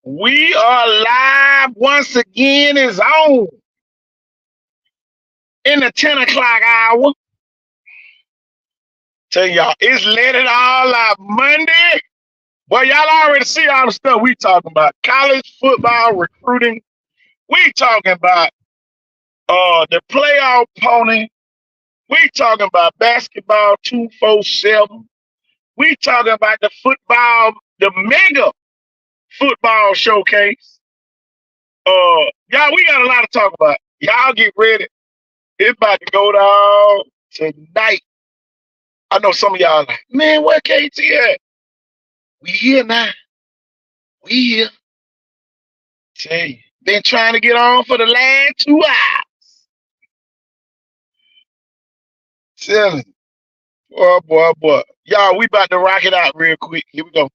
We are live once again. Is on in the 10 o'clock hour. Tell y'all, it's Let It All Out Monday. Well, y'all already see all the stuff we talking about. College football recruiting. We talking about the playoff pony. We talking about basketball 247. We talking about the football, the mega football showcase. Y'all, we got a lot to talk about. Y'all get ready. It's about to go down tonight. I know some of y'all like, man, where KT at? We here now. We here. Tell you. Been trying to get on for the last 2 hours. Tell you. Boy. Y'all, we about to rock it out real quick. Here we go.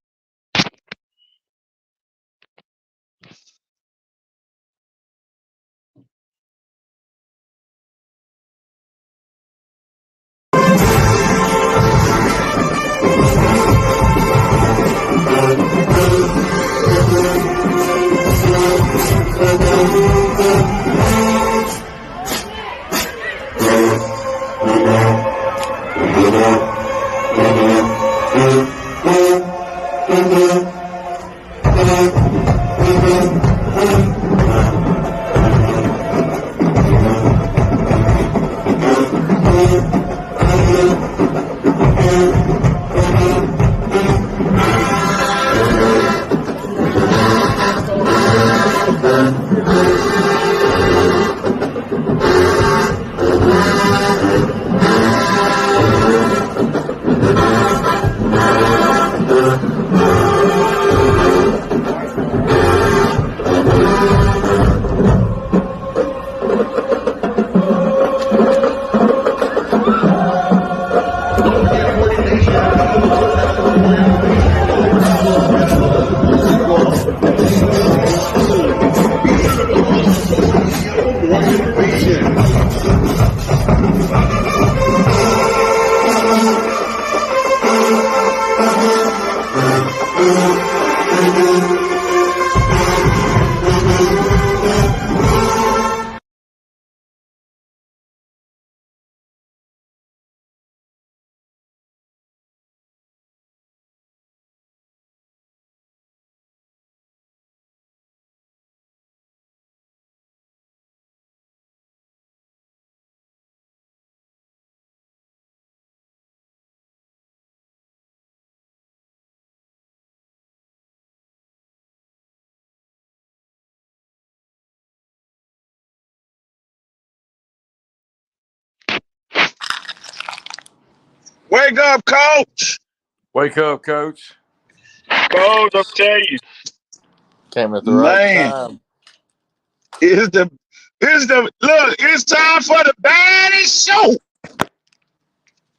Wake up, coach. Wake up, coach. Coach, I'm telling you. Came at the right time. It's it's time for the baddest show.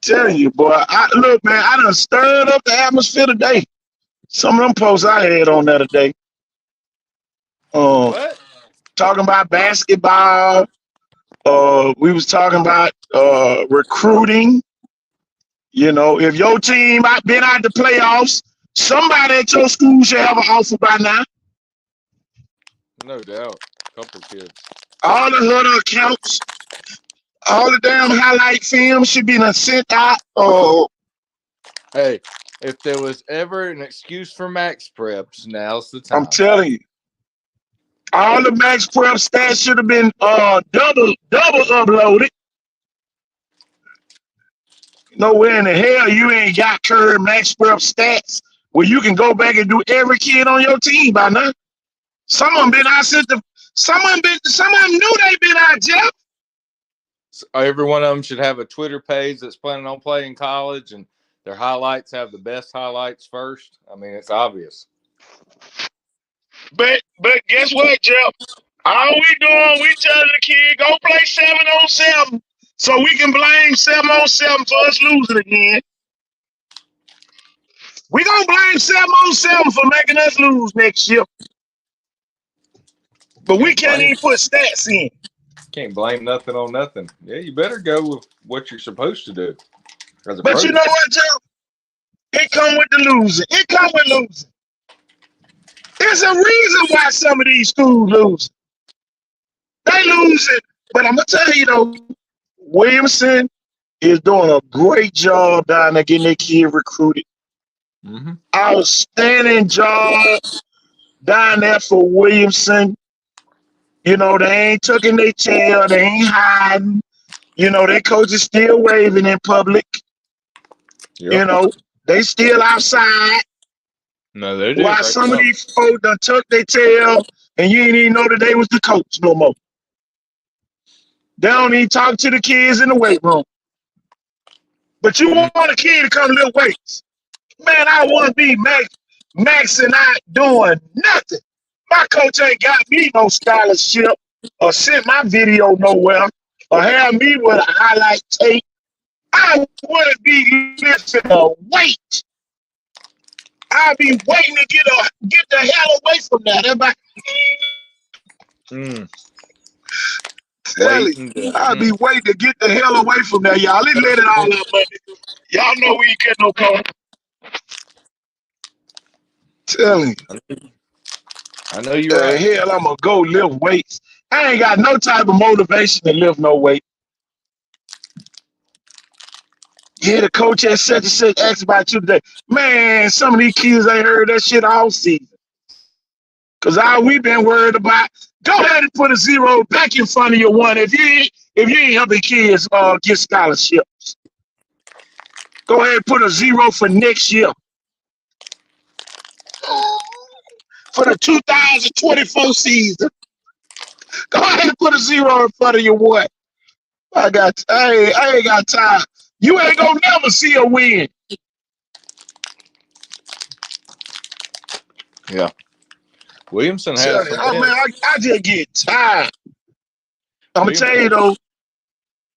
Telling you, boy. Look, man, I done stirred up the atmosphere today. Some of them posts I had on there today. What? Talking about basketball. We was talking about recruiting. You know, if your team been out the playoffs, somebody at your school should have an offer by now. No doubt. Couple kids. All the Huddle accounts, all the damn highlight films should be sent out. Hey, if there was ever an excuse for Max Preps, now's the time. I'm telling you. All the Max Prep stats should have been double uploaded. Nowhere in the hell you ain't got current Max Prep stats where you can go back and do every kid on your team by now. Some of them been out since some of them knew they been out, Jeff. So every one of them should have a Twitter page that's planning on playing college, and their highlights have the best highlights first. I mean, it's obvious. But guess what, Jeff? All we doing, we telling the kid, go play 7-on-7 so we can blame 7-on-7 for us losing again. We gonna blame 7-on-7 for making us lose next year. But we can't even put stats in. Can't blame nothing on nothing. Yeah, you better go with what you're supposed to do. But you know what, Joe? It come with the losing. It come with losing. There's a reason why some of these schools lose. They lose it. But I'm going to tell you, though, Williamson is doing a great job down there getting their kid recruited. Mm-hmm. Outstanding job down there for Williamson. You know, they ain't tucking their tail. They ain't hiding. You know, their coach is still waving in public. Yep. You know, they still outside. No, they do. While right some of now. these folks done tucked their tail and you ain't even know that they was the coach no more. They don't even talk to the kids in the weight room. But you want a kid to come lift weights. Man, I want to be Max and I doing nothing. My coach ain't got me no scholarship or sent my video nowhere or have me with a highlight tape. I wouldn't be lifting a weight. I'll be waiting to get the hell away from that. Everybody, I'll be waiting to get the hell away from that, y'all. Let's let it all out, buddy. Y'all know we ain't get no call. Telling you. I know you're right. Hell, I'm gonna go lift weights. I ain't got no type of motivation to lift no weight. Yeah, the coach at such and such asked about you today. Man, some of these kids ain't heard that shit all season. Cause all we been worried about, go ahead and put a 0 back in front of your 1 if you ain't helping kids get scholarships. Go ahead and put a 0 for next year. For the 2024 season. Go ahead and put a 0 in front of your 1. I ain't got time. You ain't gonna never see a win. Yeah. Williamson has. I just get tired. I'm gonna tell you though,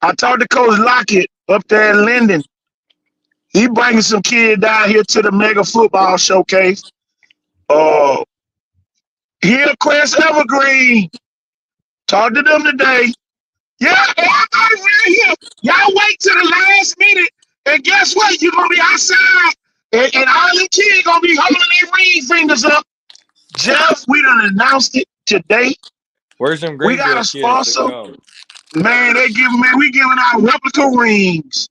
I talked to Coach Lockett up there in Linden. He bringing some kid down here to the mega football showcase. Hillcrest Evergreen. Talked to them today. Yeah, everybody around here. Y'all wait till the last minute, and guess what? You're gonna be outside, and all them kids gonna be holding their ring fingers up. Jeff, we done announced it today. Where's them we got a sponsor. Man, we giving out replica rings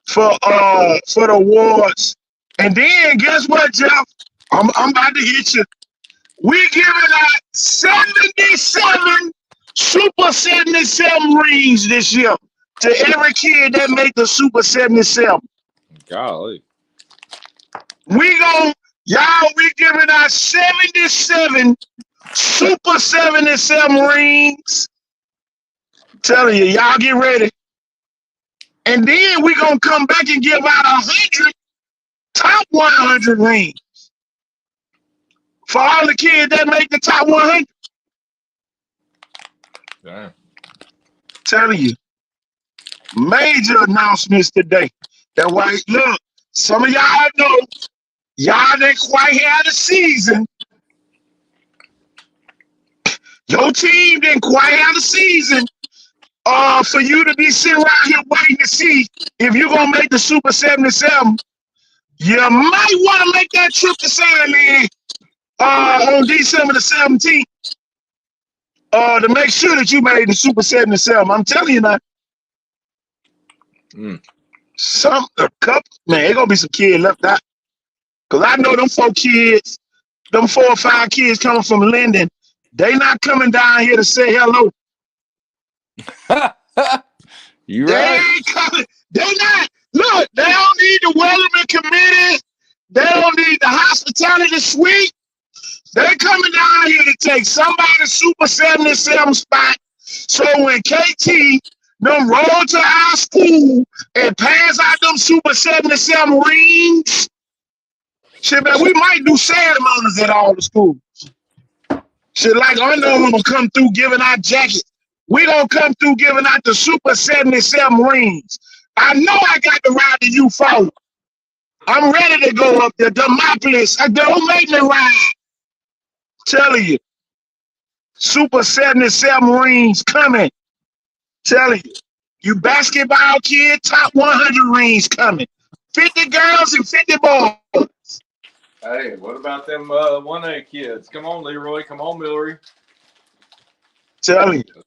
for the awards. And then guess what, Jeff? I'm about to hit you. We giving out 77 Super 77 rings this year to every kid that make the Super 77. Golly. We giving out 77 Super 77 rings. I'm telling you, y'all get ready. And then we gonna come back and give out 100 top 100 rings for all the kids that make the top 100. Damn. Telling you, major announcements today. That why, look, some of y'all know y'all didn't quite have the season. Your team didn't quite have the season for you to be sitting around here waiting to see if you're going to make the Super 77. You might want to make that trip to Sandland on December the 17th to make sure that you made the Super 77. I'm telling you now. Man, there's going to be some kids left out. Because I know them 4 or 5 kids coming from Linden, they not coming down here to say hello. You they right. Ain't coming. They not. Look, they don't need the Wellerman Committee. They don't need the hospitality suite. They coming down here to take somebody's Super 77 spot. So when KT them roll to our school and pass out them Super 77 rings, shit, man, we might do ceremonies at all the schools. Shit, like I know we're gonna come through giving out jackets. We gonna come through giving out the Super 77 rings. I know I got to ride the U4. I'm ready to go up there. Demopolis, don't make me ride. Telling you. Super 77 rings coming. Telling you. You basketball kid, top 100 rings coming. 50 girls and 50 boys. Hey, Hey, what about them 1A kids? Come on, Leroy. Come on, Millery. Telling you,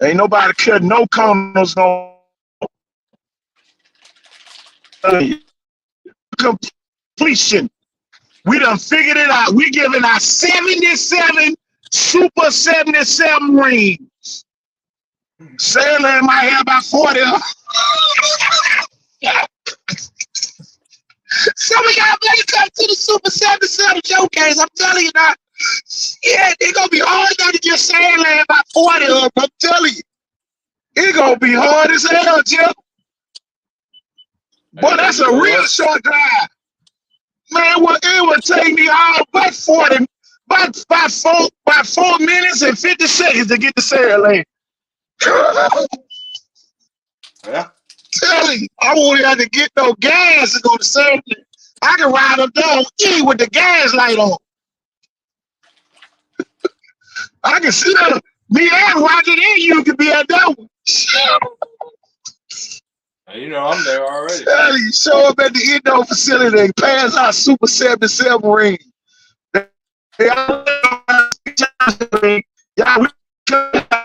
ain't nobody cutting no corners no. Completion. We done figured it out. We giving our 77 Super 77 rings. Sandland might have about 40. Some of y'all better come to the Super 77 showcase. I'm telling you now. Yeah, it's gonna be hard not to get Sandland about 40 of them. I'm telling you. It's gonna be hard as hell, Jim. But that's a real short drive. Man, it would take me all but 40, about 4 minutes and 50 seconds to get to Sandland. Yeah. Telling you, I won't have to get no gas to go to Sandland. I can ride up there on E with the gas light on. I can see that. Me and Roger and you could be at that one. You know I'm there already. Telling you, show up at the Indo facility, pass our Super 77 ring. Yeah,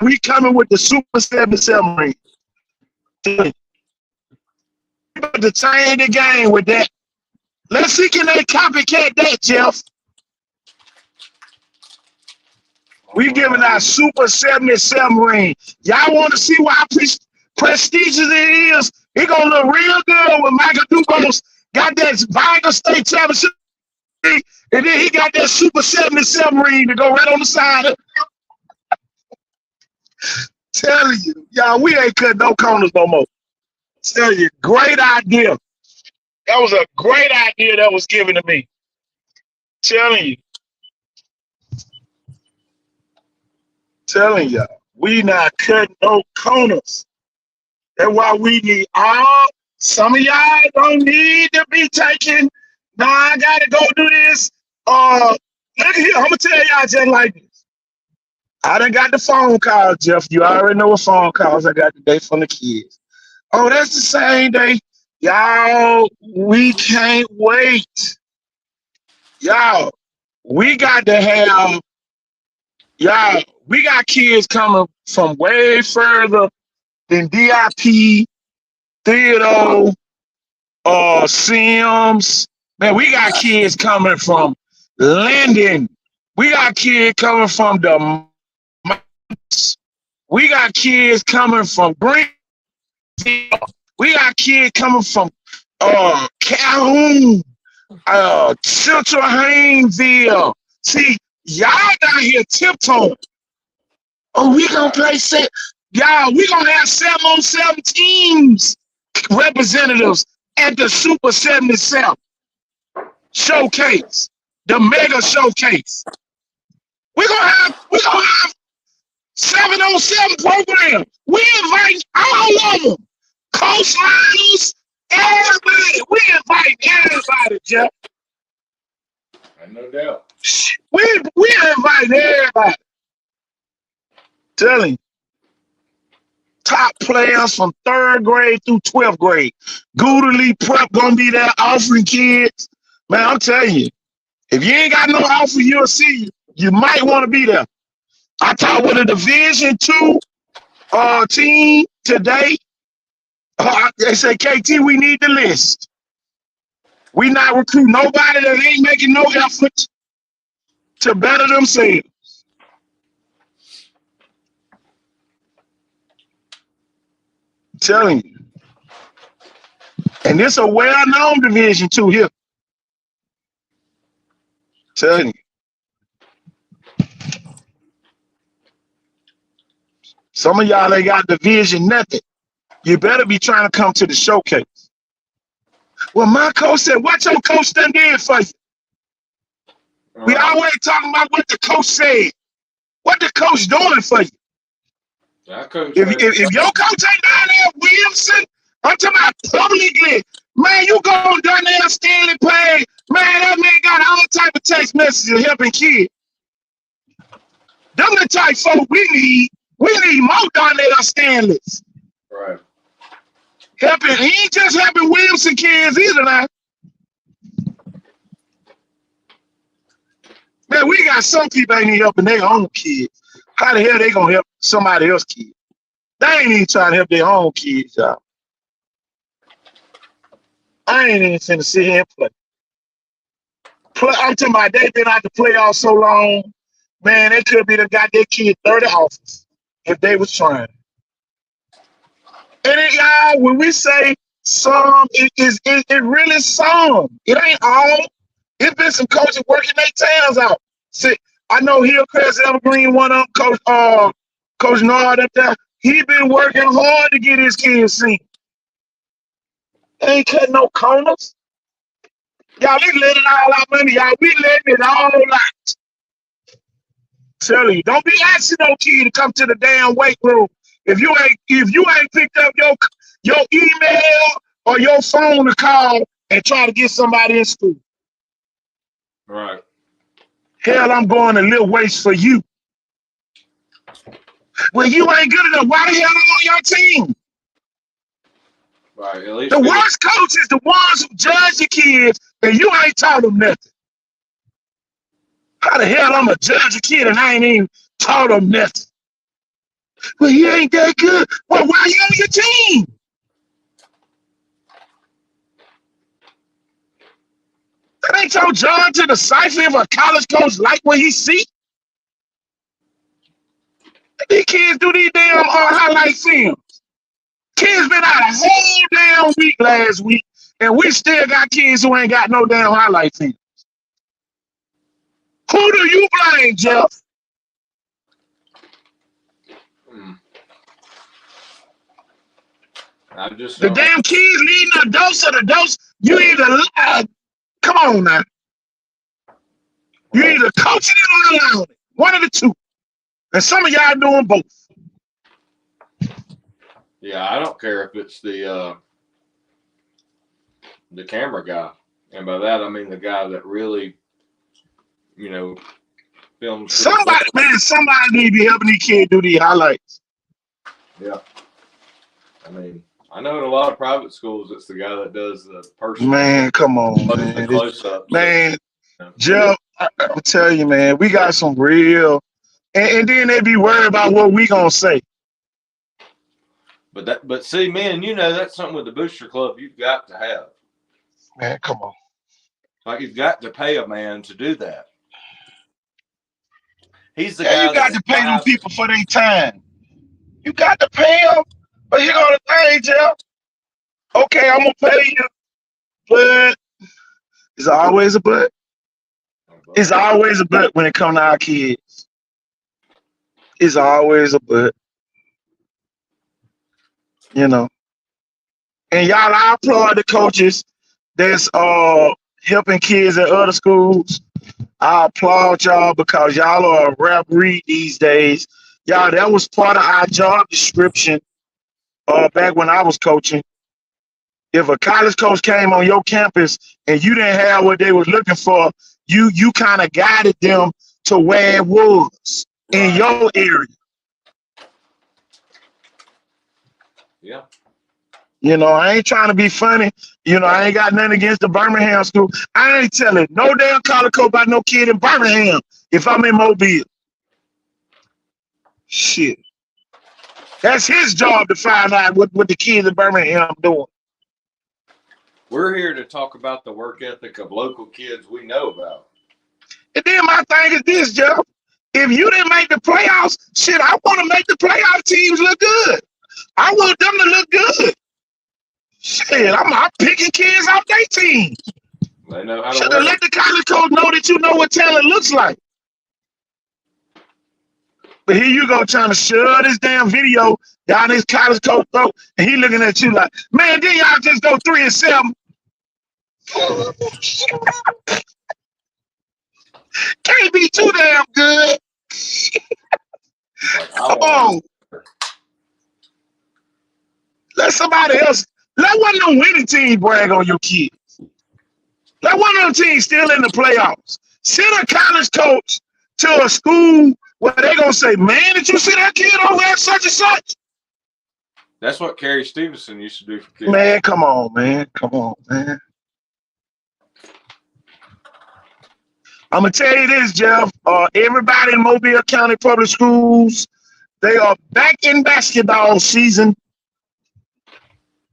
we coming with the Super 77 ring. We about to change the game with that. Let's see, can they copycat that, Jeff? We giving our Super 77 ring. Y'all want to see why prestigious it is? It gonna look real good when Michael Dubose got that Viger State Championship, and then he got that Super 77 ring to go right on the side. Telling you, y'all, we ain't cutting no corners no more. Tell you, great idea. That was a great idea that was given to me. Telling you. Telling y'all, we not cutting no corners. That's why we need some of y'all don't need to be taking, nah, I gotta go do this. Look here, I'm gonna tell y'all just like this. I done got the phone call, Jeff. You already know what phone calls I got today from the kids. Oh, that's the same day. Y'all, we can't wait. Y'all, we got to have, y'all, we got kids coming from way further than DIP, Theodore, Sims. Man, we got kids coming from Landon. We got kids coming from the Mountains. We got kids coming from Greenfield. We got kids coming from Calhoun, Central Haynesville. See, y'all down here tiptoeing. Oh, we gonna play set. Y'all, we gonna have 7-on-7 teams representatives at the Super 77 showcase, the mega showcase. We're gonna have 7-on-7 programs. We invite all of them. Coastliners, everybody. We invite everybody, Jeff. No doubt. We invite everybody. Telling you. Top players from 3rd grade through 12th grade. Gooderly Prep gonna be there offering kids. Man, I'm telling you, if you ain't got no offer, you'll see you might want to be there. I talked with a Division II team today. They say, KT, we need the list. We not recruit nobody that ain't making no effort to better themselves. I'm telling you. And this a well-known Division II here. I'm telling you. Some of y'all ain't got Division nothing. You better be trying to come to the showcase. Well, my coach said, what your coach done did for you? We always talking about what the coach said. What the coach doing for you? If your coach ain't down there, Williamson, I'm talking about publicly. Man, you going down there, Stanley Page. Man, that man got all type of text messages helping kids. Them the type folk we need. We need more down there Stanleys. Right. Helping, he ain't just helping Williamson kids either now. Well, we got some people ain't even helping their own kids. How the hell they gonna help somebody else's kids? They ain't even trying to help their own kids, y'all. I ain't even finna sit here and play. I'm talking about they been out the playoffs so long, man, they could be done got their kid 30 offers if they was trying. And it, y'all, when we say some, it really some. It ain't all. It's been some coaches working their tails out. See, I know Hillcrest Evergreen, one of them, Coach Nard up there. He been working hard to get his kids seen. They ain't cutting no corners. Y'all, we letting all our money, y'all. We letting it all out. Tell you, don't be asking no kid to come to the damn weight room. If you ain't picked up your email or your phone to call and try to get somebody in school. Right. Hell, I'm going to lift weights for you. Well, you ain't good enough. Why the hell I'm on your team? Right. At least the worst coaches, the ones who judge the kids, and you ain't taught them nothing. How the hell I'm a judge a kid and I ain't even taught them nothing? Well, he ain't that good. Well, why you on your team? That ain't your job to decipher if a college coach like what he see. These kids do these damn highlight films. Kids been out a whole damn week last week, and we still got kids who ain't got no damn highlight films. Who do you blame, Jeff? I'm just the damn kids leading the adults or the adults. You either come on now. You either coaching it or allowing it. One of the two. And some of y'all doing both. Yeah, I don't care if it's the camera guy, and by that I mean the guy that really, films. Somebody need to be helping these kids do these highlights. Yeah, I mean, I know in a lot of private schools, it's the guy that does the person. Man, come on, man. The close-up. Man, Jeff, I'll tell you, man, we got some real, and then they be worried about what we gonna say. But see, man, that's something with the Booster Club you've got to have. Man, come on. Like, you've got to pay a man to do that. He's the guy. You got to pay them people for their time. You got to pay them, but you're gonna pay, Jeff. Okay, I'm gonna pay you, but it's always a but. It's always a but when it comes to our kids. It's always a but. And y'all, I applaud the coaches that's helping kids at other schools. I applaud y'all because y'all are a rap read these days. Y'all, that was part of our job description back when I was coaching. If a college coach came on your campus and you didn't have what they was looking for, you kind of guided them to where it was in your area. Yeah. I ain't trying to be funny. I ain't got nothing against the Birmingham school. I ain't telling no damn college coach about no kid in Birmingham if I'm in Mobile. Shit. That's his job to find out what the kids in Birmingham doing. We're here to talk about the work ethic of local kids we know about. And then my thing is this, Jeff. If you didn't make the playoffs, shit, I want to make the playoff teams look good. I want them to look good. Shit, I'm picking kids off their team. They know how to Should have let the college coach know that you know what talent looks like. But here you go trying to shove this damn video down this college coach throat, and he looking at you like, man, then y'all just go 3-7. Can't be too damn good. Come on. Let somebody else, let one of them winning teams brag on your kids. Let one of them teams still in the playoffs. Send a college coach to a school where they gonna say, man, did you see that kid over there such and such? That's what Kerry Stevenson used to do for kids. Man, come on, man. Come on, man. I'm gonna tell you this, Jeff. Everybody in Mobile County Public Schools, they are back in basketball season.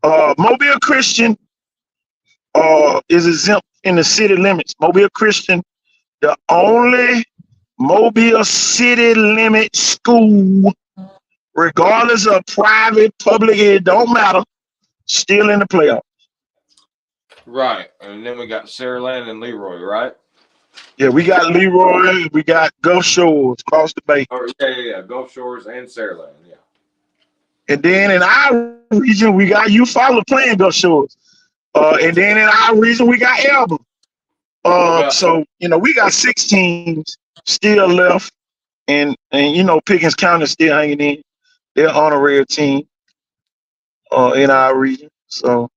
Mobile Christian is exempt in the city limits. Mobile Christian, the only Mobile city limit school, regardless of private, public, it don't matter, still in the playoffs. Right. And then we got Saraland and Leroy, right? Yeah, we got Leroy, we got Gulf Shores across the bay. Oh, yeah. Gulf Shores and Saraland, yeah. And then in our region, we got Eufaula playing Gulf Shores. And then in our region, we got Elba. So, we got 6 teams still left. And Pickens County is still hanging in. They're honorary team in our region. So,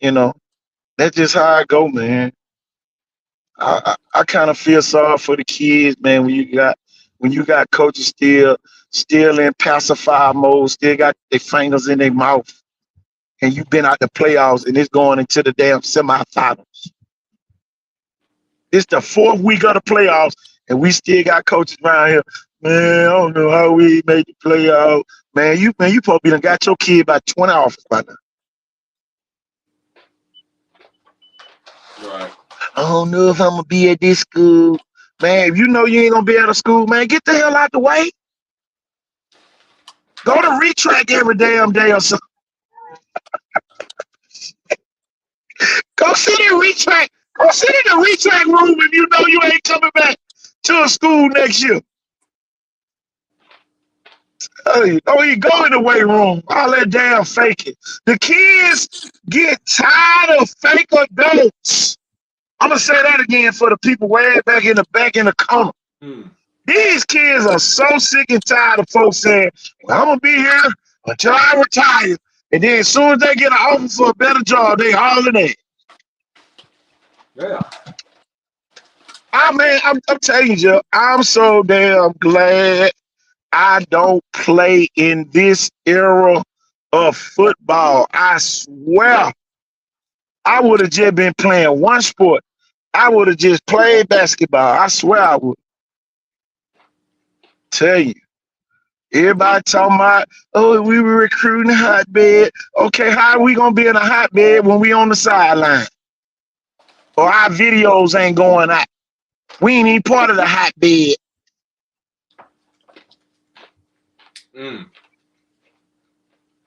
that's just how I go, man. I kind of feel sorry for the kids, man, when you got coaches still in pacifier mode, still got their fingers in their mouth, and you've been out the playoffs and it's going into the damn semifinals. It's the 4th week of the playoffs, and we still got coaches around here. Man, I don't know how we made the playoffs. Man, you probably done got your kid by 20 offers by now. Right. I don't know if I'm gonna be at this school. Man, if you know you ain't gonna be at a school, man, get the hell out the way. Go to retrack every damn day or something. Go sit in retrack. Go sit in the retrack room if you know you ain't coming back to a school next year. Hey, don't even go in the weight room. All that damn faking. The kids get tired of fake adults. I'm gonna say that again for the people way back in the corner. These kids are so sick and tired of folks saying, well, I'm gonna be here until I retire. And then as soon as they get an offer for a better job, they holler at. Yeah. I'm telling you, Jeff, I'm so damn glad I don't play in this era of football. I swear, I would have just been playing one sport. I would have just played basketball. I swear I would. Tell you. Everybody talking about, oh, we were recruiting a hotbed. Okay, how are we going to be in a hotbed when we on the sideline? Or our videos ain't going out. We ain't even part of the hotbed.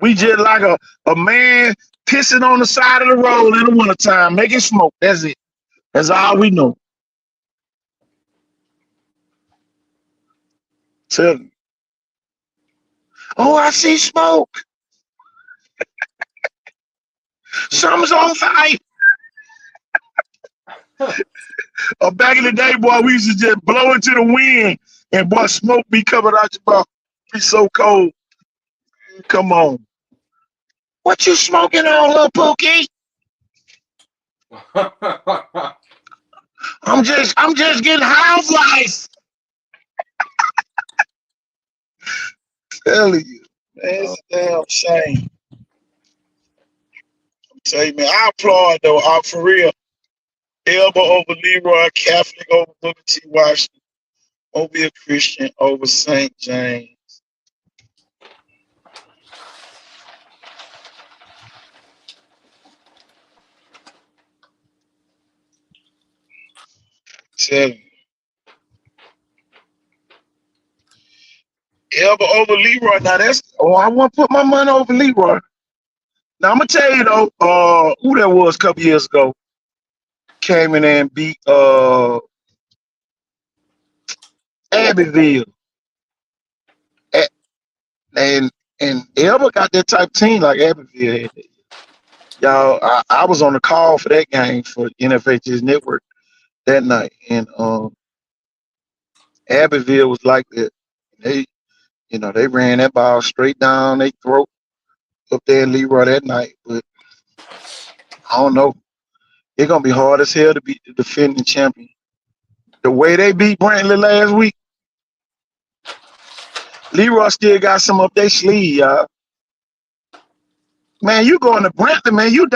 We just like a man pissing on the side of the road in the wintertime, making smoke. That's it. That's all we know. Tell me. Oh, I see smoke. Something's on fire. Back in the day, boy, we used to just blow into the wind and boy, smoke be coming out your mouth. Be so cold. Come on. What you smoking on, little Pookie? I'm just getting high off life. Telling you, man, it's a damn shame. I'm telling you, man, I applaud though, for real. Elba over Leroy, Catholic over Booker T. Washington, Mobile Christian over St. James. Tell you. Elba over Leroy. Now I want to put my money over Leroy. Now I'm gonna tell you though, who that was a couple years ago. Came in and beat Abbeville. And Elba got that type of team like Abbeville had. Y'all, I was on the call for that game for NFH's network that night. And Abbeville was like that. They ran that ball straight down their throat up there in Leroy that night. But I don't know. It's gonna be hard as hell to beat the defending champion. The way they beat Brantley last week, Leroy still got some up their sleeve, y'all. Man, you going to Brantley, man, you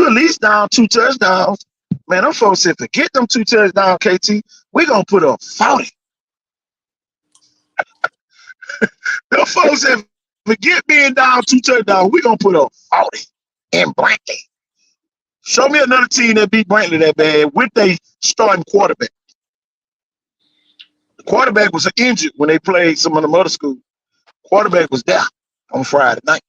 at least down 2 touchdowns. Man, them folks said, forget them 2 touchdowns, KT. We're going to put up 40. Them folks said, forget being down 2 touchdowns. We're going to put up 40 in Brantley. Show me another team that beat Brantley that bad with their starting quarterback. The quarterback was injured when they played some of the other schools. Quarterback was there on Friday night.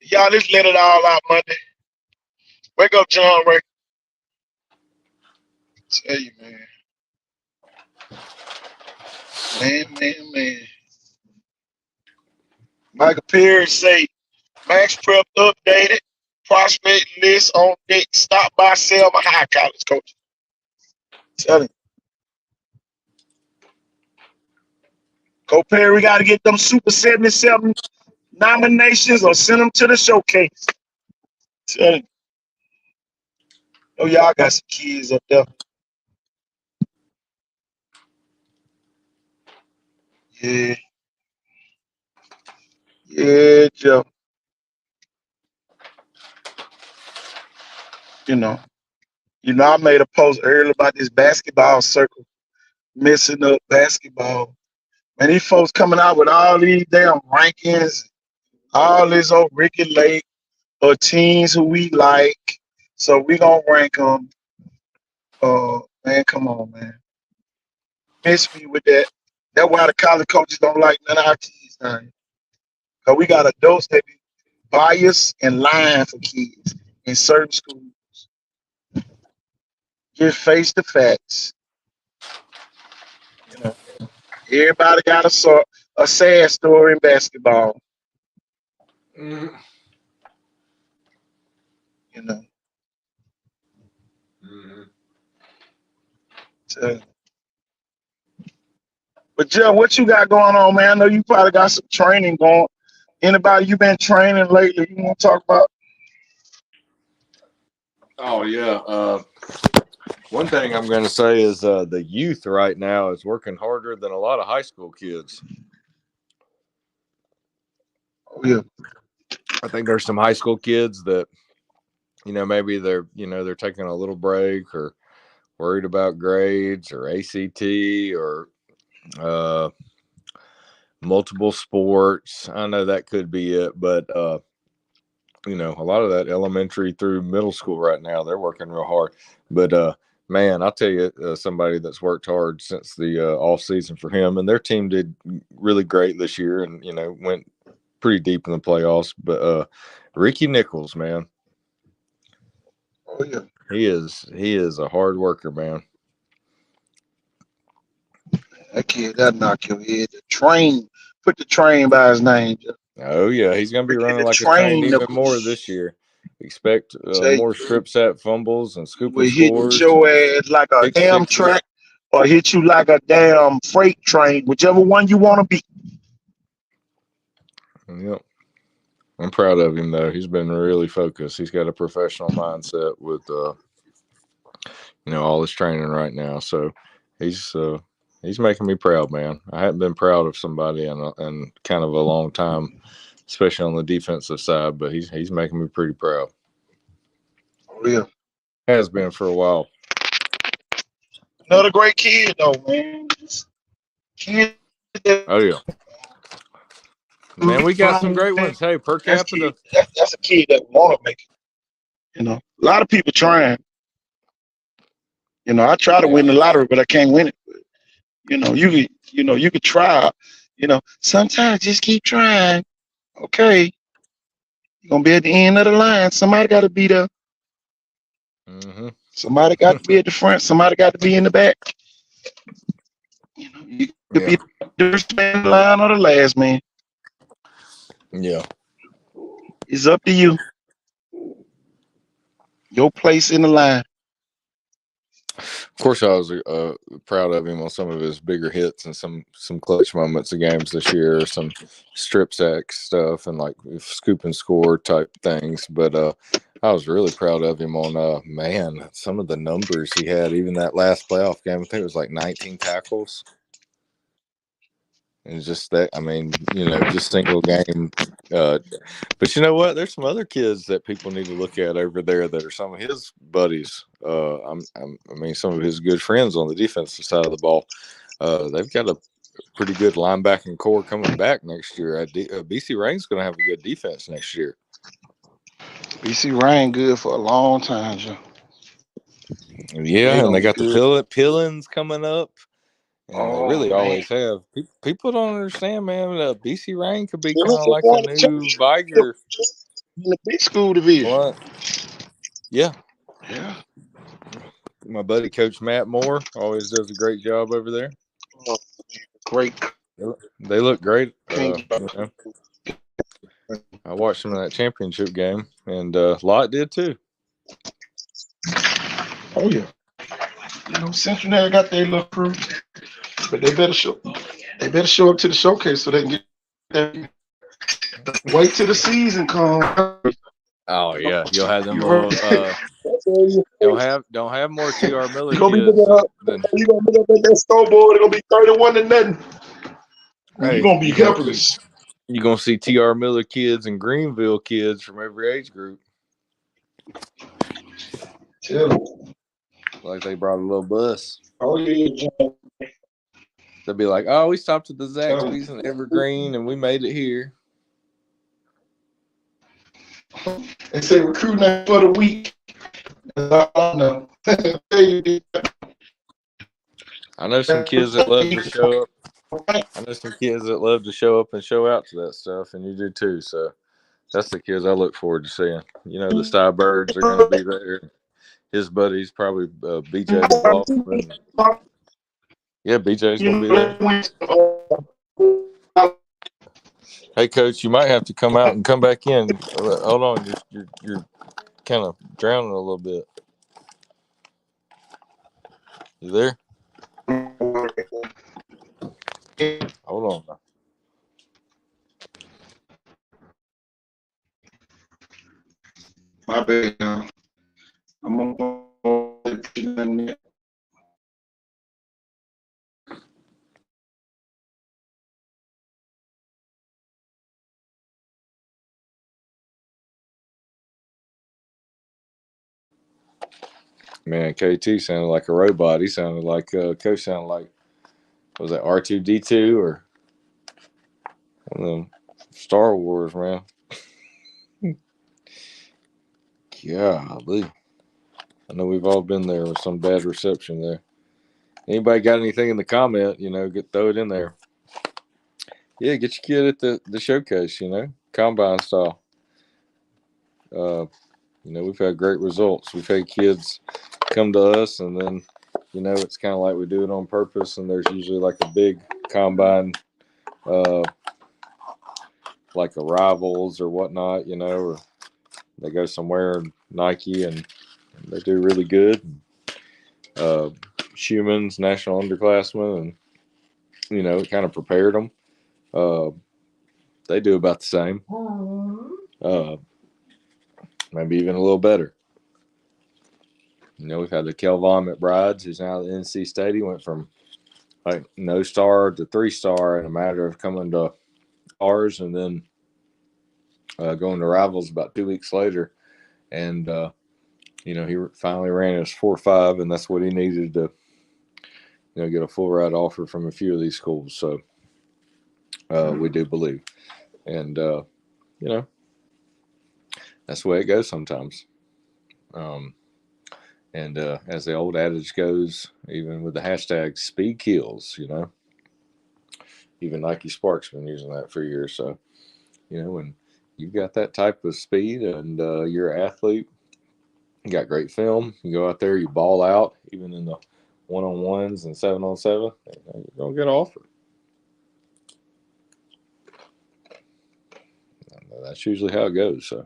Y'all just let it all out Monday. Wake up, John Ray. Tell you, man. Man. Michael Perry say, Max Prep updated. Prospect list on deck. Stop by Selma High College, coach. Tell him. Coach Perry, we got to get them Super 77 nominations or send them to the showcase. Tell him. Oh, y'all got some kids up there. Yeah, Joe. You know, I made a post earlier about this basketball circle messing up basketball. And these folks coming out with all these damn rankings, all this old Ricky Lake or teams who we like. So we gonna rank them. Man, come on, man. Miss me with that. That's why the college coaches don't like none of our teams now. Because we got adults that be biased and lying for kids in certain schools. Just face the facts. You know, everybody got a sad story in basketball. Mm-hmm. You know. Mm-hmm. But Joe, what you got going on, man? I know you probably got some training going. Anybody you been training lately you want to talk about? Oh, yeah. One thing I'm going to say is the youth right now is working harder than a lot of high school kids. Oh, yeah. I think there's some high school kids that, maybe they're taking a little break or worried about grades or ACT or multiple sports. I know that could be it, but a lot of that elementary through middle school right now, they're working real hard. But man, I'll tell you, somebody that's worked hard since the off season for him, and their team did really great this year, and went pretty deep in the playoffs. But Ricky Nichols, man, oh yeah, he is a hard worker, man. That kid, that knock your head. Put the train by his name. Oh yeah, he's gonna be running like a train even more this year. Expect more strip sack fumbles and scooping scores. Hit your ass like a Amtrak or hit you like a damn freight train, whichever one you want to be. Yep. I'm proud of him though. He's been really focused. He's got a professional mindset with all his training right now. So he's making me proud, man. I haven't been proud of somebody in kind of a long time, especially on the defensive side, but he's making me pretty proud. Oh yeah. Has been for a while. Another great kid though, man. Oh yeah. Man, we got some great ones. Hey, per capita. That's a kid that want to make it. A lot of people trying. I try to win the lottery, but I can't win it. But, you could try. Sometimes just keep trying. Okay. You're going to be at the end of the line. Somebody got to be there. Mm-hmm. Somebody got to be at the front. Somebody got to be in the back. You could be the first man in the line or the last man. Yeah. It's up to you. Your place in the line. Of course, I was proud of him on some of his bigger hits and some clutch moments of games this year, some strip sack stuff and like scoop and score type things. But I was really proud of him on, some of the numbers he had, even that last playoff game. I think it was like 19 tackles. And just that, I mean, just single game. But you know what? There's some other kids that people need to look at over there that are some of his buddies. I mean, some of his good friends on the defensive side of the ball. They've got a pretty good linebacking core coming back next year. BC Rain's going to have a good defense next year. BC Rain good for a long time, Joe. Yeah, and they got the Pillins coming up. And they really always have. People don't understand, man. BC Rain could be kind of like a new Viger in the big school division. What? Yeah. Yeah. My buddy, Coach Matt Moore, always does a great job over there. Great. They look great. I watched them in that championship game, and Lott did too. Oh yeah. Cincinnati got their little crew, but they better show up to the showcase so they can get. Wait till the season comes. Oh yeah, you'll have them little. Don't have more TR Miller kids. You're gonna be up at that scoreboard. It's gonna be 31-0. Hey, you're gonna be helpless. You're gonna see TR Miller kids and Greenville kids from every age group. Like they brought a little bus. Oh yeah. They'll be like, "Oh, we stopped at the Zaxby's in Evergreen, and we made it here." They say recruiting for the week. I know some kids that love to show up. I know some kids that love to show up and show out to that stuff, and you do too. So that's the kids I look forward to seeing. The Stybirds are going to be there. His buddies, probably BJ McLaughlin. Yeah, BJ's going to be there. Hey, Coach, you might have to come out and come back in. Hold on, you're kind of drowning a little bit. You there? Hold on. My bad. I'm gonna. Man, KT sounded like a robot. He sounded like Coach sounded like, was it R2D2 or one of them Star Wars, man? Golly. I know we've all been there with some bad reception there. Anybody got anything in the comment, throw it in there. Yeah, get your kid at the showcase, combine style. We've had great results. We've had kids come to us, and then, it's kind of like we do it on purpose, and there's usually like a big combine, like arrivals or whatnot, or they go somewhere in Nike and they do really good. Schumann's national underclassmen, and, it kind of prepared them. They do about the same. Maybe even a little better. We've had the Kelvon McBrides, who's now at NC State. He went from like no star to 3-star in a matter of coming to ours, and then going to Rivals about 2 weeks later. And, he finally ran his 4.5, and that's what he needed to, get a full ride offer from a few of these schools. So we do believe. And, that's the way it goes sometimes. And as the old adage goes, even with the hashtag speed kills, even Nike Spark's been using that for years. So, when you've got that type of speed and you're an athlete, you got great film, you go out there, you ball out, even in the 1-on-1s and 7-on-7, you're going to get an offer. That's usually how it goes. So,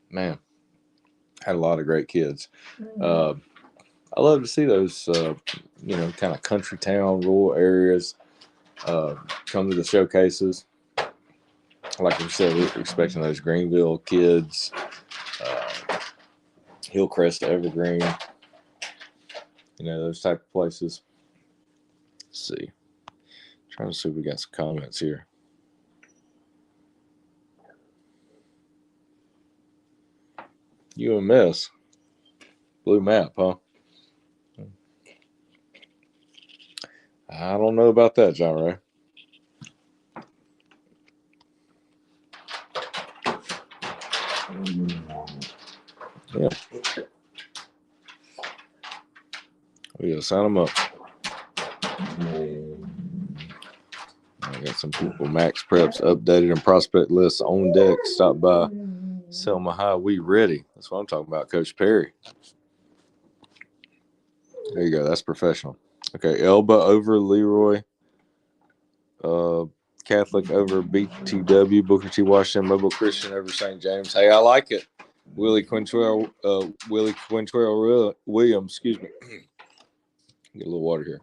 man, had a lot of great kids. I love to see those, kind of country town, rural areas come to the showcases. Like we said, we're expecting those Greenville kids, Hillcrest, Evergreen, those type of places. Let's see. Trying to see if we got some comments here. UMS. Blue map, huh? I don't know about that, John Ray. Yeah. We gotta sign them up. I got some people. Max Preps updated and prospect lists on deck. Stop by. Selma High. We ready. That's what I'm talking about, Coach Perry. There you go. That's professional. Okay. Elba over Leroy. Catholic over BTW. Booker T. Washington. Mobile Christian over St. James. Hey, I like it. Willie Quintrell Williams. Excuse me. Get a little water here.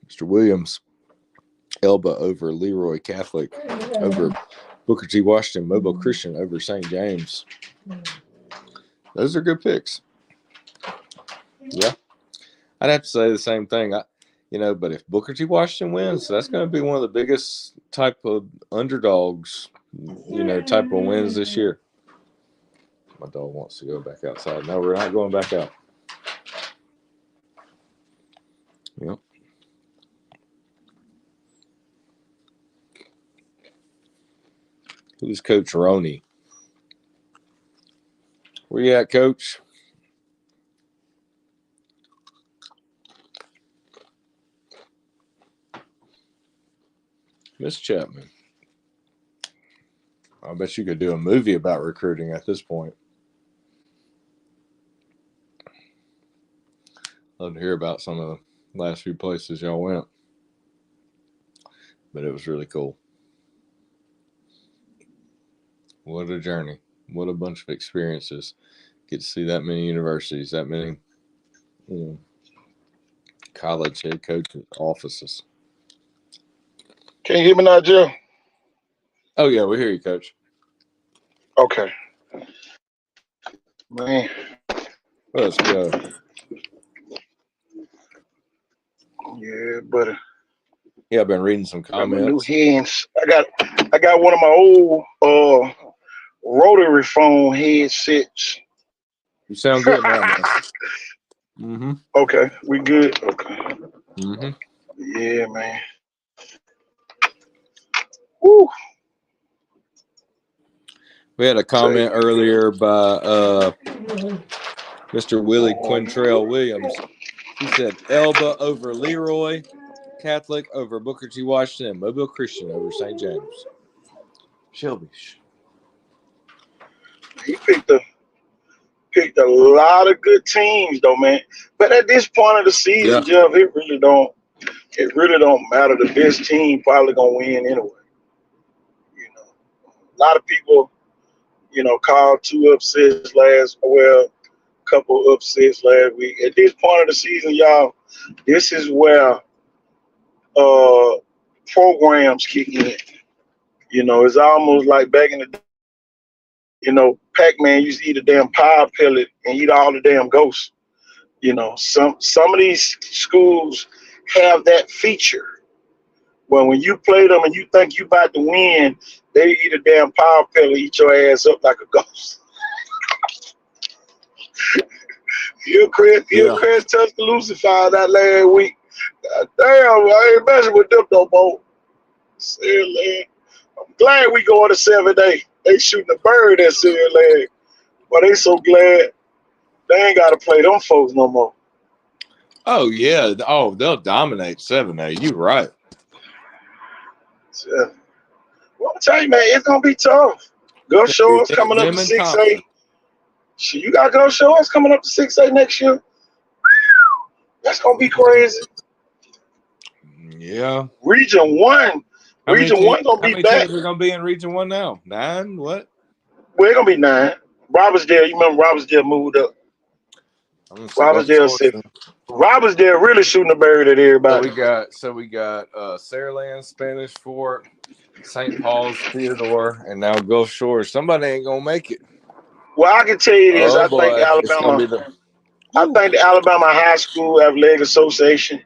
Mr. Williams. Elba over Leroy. Catholic over Booker T. Washington. Mobile Christian over St. James. Those are good picks. Yeah. I'd have to say the same thing. But if Booker T. Washington wins, that's going to be one of the biggest type of underdogs, type of wins this year. My dog wants to go back outside. No, we're not going back out. Yep. Who's Coach Roney? Where you at, Coach? Miss Chapman. I bet you could do a movie about recruiting at this point. Love to hear about some of the last few places y'all went. But it was really cool. What a journey. What a bunch of experiences. Get to see that many universities, that many college head coaches, offices. Can you hear me now, Joe? Oh, yeah, we hear you, Coach. Okay. Man. Let's go. Yeah, buddy. Yeah, I've been reading some comments. New hands. I got one of my old rotary phone headsets. You sound good now, man. Mm-hmm. Okay, we good. Okay. Mm-hmm. Yeah, man. Woo. We had a comment earlier by Mr. Willie Quintrell Williams. He said Elba over Leroy, Catholic over Booker T. Washington, Mobile Christian over St. James. Shelby. He picked a lot of good teams though, man. But at this point of the season, Jeff, it really don't matter. The best team probably gonna win anyway. A lot of people, called two upsets couple upsets last week. At this point of the season, y'all, this is where programs kick in. It's almost like back in the day, Pac-Man used to eat a damn power pellet and eat all the damn ghosts. Some of these schools have that feature. When you play them and you think you about to win, they eat a damn power pellet, eat your ass up like a ghost. Chris Tuscaloosa found that last week. God damn, I ain't messing with them no more. I'm glad we going to 7A. They shooting a bird at Silly. But they so glad they ain't got to play them folks no more. Oh, yeah. Oh, they'll dominate 7A. You right. Yeah. Well, I'm telling you, man, it's going to be tough. Gulf Shores coming up to 6A. Shit, you got Gulf Shores coming up to 6A next year. That's going to be crazy. Yeah. Region 1. Region 1 going to be back. How many teams are going to be in Region 1 now? 9? What? Well, it's going to be 9. Robertsdale, you remember Robertsdale moved up. Robertsdale really shooting the bird at everybody. So we got Saraland, Spanish Fort, St. Paul's, Theodore, and now Gulf Shores. Somebody ain't going to make it. Well, I can tell you this. I think Alabama. I thank the Alabama High School Athletic Association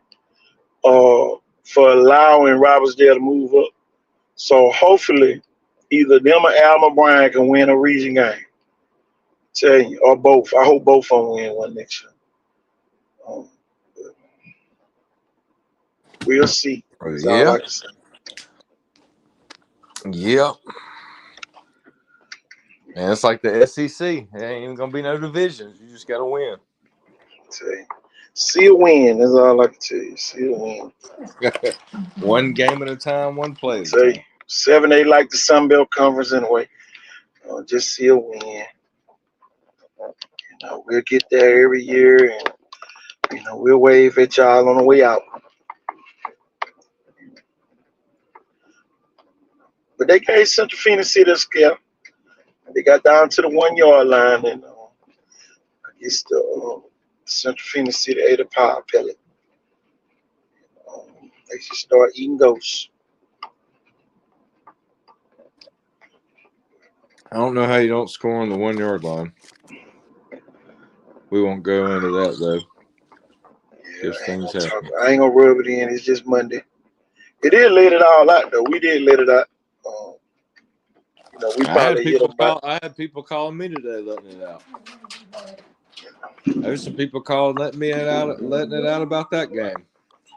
for allowing Robertsdale to move up. So hopefully, either them or Alma Bryan can win a region game. Tell you, or both. I hope both of them win one next year. Um, we'll see. That's all I Yeah. like to say. Yeah. And it's like the SEC. There ain't even gonna be no divisions. You just gotta win. Tell you. See a win. That's all I can tell you. See a win. One game at a time, one play at a Tell you. time. 7-8 like the Sun Belt Conference anyway. Just see a win. We'll get there every year, and we'll wave at y'all on the way out. But they gave Central Phoenix City a scare. They got down to the 1 yard line, and I guess the Central Phoenix City ate a power pellet. They should start eating ghosts. I don't know how you don't score on the 1 yard line. We won't go into that though. Yeah, If things happen. I ain't gonna rub it in. It's just Monday. It did let it all out though. We did let it out. We probably hit them. I had people calling me today letting it out. There's some people calling letting it out about that game.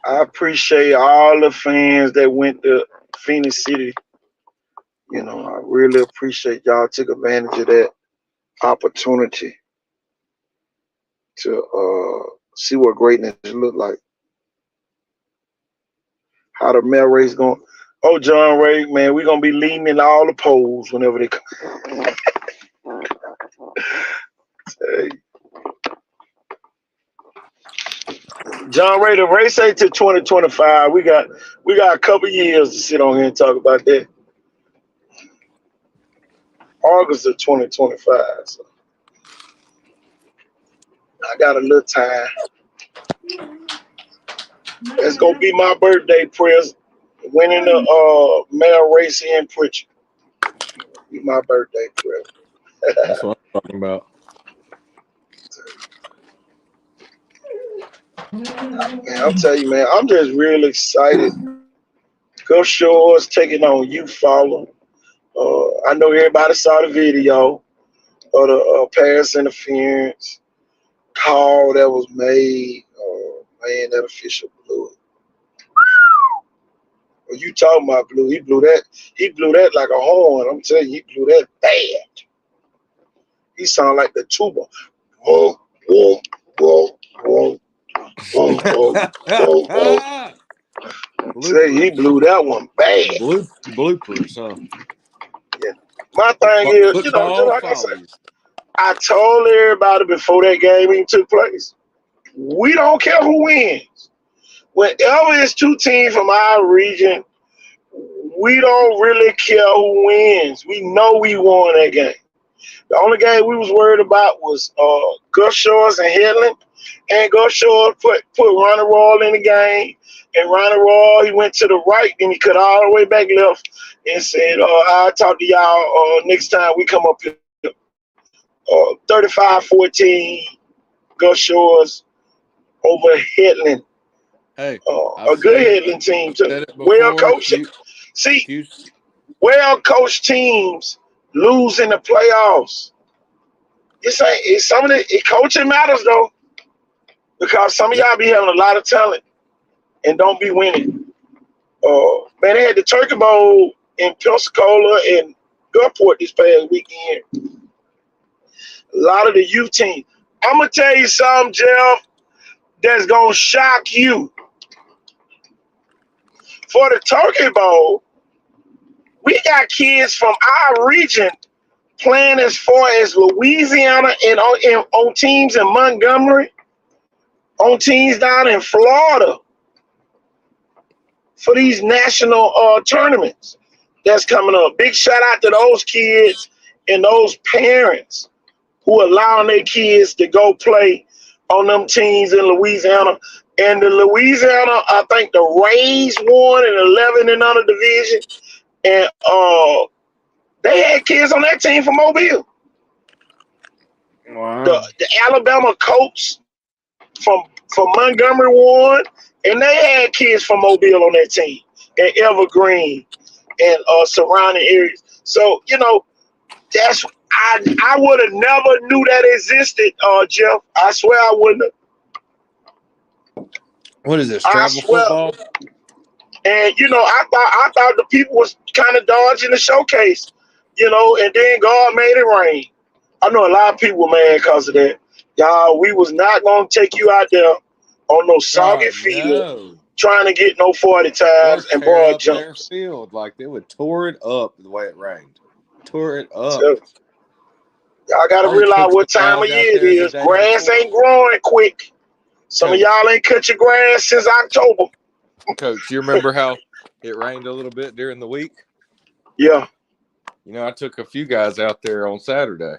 I appreciate all the fans that went to Phoenix City. I really appreciate y'all took advantage of that opportunity to see what greatness look like. How the mail race going? Oh, John Ray, man, we're gonna be leading in all the polls whenever they come. Hey. John Ray, the race ain't to 2025. We got a couple years to sit on here and talk about that. August of 2025. So I got a little time. It's gonna be my birthday present. Winning the mail race in Pritchard. Be my birthday present. That's what I'm talking about. Man, I'll tell you, man, I'm just real excited. Gulf Shores taking on Eufaula. I know everybody saw the video of the pass interference call that was made. Man, that official blew it. Well, you talking about blew? He blew that. He blew that like a horn. I'm telling you, he blew that bad. He sounded like the tuba. Boom, boom, boom, boom, boom, boom, boom, boom. Say he blew that one bad. Bloopers, huh? Yeah. My thing is, just like I said, I told everybody before that game even took place, we don't care who wins. Whenever it's two teams from our region, we don't really care who wins. We know we won that game. The only game we was worried about was Gulf Shores and Headland. And Gulf Shores put Ronnie Royal in the game. And Ronnie Royal, he went to the right, and he cut all the way back left and said, I'll talk to y'all next time we come up here. 35-14, Gulf Shores over Headland. Hey, a good Headland team, too. Well coached. Well coached teams lose in the playoffs. Coaching matters though, because some of y'all be having a lot of talent and don't be winning. Man, they had the Turkey Bowl in Pensacola and Gulfport this past weekend. A lot of the youth teams. I'm gonna tell you something, Jeff, that's gonna shock you. For the Turkey Bowl, we got kids from our region playing as far as Louisiana and on teams in Montgomery, on teams down in Florida for these national tournaments that's coming up. Big shout out to those kids and those parents who allowing their kids to go play on them teams in Louisiana. And the Louisiana, I think the Rays won in 11 and under division. And they had kids on that team from Mobile. Wow. The Alabama Colts from Montgomery Ward, and they had kids from Mobile on that team, and Evergreen, and surrounding areas. So that's I would have never knew that existed, Jeff. I swear I wouldn't have. What is this? I Travel swear. football? And I thought the people was kind of dodging the showcase, and then God made it rain. I know a lot of people were mad because of that. Y'all, we was not gonna take you out there on no soggy field No. trying to get no 40 Or times and tear broad up their jumps. field. Like they would tore it up the way it rained. Tore it up. So, y'all gotta Only realize took what the time of guys out year it there the is. day Grass before. ain't growing quick. Some of Coach. y'all ain't cut your grass since October. Coach, you remember how it rained a little bit during the week? Yeah. I took a few guys out there on Saturday.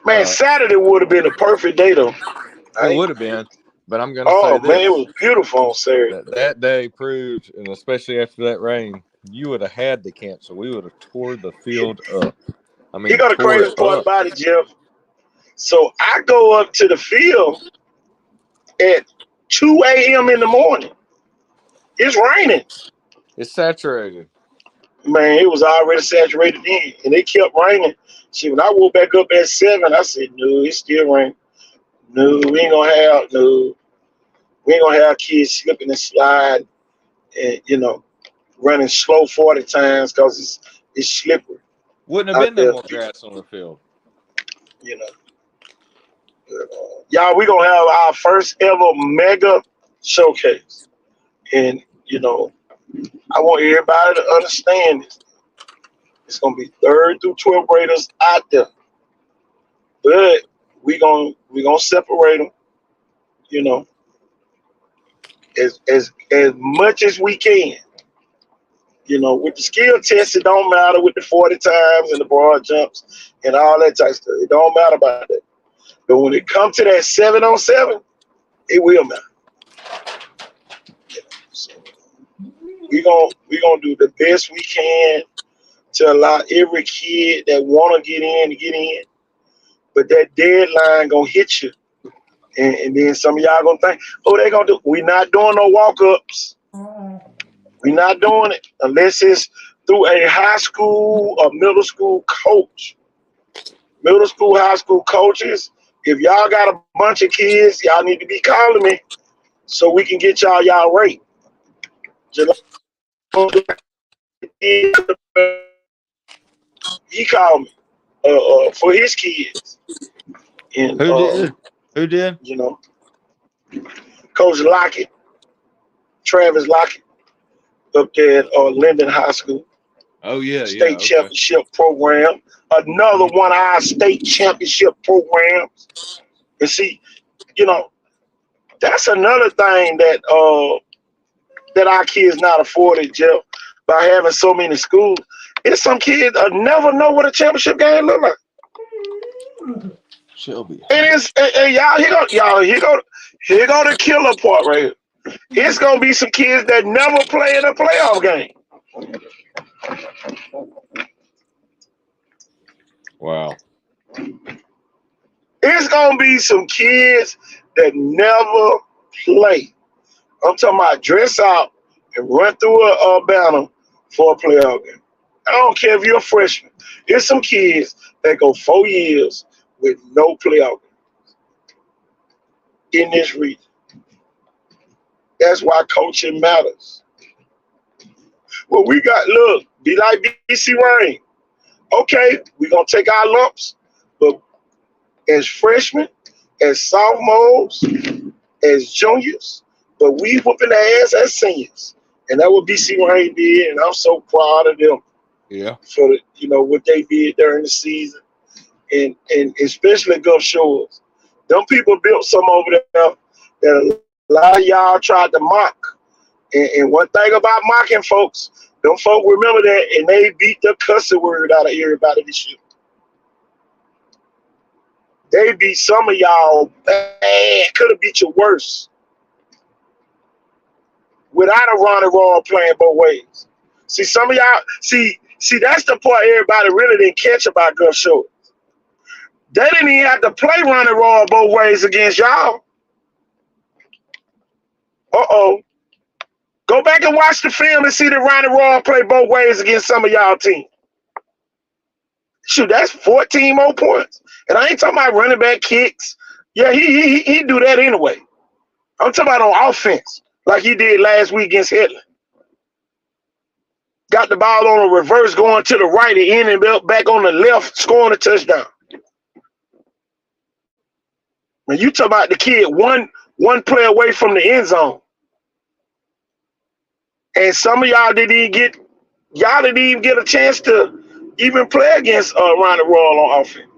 Man, Saturday would have been a perfect day though. It would have been, but I'm gonna say Oh this. man, it was beautiful on Saturday. That day proved, and especially after that rain, you would have had to cancel. We would have tore the field up. I mean, He got the tore crazy it part up. about it, Jeff. So I go up to the field at 2 a.m. in the morning. It's raining. It's saturated. Man, it was already saturated in, and it kept raining. See, when I woke back up at 7, I said, no, it's still raining. No, we ain't gonna have kids slipping and sliding and running slow 40 times because it's slippery. Wouldn't have out been no there. more grass on the field. Y'all, we gonna have our first ever mega showcase, and I want everybody to understand this. It's gonna be 3rd through 12th graders out there, but we gonna separate them, as much as we can. With the skill test, it don't matter with the 40 times and the broad jumps and all that type of stuff. It don't matter about that. But when it comes to that 7-on-7, it will matter. So we gonna do the best we can to allow every kid that wanna get in to get in. But that deadline gonna hit you. And then some of y'all gonna think, oh, they gonna do. We not doing no walk-ups. We not doing it unless it's through a high school or middle school coach. Middle school, high school coaches, if y'all got a bunch of kids, y'all need to be calling me so we can get y'all rate. He called me for his kids. And Who did? Coach Lockett, Travis Lockett, up there at Linden High School. Oh yeah, State championship program. Another one of our state championship programs. And see, that's another thing that our kids not afforded, Jeff, by having so many schools. It's some kids never know what a championship game look like. Shelby. And y'all, here go the killer part right here. It's gonna be some kids that never play in a playoff game. Wow. It's gonna be some kids that never play. I'm talking about dress out and run through a banner for a playoff game. I don't care if you're a freshman. There's some kids that go 4 years with no playoff games in this region. That's why coaching matters. Well, be like BC Rain. Okay, we're gonna take our lumps, but as freshmen, as sophomores, as juniors, but we whooping their ass as seniors. And that what BC Rain did, and I'm so proud of them. Yeah. For what they did during the season. And especially Gulf Shores. Them people built some over there that a lot of y'all tried to mock. And one thing about mocking folks, them folk remember that, and they beat the cussing word out of everybody this year. They beat some of y'all bad, could have beat you worse. Without a Ronnie Raw playing both ways. See, some of y'all, see, that's the part everybody really didn't catch about Gulf Shores. They didn't even have to play Ronnie Roy both ways against y'all. Uh-oh. Go back and watch the film and see that Ronnie Roy play both ways against some of y'all teams. Shoot, that's 14 more points. And I ain't talking about running back kicks. Yeah, he do that anyway. I'm talking about on offense, like he did last week against Hitler. Got the ball on a reverse going to the right and ended up back on the left, scoring a touchdown. When you talk about the kid one play away from the end zone. And some of y'all didn't even get a chance to even play against Ronnie Roy on offense.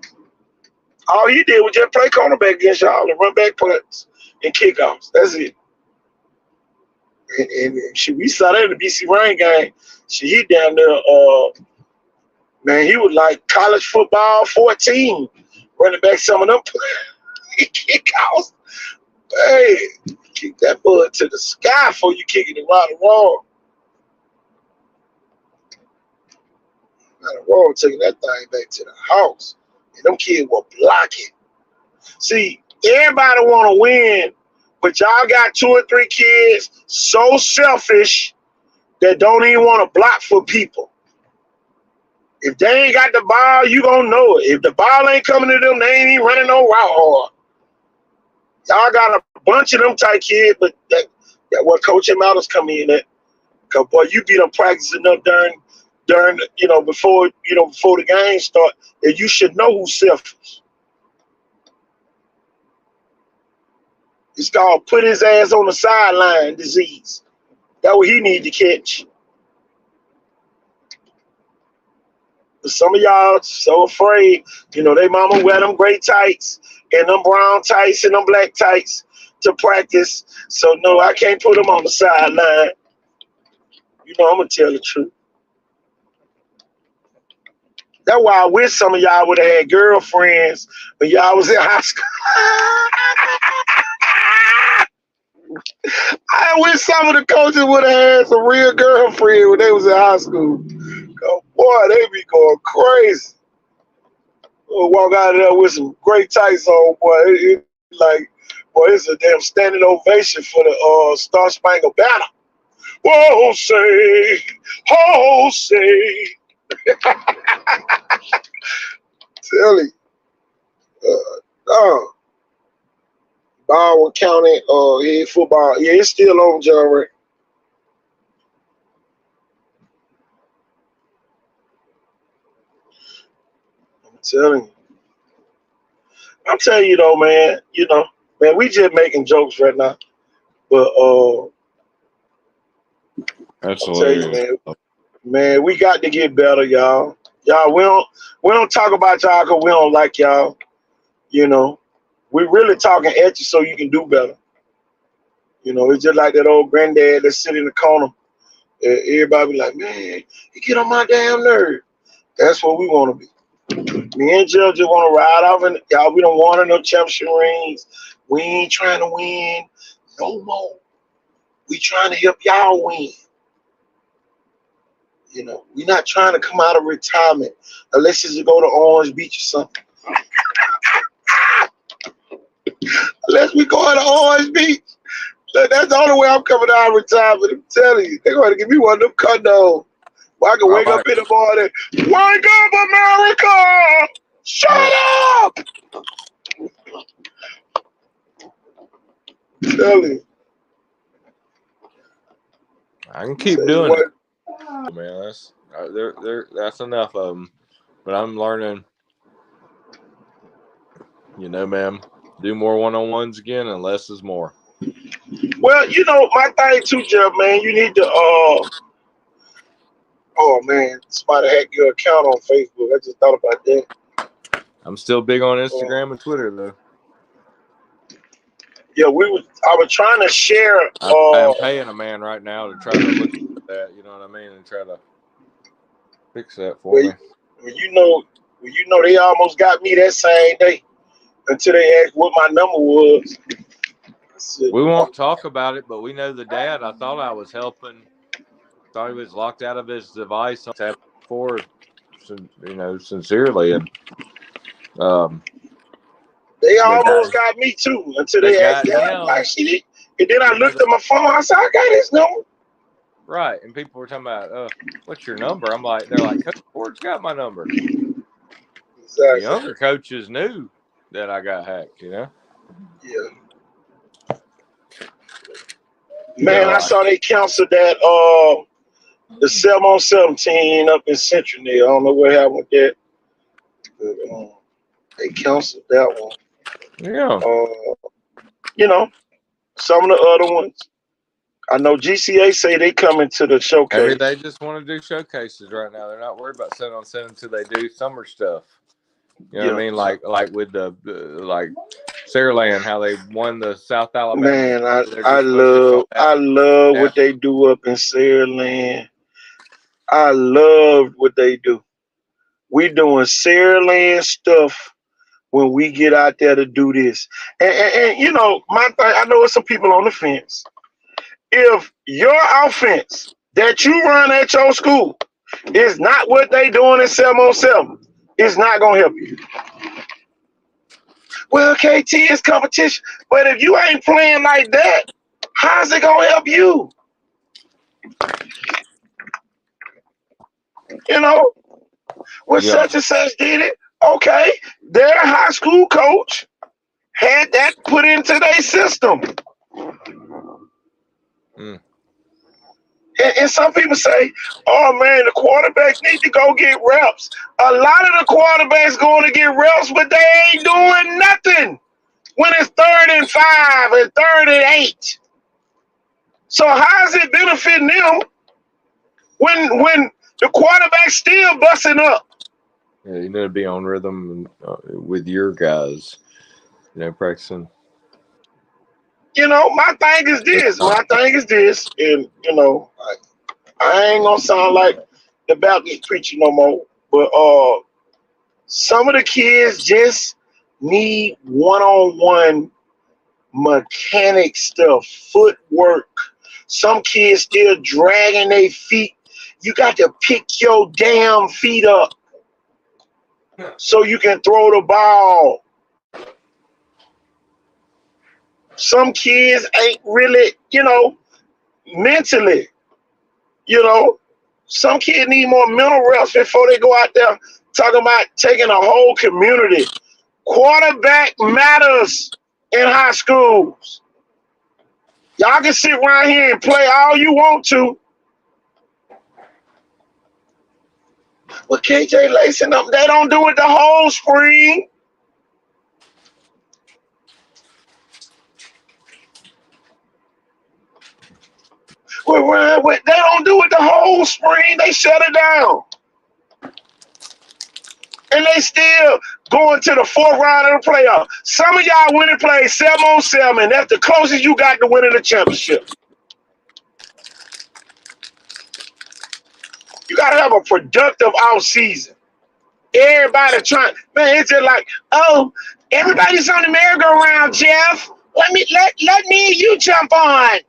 All he did was just play cornerback against y'all and run back punts and kickoffs. That's it. And we saw that in the BC Rain game. He down there, man, he was like college football 14, running back some of them kickoffs. Hey, kick that bullet to the sky before you kick it around the wall. Around the wall, taking that thing back to the house. And them kids were blocking. See, everybody want to win, but y'all got 2 or 3 kids so selfish that don't even want to block for people. If they ain't got the ball, you gonna know it. If the ball ain't coming to them, they ain't even running no route hard. Y'all got a bunch of them type kids, but that what Coach Matters come in at. Cause boy, you be them practicing up during before the game start, and you should know who's selfish. It's called put his ass on the sideline disease. That's what he need to catch. But some of y'all so afraid, they mama wear them gray tights and them brown tights and them black tights to practice. So no, I can't put them on the sideline. I'm gonna tell the truth. That's why I wish some of y'all would have had girlfriends when y'all was in high school. I wish some of the coaches would have had some real girlfriend when they was in high school. Oh, boy, they be going crazy. We'll walk out of there with some great tights on, boy. It's a damn standing ovation for the Star Spangled Banner. Whoa, say, oh, say. Tell you. Baldwin County head football. Yeah, it's still on, John Ray. I'm telling you though, man, man, we just making jokes right now. But That's I'm telling hilarious. you, man, we got to get better, y'all. Y'all, we don't talk about y'all because we don't like y'all. We really talking at you so you can do better. It's just like that old granddad that sit in the corner. Everybody be like, man, you get on my damn nerve. That's what we want to be. Me and Jill just want to ride off, and y'all, we don't want no championship rings. We ain't trying to win no more. We trying to help y'all win. We're not trying to come out of retirement unless it's to go to Orange Beach or something. Unless we go to Orange Beach. That's the only way I'm coming out of retirement. I'm telling you, they're going to give me one of them condos. Where I can wake up in the morning. Wake up, America! Shut up! Tell you. I can keep doing it, man. That's enough of them. But I'm learning, man, do more one-on-ones again, and less is more. Well, my thing too, Jeff, man, you need to, oh, man, somebody hacked your account on Facebook. I just thought about that. I'm still big on Instagram and Twitter, though. Yeah, I was trying to share. I'm paying a man right now to try to look at that, you know what I mean, and try to fix that for me. They almost got me that same day until they asked what my number was. We won't talk about it, but we know the dad. I thought I was helping. Thought he was locked out of his device for, sincerely, and They They almost got got me too until they they asked got me. I'm like, him. shit. And then I You know, looked at my phone. I said, I got his number. right. And people were talking about, what's your number? I'm like, they're like, Coach Ford's got my number. The Exactly. younger coaches knew that I got hacked, you know? Yeah. They're Man, I like, saw they canceled that the 7-on-17 up in Central there. I don't know what happened with that. But, they canceled that one. yeah. You know, some of the other ones. I know GCA say they coming to the showcase. They just want to do showcases right now. They're not worried about 7-on-7 until they do summer stuff. You know what I mean? Like with the like Saraland, how they won the South Alabama. Man, They're I just focused on love what they do up in Saraland. I love what they do. We doing Saraland stuff when we get out there to do this. And you know, my thing, I know it's some people on the fence. If your offense that you run at your school is not what they doing in 7-on-7, it's not gonna help you. Well, KT is competition, but if you ain't playing like that, how's it gonna help you? You know, when such and such did it, okay, their high school coach had that put into their system. And some people say, oh man, the quarterbacks need to go get reps. A lot of the quarterbacks going to get reps, but they ain't doing nothing when it's 3rd and 5 and 3rd and 8. So how's it benefiting them when the quarterback's still busting up? Yeah, you need to be on rhythm with your guys, you know, practicing. You know, my thing is this, and you know, I ain't gonna sound like the Baptist preacher no more, but some of the kids just need one-on-one mechanic stuff, footwork. Some kids still dragging their feet. You got to pick your damn feet up so you can throw the ball. Some kids ain't really, you know, mentally, you know, some kids need more mental reps before they go out there talking about taking a whole community. Quarterback matters in high schools. Y'all can sit around here and play all you want to. But KJ lacing them, they don't do it the whole spring. They don't do it the whole spring. They shut it down. And they still going to the 4th round of the playoff. Some of y'all went and played 7-on-7. That's the closest you got to winning the championship. You got to have a productive off season. Everybody trying, man, it's just like, oh, everybody's on the merry-go-round, Jeff. Let me and you jump on.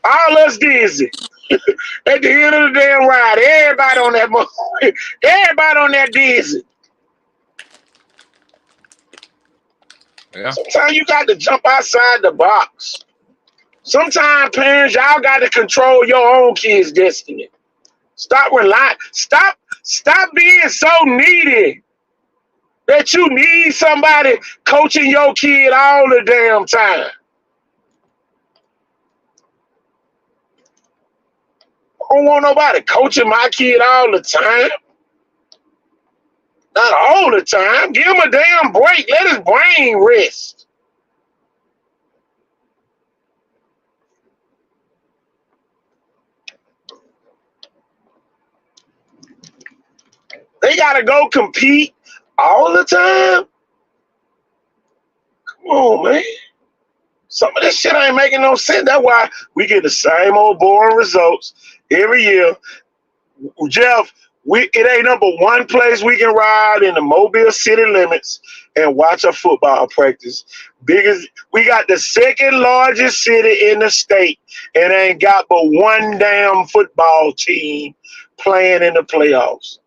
All us dizzy. At the end of the damn ride, everybody on that dizzy. Yeah. Sometimes you got to jump outside the box. Sometimes parents, y'all got to control your own kids' destiny. Stop relying. Stop being so needy that you need somebody coaching your kid all the damn time. I don't want nobody coaching my kid all the time. Not all the time. Give him a damn break. Let his brain rest. They got to go compete all the time. Come on, man. Some of this shit ain't making no sense. That's why we get the same old boring results every year. Jeff, it ain't number one place we can ride in the Mobile city limits and watch a football practice. We got the 2nd largest city in the state and ain't got but one damn football team playing in the playoffs.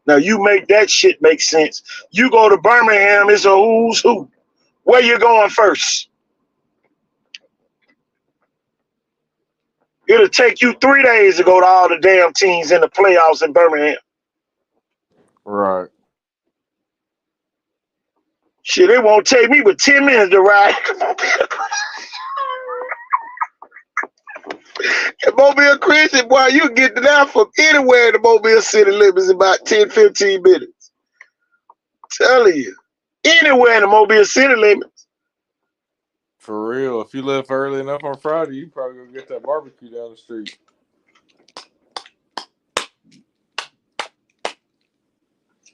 Now you make that shit make sense. You go to Birmingham, it's a who's who. Where you going first? It'll take you 3 days to go to all the damn teams in the playoffs in Birmingham. Right. Shit, it won't take me but 10 minutes to ride. Mobile Christian, boy, you can get down from anywhere in the Mobile city limits in about 10, 15 minutes. Telling you. Anywhere in the Mobile city limits. For real. If you left early enough on Friday, you probably go get that barbecue down the street.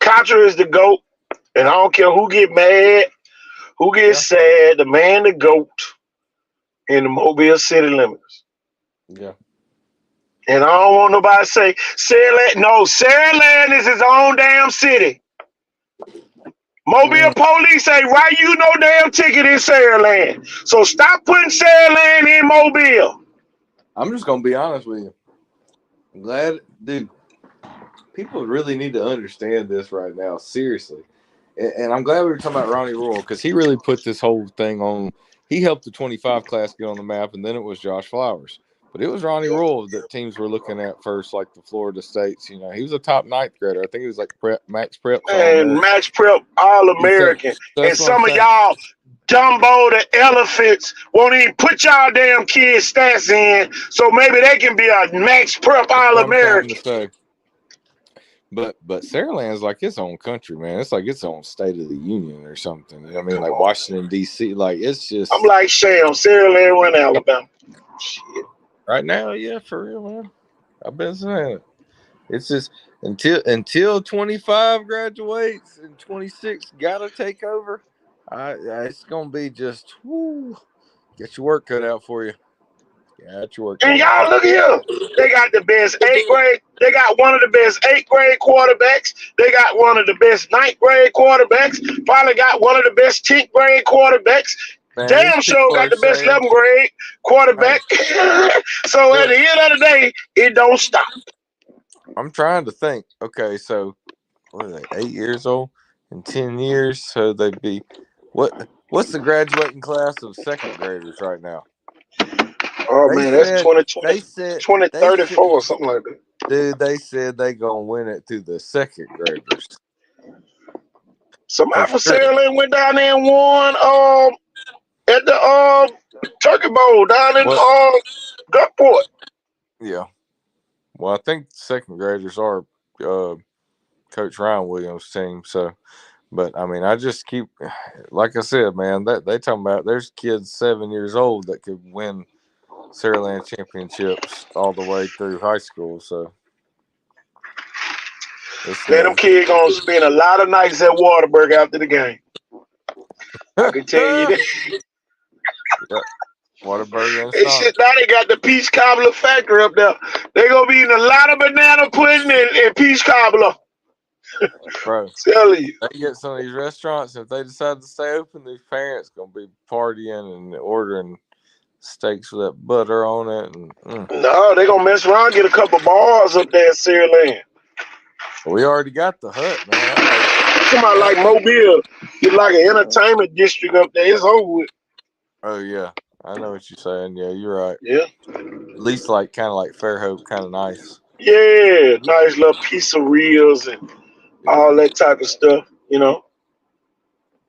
Contra is the GOAT. And I don't care who get mad, who gets sad, the man, the GOAT in the Mobile city limits. Yeah. And I don't want nobody to say, Saraland. No, Saraland is his own damn city. Mobile police say, write you no damn ticket in Saraland. So stop putting Saraland in Mobile. I'm just going to be honest with you. I'm glad, dude, people really need to understand this right now, seriously. And I'm glad we were talking about Ronnie Rule because he really put this whole thing on. He helped the 25 class get on the map, and then it was Josh Flowers. But it was Ronnie Rule that teams were looking at first, like the Florida States. You know, he was a top ninth grader. I think he was like Max Prep. And Max Prep All-American. And some of y'all Dumbo the elephants won't even put y'all damn kids' stats in, so maybe they can be a Max Prep All-American. But Saraland's like its own country, man. It's like its own State of the Union or something. I mean, like Washington, D.C. Like, it's just... I'm like Sham. Saraland run Alabama. Shit. Right now, yeah, for real, man. I've been saying it. It's just until 25 graduates and 26 gotta take over. It's gonna be just get your work cut out for you. Got your work. And y'all look here. They got the best 8th grade. They got one of the best 8th grade quarterbacks. They got one of the best 9th grade quarterbacks. Probably got one of the best 10th grade quarterbacks. Man, damn sure got the best 11th grade quarterback. So at the end of the day, it don't stop. I'm trying to think. Okay, so what are they? 8 years old in 10 years, so they'd be what's the graduating class of 2nd graders right now? Oh man, that's 2034 or something like that. Dude, they said they gonna win it through the 2nd graders. Somebody from Saraland went down there and won at the Turkey Bowl down in Gulfport. Yeah. Well, I think 2nd graders are Coach Ryan Williams' team. So, but I mean, I just keep, like I said, man, that they talking about there's kids 7 years old that could win Saraland championships all the way through high school. So, man, them kids gonna spend a lot of nights at Waterburg after the game. I can tell you that. Yep. Waterburg and shit, now they got the peach cobbler factory up there. They gonna be eating a lot of banana pudding and peach cobbler. Bro, telling you. They get some of these restaurants, if they decide to stay open, these parents gonna be partying and ordering steaks with that butter on it. And no, they gonna mess around, get a couple bars up there in Saraland. We already got the hut, man. Somebody like Mobile, get like an entertainment district up there. It's over with. Oh yeah, I know what you're saying. Yeah, you're right. Yeah. At least like kind of like Fairhope, kind of nice. Yeah, nice little pizzerias and all that type of stuff, you know.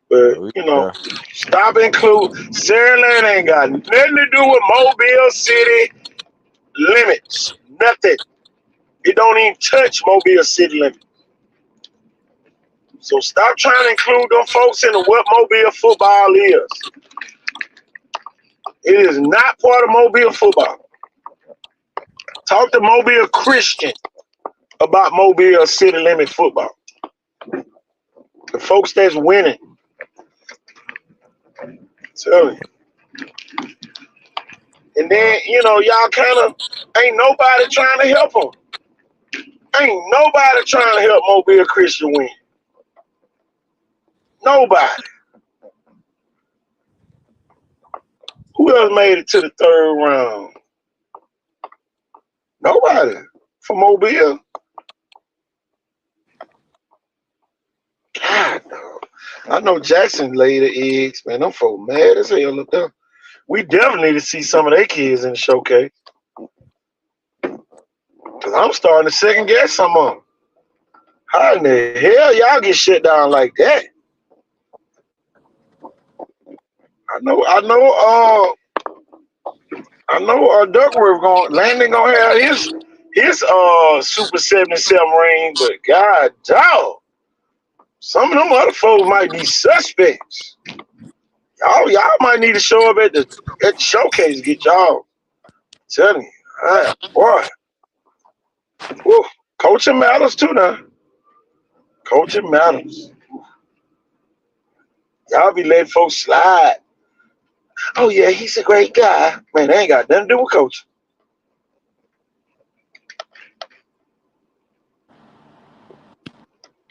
But you know, stop include Saraland ain't got nothing to do with Mobile City limits. Nothing. It don't even touch Mobile City limits. So stop trying to include them folks into what Mobile football is. It is not part of Mobile football. Talk to Mobile Christian about Mobile City limit football. The folks that's winning. Tell you. And then, you know, y'all kind of ain't nobody trying to help them. Ain't nobody trying to help Mobile Christian win. Nobody. Who else made it to the 3rd round? Nobody from Mobile. I know Jackson laid the eggs, man. Them folk mad as hell up there. We definitely need to see some of their kids in the showcase. Cause I'm starting to second guess some of them. How in the hell y'all get shut down like that? I know Duckworth Landon gonna have his Super 77 ring, but god dog, some of them other folks might be suspects. Y'all might need to show up at the showcase to get y'all. Telling you, boy. Woo. Coaching matters too now. Coaching matters. Y'all be letting folks slide. Oh yeah, he's a great guy. Man, they ain't got nothing to do with coaching.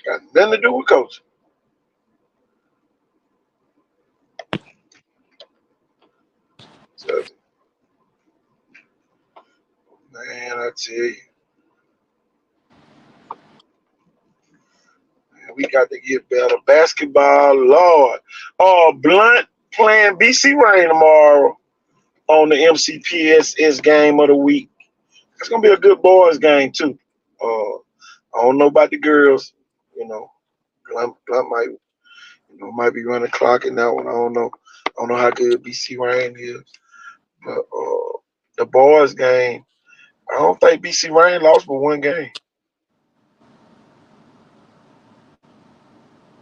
Got nothing to do with coaching. So, man, I tell you. Man, we got to get better. Basketball, Lord. Blunt playing BC Rain tomorrow on the MCPSS game of the week. It's gonna be a good boys game too. I don't know about the girls. You know, Blunt might be running clock in that one. I don't know. I don't know how good BC Rain is, but the boys game, I don't think BC Rain lost but one game.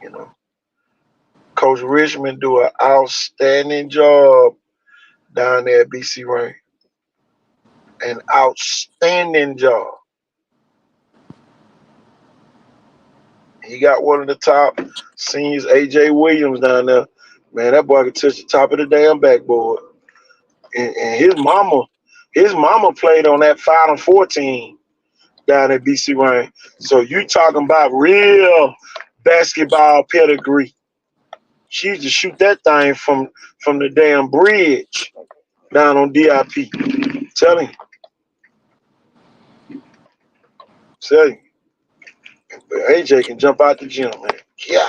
You know, Coach Richmond do an outstanding job down there at BC Rain. An outstanding job. He got one of the top seniors, AJ Williams, down there. Man, that boy could touch the top of the damn backboard. And his mama played on that 5 and 14 down at BC Rain. So you talking about real basketball pedigree. She used to shoot that thing from the damn bridge down on DIP. Telling you. But AJ can jump out the gym, man. Yeah,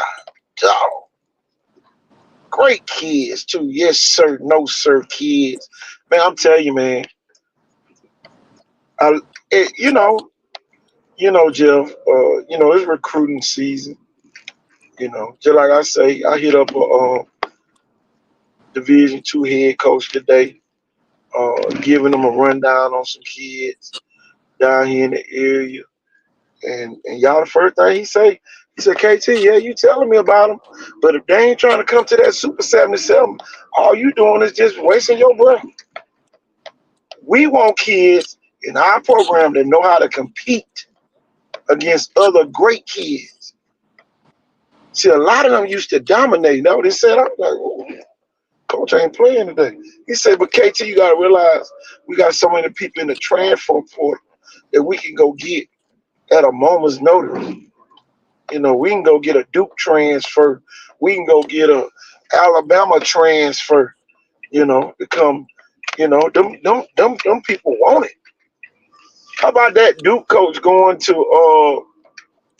dog. Great kids too. Yes, sir. No, sir, kids. Man, I'm telling you, man. You know, Jeff. It's recruiting season. You know, just like I say, I hit up a Division II head coach today, giving them a rundown on some kids down here in the area. And y'all, the first thing he said, KT, yeah, you telling me about them, but if they ain't trying to come to that Super 77, all you doing is just wasting your breath. We want kids in our program that know how to compete against other great kids. See, a lot of them used to dominate. Now they said, I'm like, oh, coach ain't playing today. He said, but KT, you got to realize we got so many people in the transfer portal that we can go get at a moment's notice. You know, we can go get a Duke transfer. We can go get a Alabama transfer. You know, become, them people want it. How about that Duke coach going to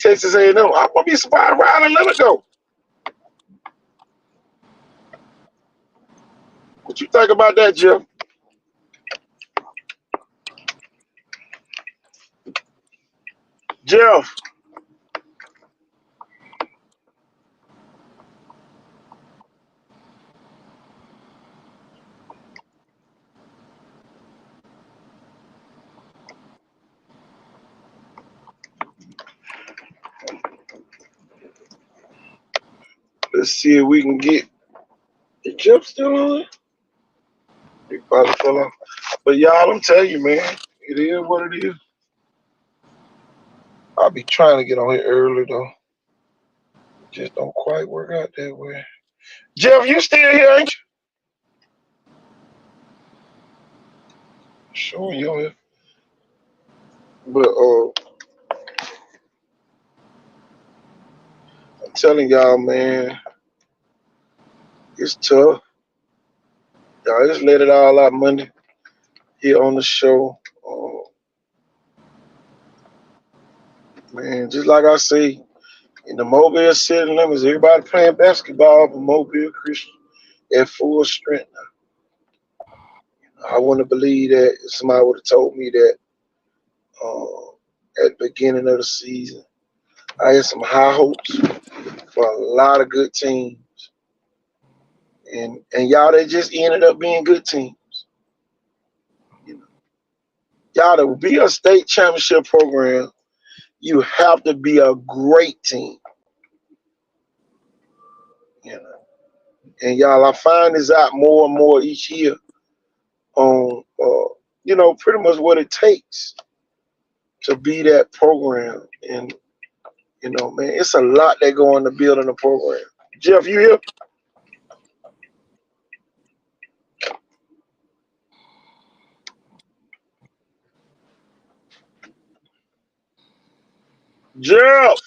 Texas A&M? I'm gonna be surprised Riley and let it go. What you think about that, Jeff? Jeff. Let's see if we can get. Is Jeff still on? He probably fell off. But y'all, I'm telling you, man, it is what it is. I'll be trying to get on here early though. It just don't quite work out that way. Jeff, you still here, ain't you? Sure, you here. But I'm telling y'all, man, it's tough. Y'all just let it all out Monday here on the show. Man, just like I say, In the Mobile city limits, everybody playing basketball, but Mobile Christian at full strength. I wouldn't believe that if somebody would have told me that at the beginning of the season. I had some high hopes for a lot of good teams. And y'all, they just ended up being good teams. You know, y'all, to be a state championship program, you have to be a great team. You know, and y'all, I find this out more and more each year on, pretty much what it takes to be that program. And man, it's a lot that go into building a program. Jeff, you here? Jeff.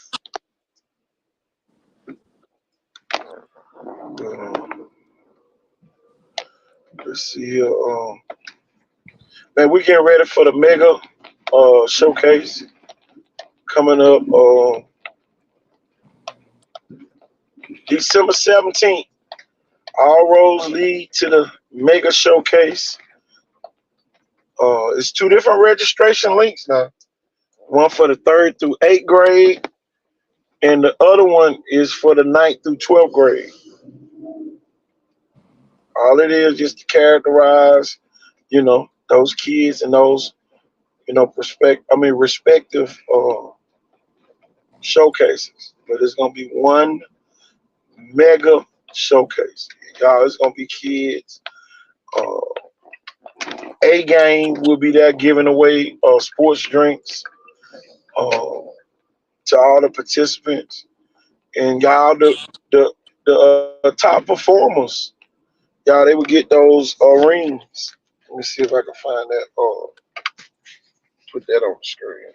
Let's see here. Man, we getting ready for the mega showcase coming up December 17th. All roads lead to the mega showcase. It's two different registration links now. One for the 3rd through 8th grade, and the other one is for the 9th through 12th grade. All it is just to characterize, those kids and those, respective showcases. But it's gonna be one mega showcase. Y'all, it's gonna be kids. A game will be there giving away sports drinks to all the participants, and y'all, the top performers, y'all, they will get those rings. Let me see if I can find that. Put that on the screen.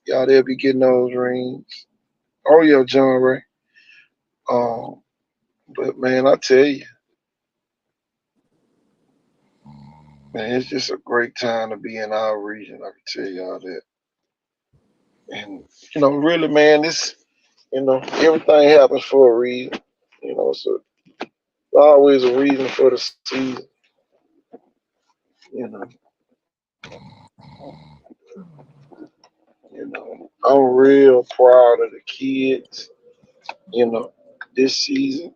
Y'all, they'll be getting those rings. Oh yeah, John Ray. But man, I tell you, man, it's just a great time to be in our region. I can tell y'all that. And really, man, this, everything happens for a reason. So always a reason for the season. You know, I'm real proud of the kids. This season.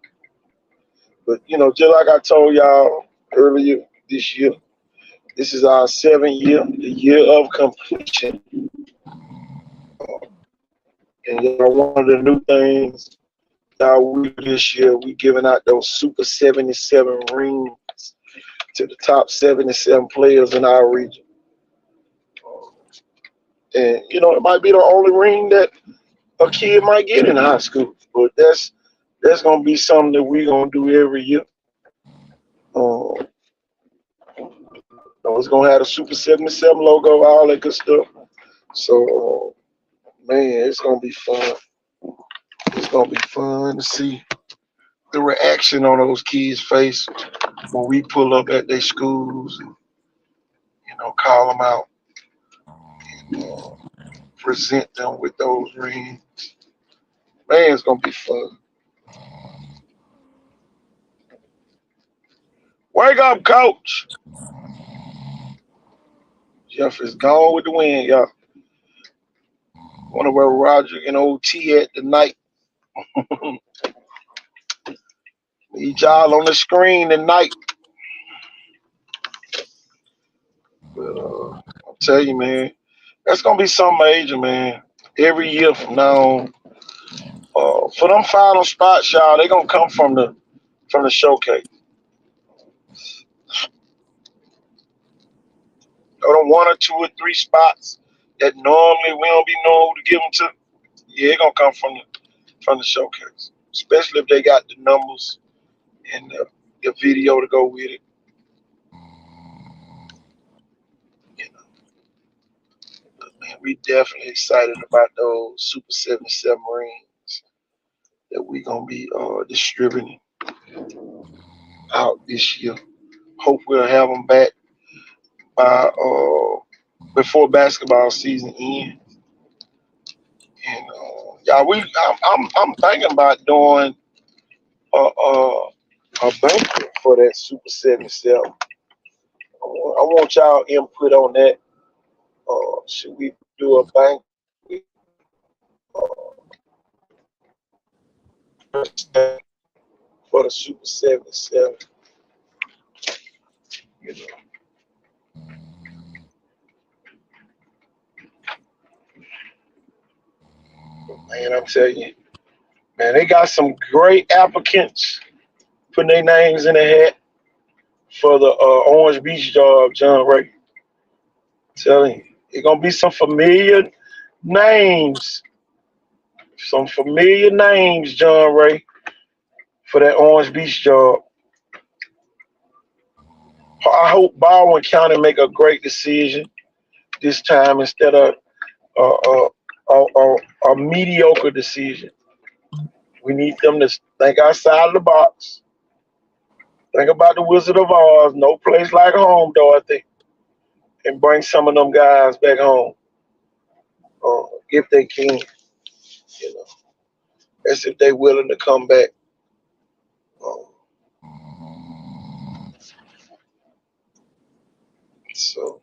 But just like I told y'all earlier this year, this is our 7th year, the year of completion. And one of the new things we do this year, we giving out those Super 77 rings to the top 77 players in our region. And it might be the only ring that a kid might get in high school, but that's gonna be something that we're gonna do every year. It's gonna have the Super 77 logo, all that good stuff. So, man, it's gonna be fun. It's gonna be fun to see the reaction on those kids' face when we pull up at their schools and call them out and present them with those rings. Man, it's gonna be fun. Wake up, coach. Jeff is gone with the wind, y'all. Wonder where Roger and OT at tonight. Need y'all on the screen tonight. But I'll tell you, man, that's gonna be some major, man. Every year from now on. For them final spots, y'all, they gonna come from the showcase. Them 1 or 2 or 3 spots that normally we don't be knowing who to give them to. Yeah, it gonna come from the showcase, especially if they got the numbers and the video to go with it. But man, we definitely excited about those Super 77 rings that we gonna be distributing out this year. Hope we'll have them back by before basketball season ends. And Yeah, I'm thinking about doing a banquet for that Super 77. I want y'all input on that. Should we do a banquet for the Super 77? You know, man, I'm telling you, man, they got some great applicants putting their names in the hat for the Orange Beach job, John Ray. Telling you, it's gonna be some familiar names, John Ray, for that Orange Beach job. I hope Baldwin County make a great decision this time instead of a mediocre decision. We need them to think outside of the box. Think about the Wizard of Oz, no place like home, Dorothy, and bring some of them guys back home if they can. You know, as if they willing to come back. So.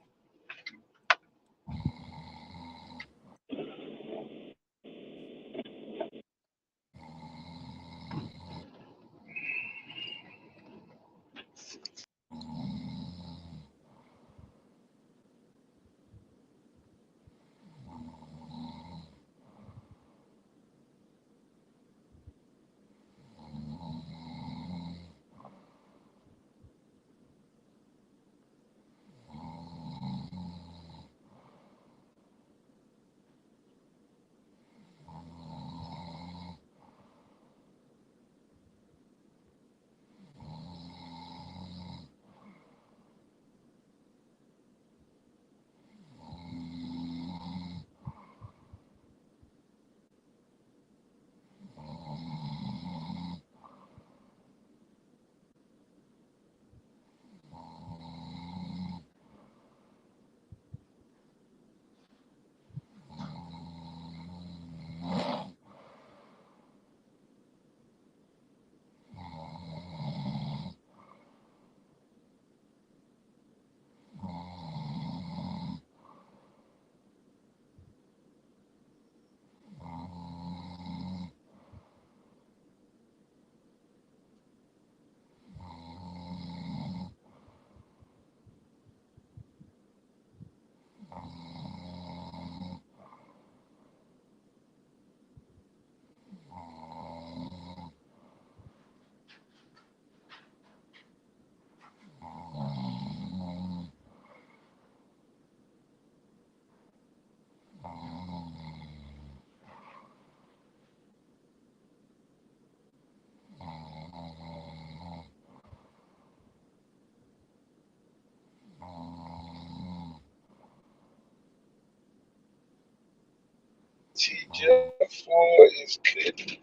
TJ Ford is good.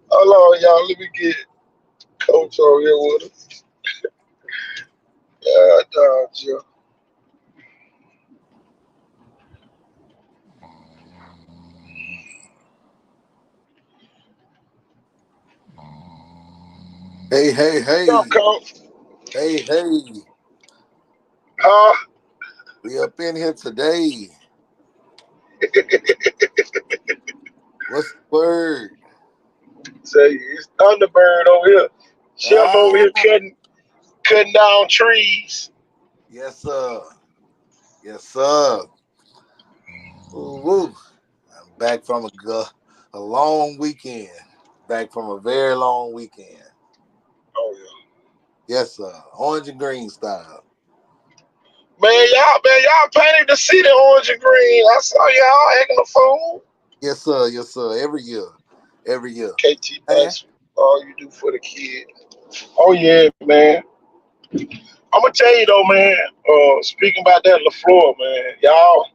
Hold on, y'all. Let me get Coach over here with us. Yeah, dog, Joe. Hey, hey, What's up, hey, Coach? hey, hey. Huh? We up in here today. What's the word? Say it's Thunderbird over here. Chef over Ah, here cutting down trees. yes, sir. Yes, sir. Ooh, woo. I'm back from a long weekend. Back from a very long weekend. Oh yeah. Yes, sir. Orange and green style. Man, y'all painted the city orange and green. I saw y'all acting a fool. Yes, sir. Yes, sir. Every year. Every year. KT, Man. that's all you do for the kid. Oh yeah, man. I'm gonna tell you though, man. Speaking about that LaFleur, man, y'all,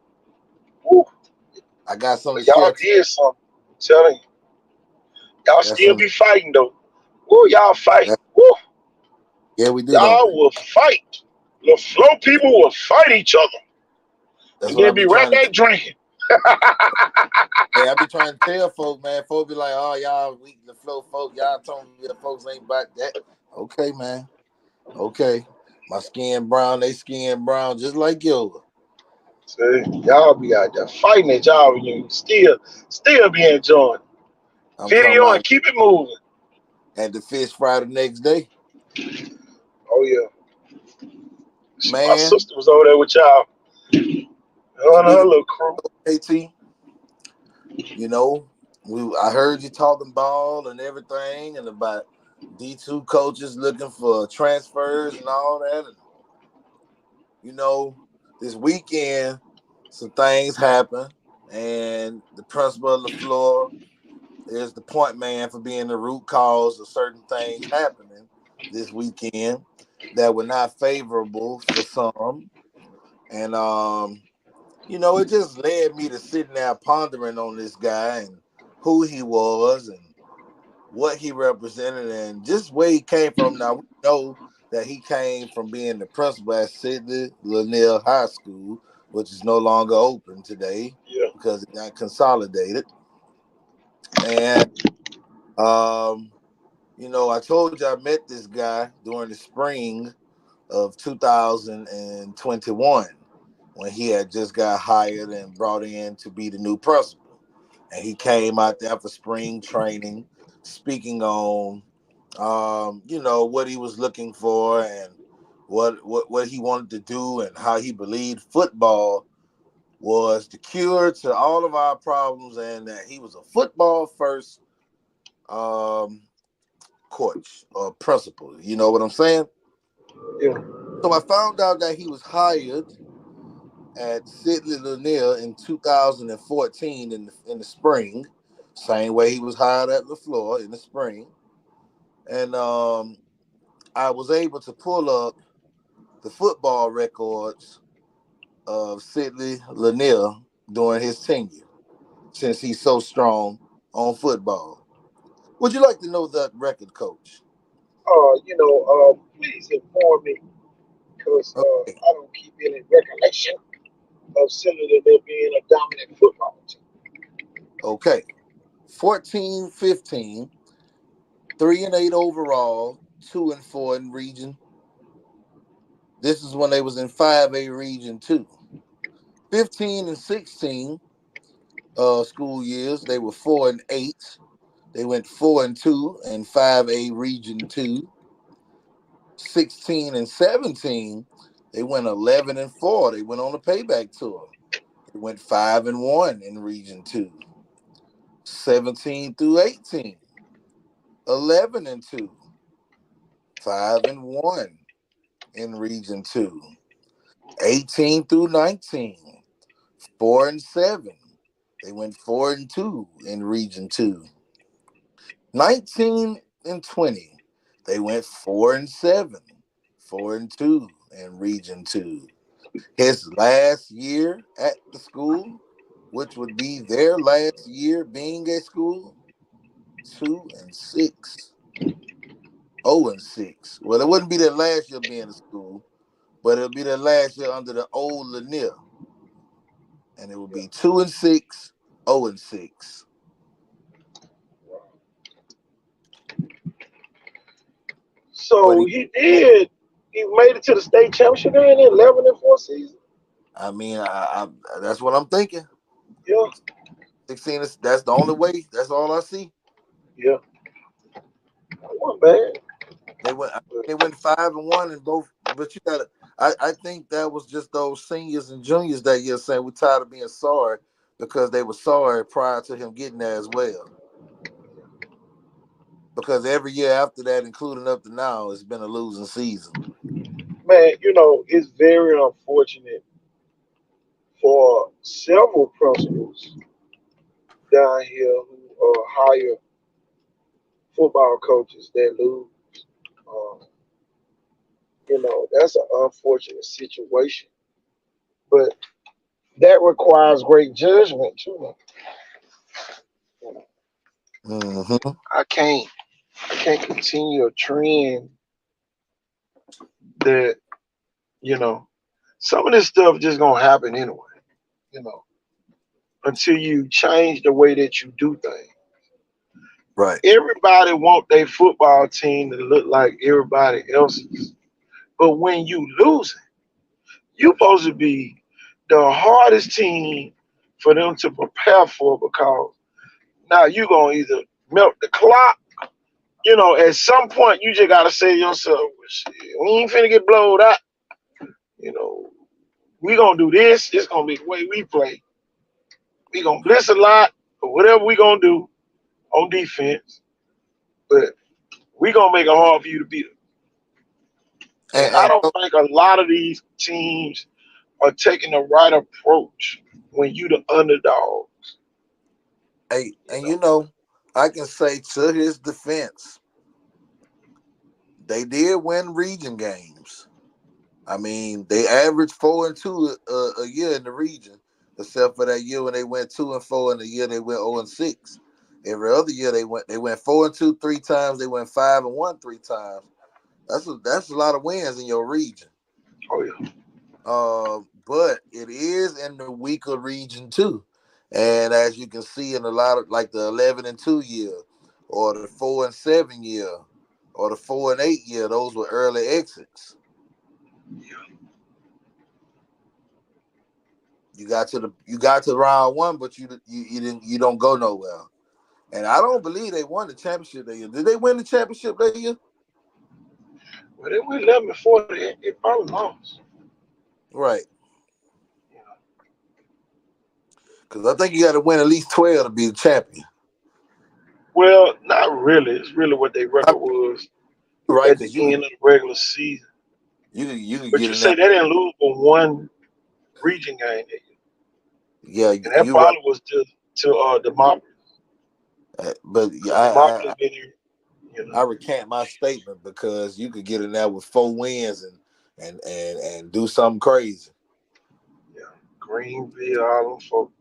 woo, I got something to y'all share. did something. I'm telling you, I y'all got still something. be fighting though. Woo, y'all I fight. got, Woo, yeah, we do, don't we? y'all will fight. LaFleur people will fight each other That's and what I then be be right trying to back drinking. Hey, I be trying to tell folk, man. Folk be like, "Oh, y'all weak the flow, folk. Y'all told me that folks ain't about that." Okay, man. Okay, my skin brown, they skin brown, just like yours. See, y'all be out there fighting at y'all reunion, still be enjoying I'm talking video and about keep it moving. at the fish fry the next day, Oh yeah, my man. sister was over there with y'all, her and her Speaking little crew. of AT, you know, I heard you talking ball and everything, and about D2 coaches looking for transfers and all that. And, you know, this weekend, some things happen, and the principal of the floor is the point man for being the root cause of certain things happening this weekend that were not favorable for some. And you know, it just led me to sitting there pondering on this guy and who he was and what he represented and just where he came from. Now we know that he came from being the principal at Sidney Lanier High School, which is no longer open today Yeah. because it got consolidated. And you know, I told you I met this guy during the spring of 2021 when he had just got hired and brought in to be the new principal. And he came out there for spring training, speaking on, you know, what he was looking for and what he wanted to do and how he believed football was the cure to all of our problems and that he was a football first um, coach or principal. You know what I'm saying? Yeah. So I found out that he was hired at Sidney Lanier in 2014 in the spring, same way he was hired at LaFleur in the spring. And I was able to pull up the football records of Sidney Lanier during his tenure, since he's so strong on football. Would you like to know that record, Coach? Please inform me because Okay. I don't keep any recollection of Senator there being a dominant football team. Okay. 14, 15, 3-8 overall, 2-4 in region. This is when they was in 5A region 2. 15 and 16 school years, they were 4-8. They went 4-2 in 5A region 2. 16 and 17, they went 11-4. They went on a payback tour. They went 5-1 in region 2. 17 through 18, 11-2. 5-1 in region 2. 18 through 19, 4-7. They went 4-2 in region 2. 19 and 20, they went 4-7, 4-2 in region 2. His last year at the school, which would be their last year being at school, 2-6, 0-6. Well, it wouldn't be their last year being at school, but it'll be their last year under the old Lanier. And it would be 2-6, 0-6. But So he did. He made it to the state championship in 11-4 season. I mean, I that's what I'm thinking. Yeah. 16 is that's the only way. That's all I see. Yeah. That wasn't bad. They went 5-1 in both, but you gotta I think that was just those seniors and juniors that year saying we're tired of being sorry because they were sorry prior to him getting there as well. Because every year after that, including up to now, it's been a losing season. Man, it's very unfortunate for several principals down here who hire football coaches that lose. Um, that's an unfortunate situation. But that requires great judgment too. Mm-hmm. I can't continue a trend that, you know, some of this stuff just gonna happen anyway. You know, until you change the way that you do things. Right. Everybody want their football team to look like everybody else's. But when you losing, you supposed to be the hardest team for them to prepare for because now you gonna either melt the clock. At some point you just gotta say to yourself, well, shit, we ain't finna get blowed out. You know, we gonna do this. It's gonna be the way we play. We gonna blitz a lot or whatever we gonna do on defense, but we gonna make it hard for you to beat them. And I And don't think a lot of these teams are taking the right approach when you the underdog. I can say to his defense, they did win region games. I mean, they averaged 4-2 a year in the region, except for that year when they went 2-4, and the year they went 0-6. Every other year they went 4-2 3 times. They went 5-1 3 times. That's a lot of wins in your region. Oh yeah. But it is in the weaker region too, and as you can see in a lot of like the 11-2 year, or the 4-7 year, or the 4-8 year, those were early exits. You got to round one, but you don't go nowhere. And I don't believe they won the championship that year. Did they win the championship that year? Well, they went 11-4. They probably lost. Right. Because I think you got to win at least 12 to be the champion. Well, not really. It's really what their record was Right. at the end of the regular season. You can But get you say they didn't lose for one region game that year. Yeah, and that probably was to Demopolis. But Demopolis been here. I recant my statement because you could get in there with 4 wins and do something crazy. Yeah, Greenville, all them folks.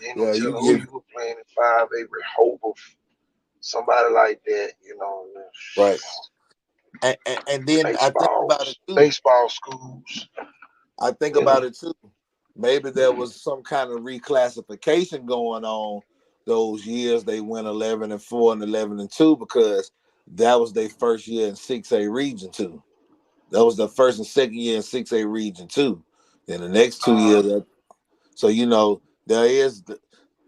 You know, Yeah, who you were playing in 5A, Rehoboth, somebody like that. Right. And then I think about it too. Baseball schools. I think about it too. Maybe there was some kind of reclassification going on those years. They went 11-4 and 11-2 because that was their first year in 6A region too. That was the first and second year in 6A region too. Then the next 2 years. So there is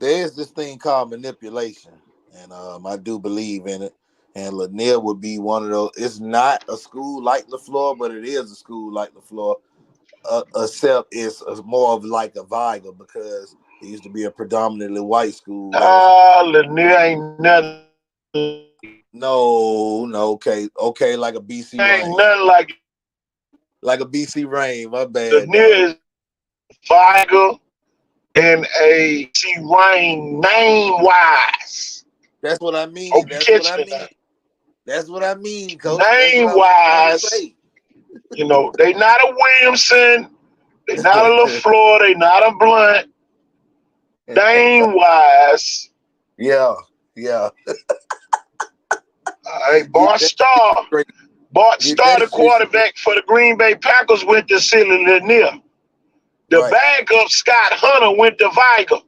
this thing called manipulation, and I do believe in it. And Lanier would be one of those. It's not a school like LaFleur, but it is a school like LaFleur. Except it's more of like a Viger because it used to be a predominantly white school. Lanier ain't nothing. No, okay, like a BC Ain't Rain. nothing like a BC Rain. My bad. Lanier is Viger and a BC Rain name wise. That's what I mean. Oh, That's what I mean, Coach. Name wise. They not a Williamson, they not a LaFleur, they not a Blunt. Name wise. Yeah. All right, Bart Starr. Bart Starr, the quarterback for the Green Bay Packers, went to Silly Lanier. The backup, Scott Hunter, went to Viger.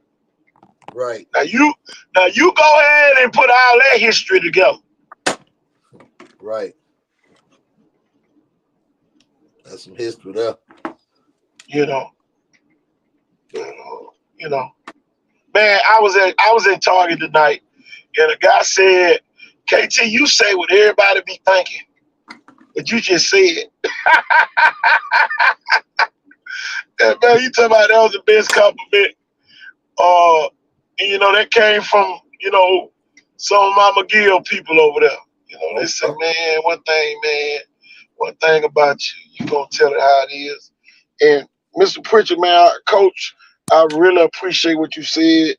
Right. Now you go ahead and put all that history together. Right. That's some history there. Man, I was in Target tonight, and a guy said, "KT, you say what everybody be thinking, but you just said." Man, you talking about that was the best compliment. And that came from some of my McGill people over there. They said, "Man, one thing about you gonna tell it how it is." And Mr. Pritchard, man, Coach, I really appreciate what you said.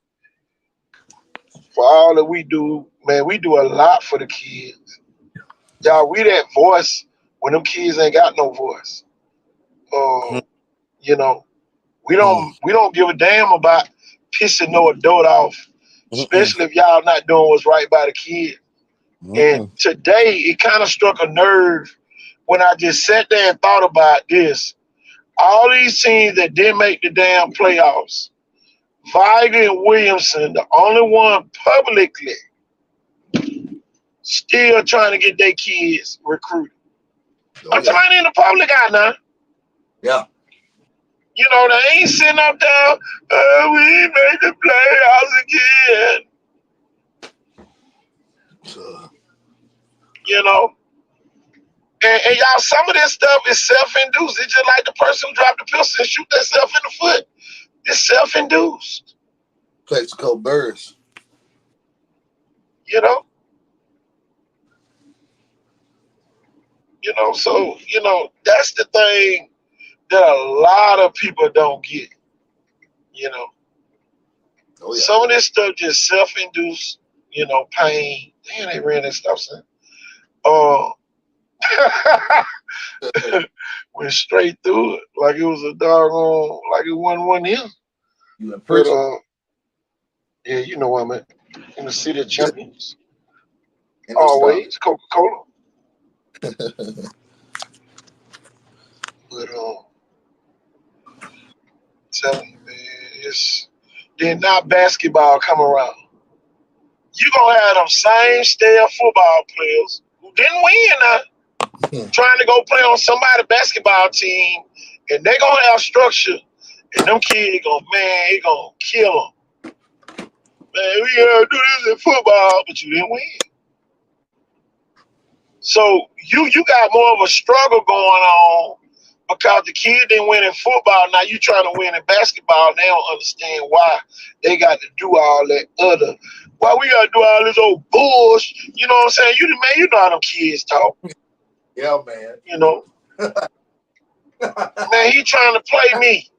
For all that we do, man, we do a lot for the kids. Y'all, we that voice when them kids ain't got no voice. We don't give a damn about pissing no adult off, especially if y'all not doing what's right by the kid. And today, it kind of struck a nerve when I just sat there and thought about this. All these teams that didn't make the damn playoffs Viger and Williamson, the only one publicly still trying to get their kids recruited. Oh, I'm talking about in the public eye now. yeah. You know, they ain't sitting up there, we made the playoffs again. So, You know? And y'all, some of this stuff is self-induced. It's just like the person who dropped the pistol and shoot themselves in the foot. It's self-induced. Plexico Burrs. You know? So, that's the thing that a lot of people don't get. Oh, yeah. Some of this stuff just self-induced, pain. Damn, they ran that stop sign. Went straight through it like it was a doggone, like it wasn't one of him. You in But prison? yeah, you know what I mean. In the City of Champions. In Always Coca-Cola. But telling you, man, it's then not basketball come around. You gonna have them same stale football players who didn't win now, trying to go play on somebody's basketball team, and they gonna have structure, and them kids it gonna kill them. Man, we gotta do this in football, but you didn't win. So you got more of a struggle going on because the kid didn't win in football. Now you trying to win in basketball, and they don't understand why they got to do all that other. Why we gotta do all this old bullshit? You know what I'm saying? You know how them kids talk. Yeah, man. Man, he trying to play me.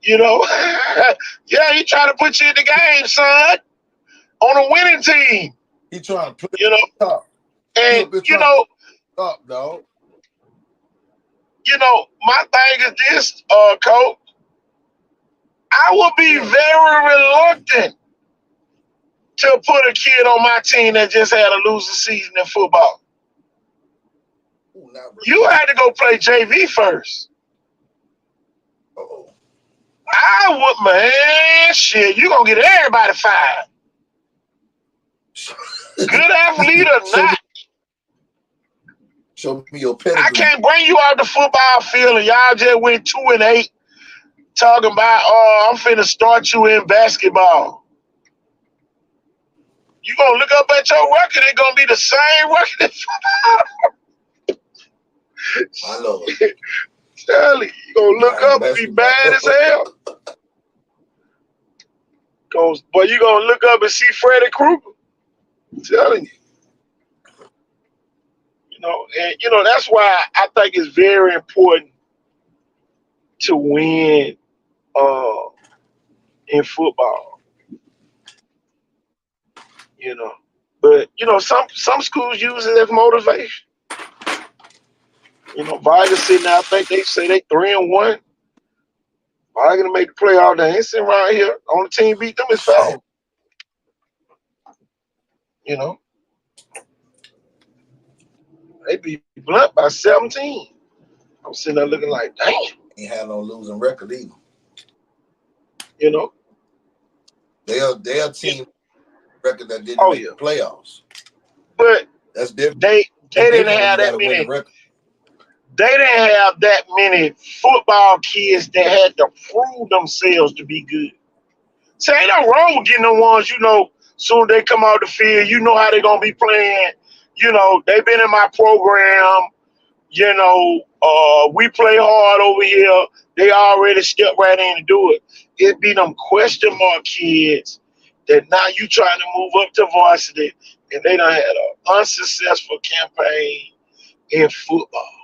Yeah, he trying to put you in the game, son, on a winning team. He trying to play top. And Up, dog. My thing is this, Coach. I would be very reluctant to put a kid on my team that just had a losing season in football. Ooh, not really. You had to go play JV first. Uh-oh. I would, man, shit, you gonna get everybody fired. Good athlete or not. Show me your pedigree. I can't bring you out the football field and y'all just went 2-8 talking about, I'm finna start you in basketball. You gonna look up at your record, it's gonna be the same record in football. My Lord. Charlie, you gonna look up and be bad as hell. Boy, you gonna look up and see Freddy Krueger. I'm telling you. And that's why I think it's very important to win in football. But some schools use it as motivation. Viger sitting there, I think they say they 3-1. Viger to make the playoff. They ain't sitting around here. Only team beat them is Falcons. They beat Blunt by 17. I'm sitting there looking like, damn. Ain't had no losing record either. Their team record that didn't make the playoffs. But that's different. They didn't have that many. They didn't have that many football kids that had to prove themselves to be good. So ain't no wrong with getting the ones, soon as they come out the field, how they're gonna be playing. They've been in my program. We play hard over here. They already stepped right in to do it. It be them question mark kids that now you trying to move up to varsity and they done had an unsuccessful campaign in football.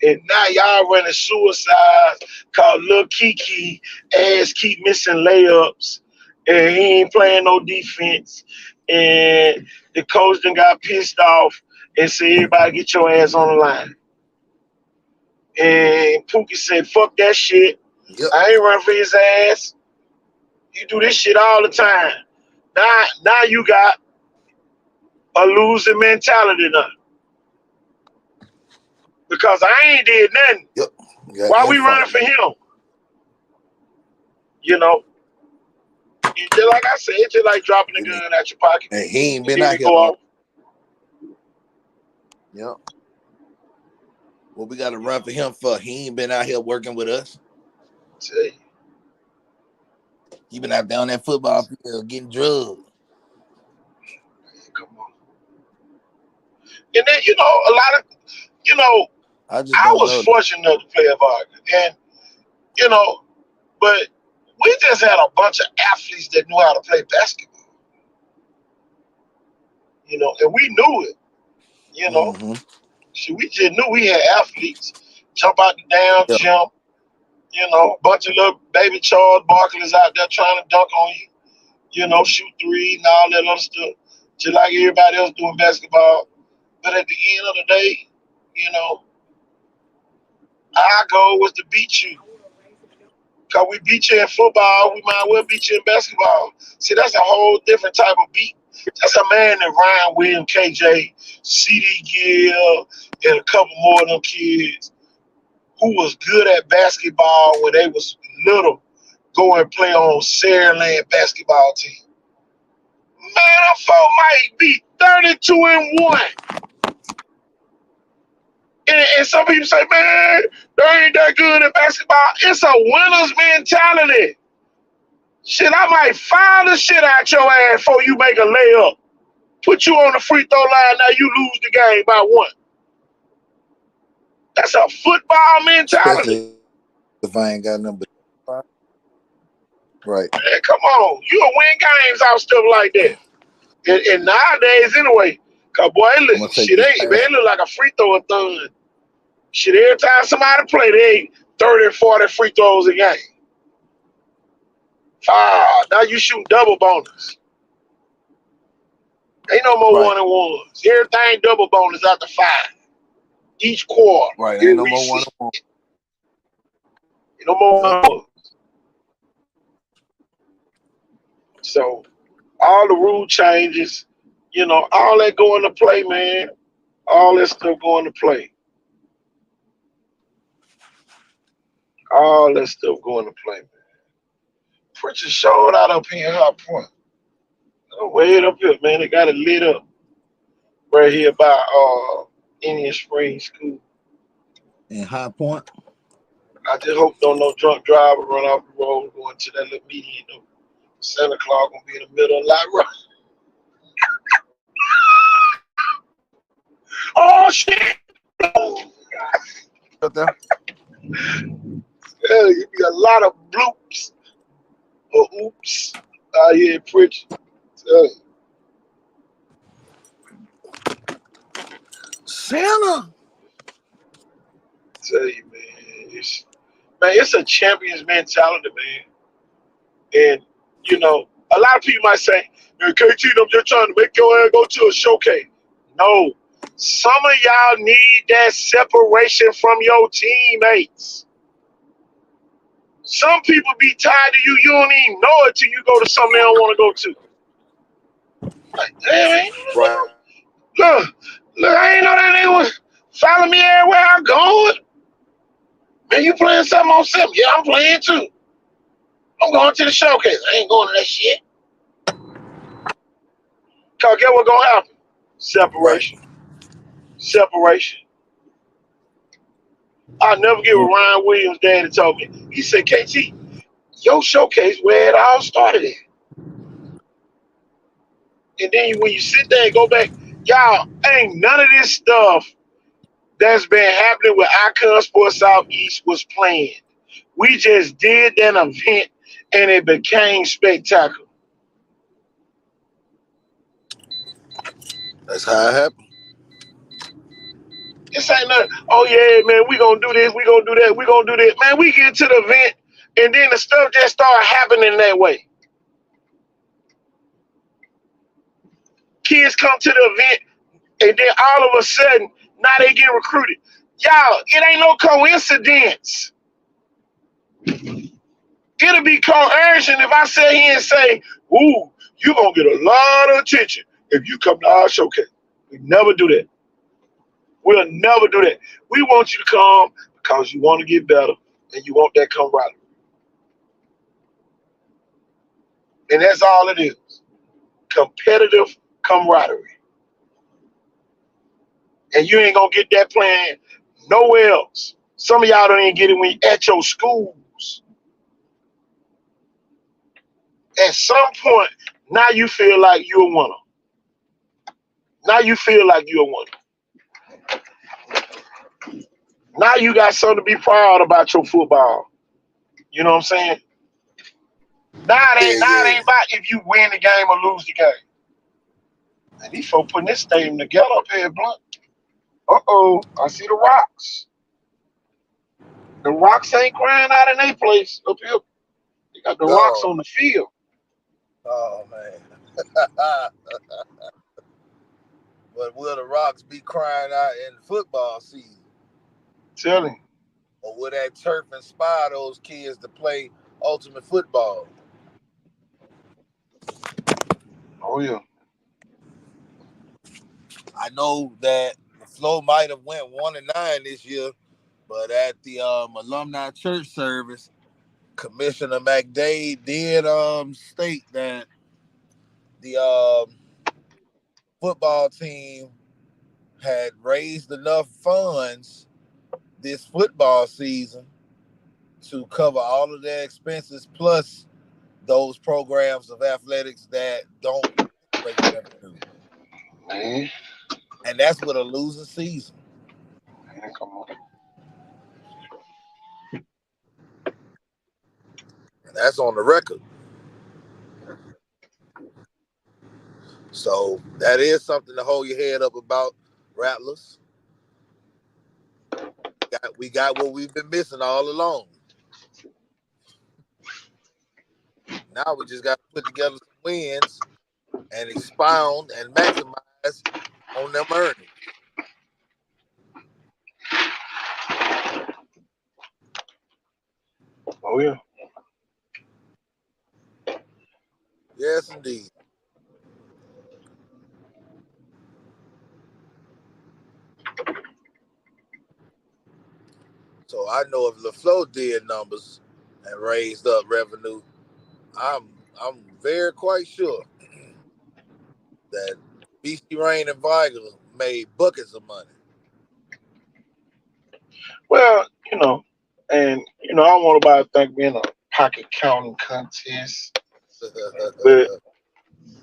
And now y'all running suicides called Lil Kiki ass keep missing layups and he ain't playing no defense. And the coach done got pissed off and said, everybody get your ass on the line. And Pookie said, fuck that shit. Yep. I ain't running for his ass. You do this shit all the time. Now you got a losing mentality now. Because I ain't did nothing. Yep. Why we running for him? You know, it's just like I said, it's just like dropping a gun out your pocket. And he ain't And been then out it here. go off. Yep. What we got to run for him for? He ain't been out here working with us. Tell you. He been out there on that football field getting drugged. Come on. And then, you know, a lot of, you know, I just I don't was know. fortunate to play at Wagner. And, you know, but we just had a bunch of athletes that knew how to play basketball. You know, and we knew it. You know, Mm-hmm. so we just knew we had athletes. Jump out the damn Yep. gym. You know, a bunch of little baby Charles Barkley's out there trying to dunk on you. You know, shoot three and all that other stuff. Just like everybody else doing basketball. But at the end of the day, you know, our goal was to beat you. Because we beat you in football, we might well beat you in basketball. See, that's a whole different type of beat. That's a man that Ryan Williams, KJ, CD Gill, and a couple more of them kids who was good at basketball when they was little, go and play on Saraland basketball team. Man, them folk might be 32-1. And some people say, man, they ain't that good at basketball. It's a winner's mentality. Shit, I might foul the shit out your ass before you make a layup. Put you on the free throw line, now you lose the game by 1. That's a football mentality. Especially if I ain't got nothing but right. Man, come on. You'll win games out stuff like that. And nowadays, anyway, cause boy, look, shit ain't, man, it look like a free throw thing. Shit, every time somebody play, they ain't 30 and 40 free throws a game. Now you shooting double bonus. Ain't no more Right. 1-and-1s. Everything double bonus after 5. Each quarter. Right. Ain't no more 1-on-1. No more 1-on-1s. So all the rule changes, you know, all that go into play, man. All that stuff go into play. All that stuff go into play, man. Pritchard showed out up here in High Point. Way up here, man. They got it lit up right here by Indian Springs School. In High Point. I just hope don't no drunk driver run off the road going to that little median. You know, Santa Claus gonna be in the middle of the lot right. Oh shit! Up there. Yeah, you be a lot of bloops or oops out here in Pritchard. Santa. Tell you, man, it's a champion's mentality, man. And you know, a lot of people might say, "KT, I'm just trying to make your ass go to a showcase." No, some of y'all need that separation from your teammates. Some people be tied to you. You don't even know it till you go to something they don't want to go to. Like, damn, Right. look, I ain't know that nigga was following me everywhere I'm going. Man, you playing something on something? Yeah, I'm playing too. I'm going to the showcase. I ain't going to that shit. Cause get what gonna happen? Separation. Right. Separation. I'll never forget what Ryan Williams' daddy told me. He said, KT, your showcase where it all started at. And then when you sit there and go back, y'all, ain't none of this stuff that's been happening with Icon Sports Southeast was planned. We just did an event and it became spectacular. That's how it happened. This ain't nothing. Oh yeah, man, we gonna do this, we gonna do that, we gonna do this. Man, we get to the event and then the stuff just start happening that way. Kids come to the event and then all of a sudden, now they get recruited. Y'all, it ain't no coincidence. It'll be coercion if I sit here and say, ooh, you're gonna get a lot of attention if you come to our showcase. We never do that. We'll never do that. We want you to come because you want to get better and you want that camaraderie. And that's all it is. Competitive camaraderie. And you ain't gonna get that playing nowhere else. Some of y'all don't even get it when you at your schools. At some point, now you feel like you're a winner. Now you feel like you're a winner. Now you got something to be proud about your football. You know what I'm saying? Now it ain't about if you win the game or lose the game. And these folks putting this stadium together up here, Blunt. I see the rocks. The rocks ain't crying out in their place up here. They got the rocks on the field. Oh man. But will the Rocks be crying out in football season? Tell him. Or will that turf inspire those kids to play ultimate football? Oh yeah. I know that the Flow might have went 1-9 this year, but at the alumni church service, Commissioner McDade did state that the football team had raised enough funds this football season to cover all of their expenses plus those programs of athletics that don't generate revenue. Man. And that's with a losing season. Man, come on. And that's on the record. So that is something to hold your head up about, Rattlers. We got what we've been missing all along. Now we just got to put together some wins and expound and maximize on them earnings. Oh yeah. Yes, indeed. So I know if LaFleur did numbers and raised up revenue, I'm very quite sure that BC Rain and Vigal made buckets of money. Well, and I don't want nobody to think we're in a pocket counting contest. But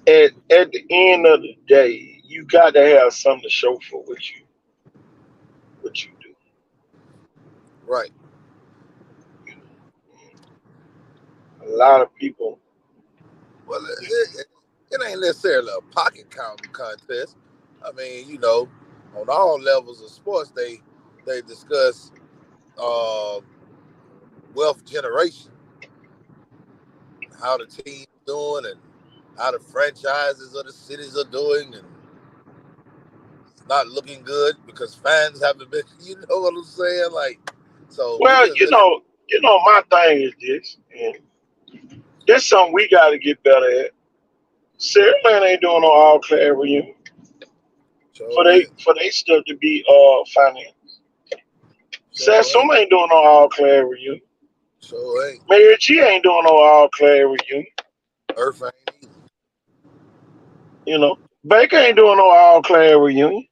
at the end of the day, you got to have something to show for what you do. Right. A lot of people. Well, it ain't necessarily a pocket counting contest. I mean, on all levels of sports, they discuss wealth generation, how the team's doing, and how the franchises of the cities are doing, and it's not looking good because fans haven't been. You know what I'm saying? Like, so. Well, my thing is this, and that's something we got to get better at. Saraland ain't doing no all class reunion for they stuff to be financed. Satsuma ain't doing no all class reunion. So ain't. Mary G ain't doing no all class reunion. Earth ain't either. Baker ain't doing no all class reunion.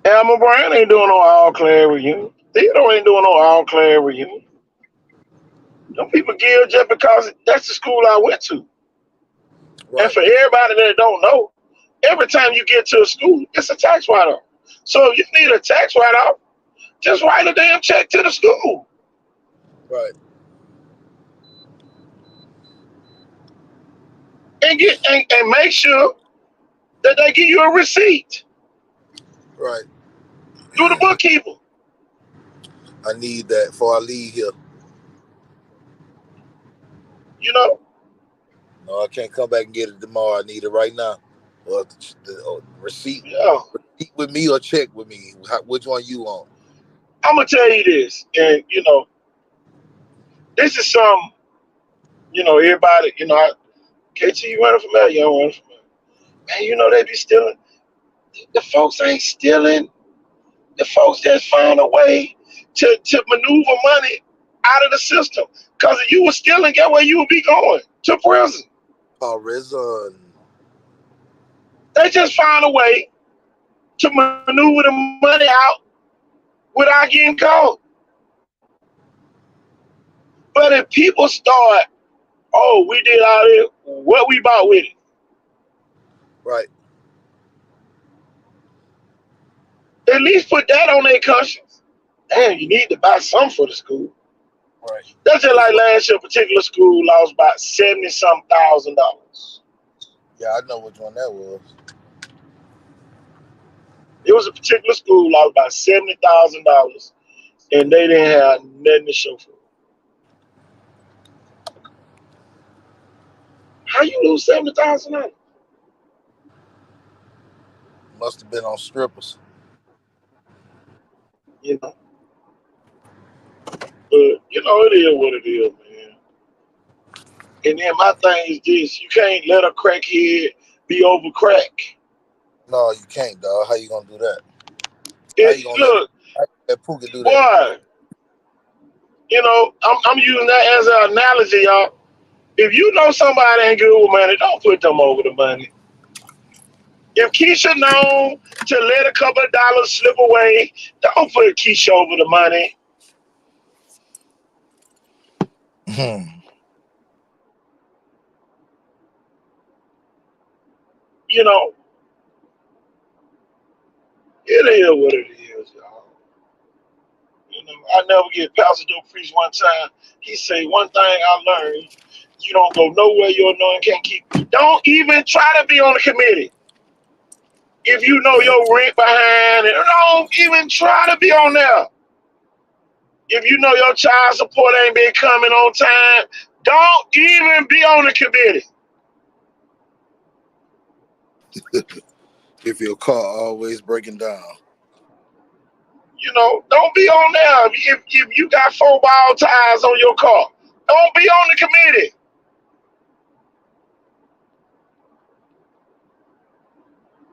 Alma Brown ain't doing no all class reunion. Theodore ain't doing no all class reunion. Them people give just because that's the school I went to. Right. And for everybody that don't know, every time you get to a school, it's a tax write-off. So if you need a tax write-off, just write a damn check to the school. Right. And make sure that they give you a receipt. Right. Do the bookkeeper. I need that before I leave here. No, I can't come back and get it tomorrow. I need it right now. Or the receipt. Yeah. Receipt with me or check with me. Which one you want? I'm gonna tell you this, and this is some, everybody, KT, you running for mayor, you don't run for mayor. Man, they be stealing. The folks ain't stealing. The folks just find a way to maneuver money out of the system. Because if you were stealing, get where you would be going? To prison. Prison. They just found a way to maneuver the money out without getting caught. But if people start, oh, we did all this, what we bought with it? Right. At least put that on their conscience. Damn, you need to buy something for the school. Right. That's just like last year, a particular school lost about $70,000. Yeah, I know which one that was. It was a particular school lost about $70,000, and they didn't have nothing to show for it. How you lose $70,000? Must have been on strippers. You know, but you know it is what it is, man. And then my thing is this: you can't let a crackhead be over crack. No, you can't, dog. How you gonna do that? Look, Let Pookie do that? boy, you know, I'm using that as an analogy, y'all. If you know somebody ain't good with money, don't put them over the money. If Keisha known to let a couple of dollars slip away, don't put Keisha over the money. You know, it is what it is, y'all. You know, I never get Pastor Joe preach one time. He say one thing I learned: you don't go nowhere your anointing can't keep. Don't even try to be on the committee. If you know your rent behind it, don't even try to be on there. If you know your child support ain't been coming on time, don't even be on the committee. If your car always breaking down. You know, don't be on there. If you got 4 ball tires on your car, don't be on the committee.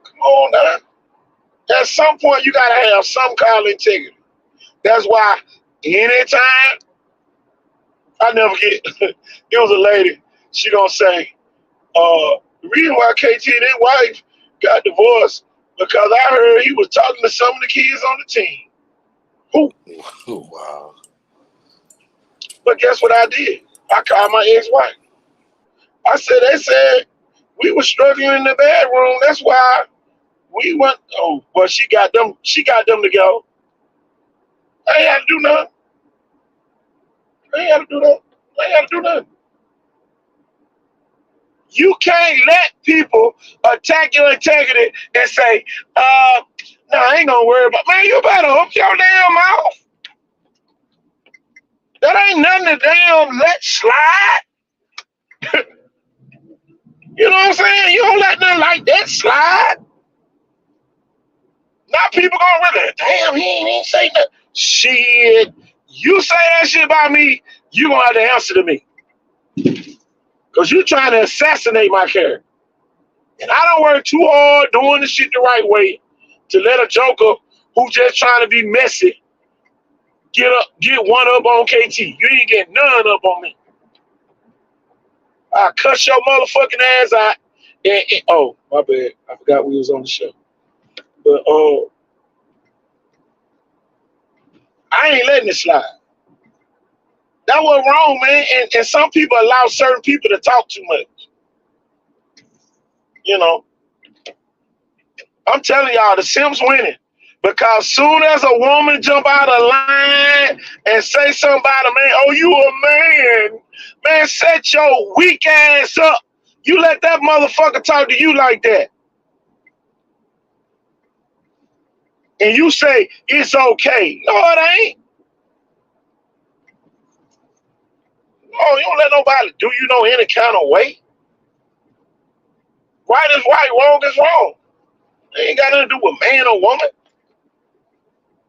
Come on now. At some point, you got to have some kind of integrity. That's why anytime, I never get, it was a lady, she gonna say, the reason why KT and his wife got divorced because I heard he was talking to some of the kids on the team. Who? Oh, wow. But guess what I did? I called my ex-wife. I said, they said we were struggling in the bedroom. That's why we went. Oh, well, she got them together. I ain't had to do nothing. I ain't had to do that. I ain't had to do nothing. You can't let people attack your integrity and say, no, I ain't gonna worry about. Man, you better hook your damn mouth. That ain't nothing to damn let slide. You know what I'm saying? You don't let nothing like that slide. Now people gonna really, damn, he ain't say nothing. Shit, you say that shit about me, you gonna have to answer to me. Because you trying to assassinate my character. And I don't work too hard doing the shit the right way to let a joker who just trying to be messy get one up on KT. You ain't getting none up on me. I'll cut your motherfucking ass out. Oh, my bad. I forgot we was on the show. But I ain't letting it slide. That was wrong, man. And some people allow certain people to talk too much. You know, I'm telling y'all, the Sims winning. Because soon as a woman jump out of line and say something about a man, oh, you a man. Man, set your weak ass up. You let that motherfucker talk to you like that. And you say, it's okay. No, it ain't. No, you don't let nobody do you know any kind of way. Right is right, wrong is wrong. It ain't got nothing to do with man or woman.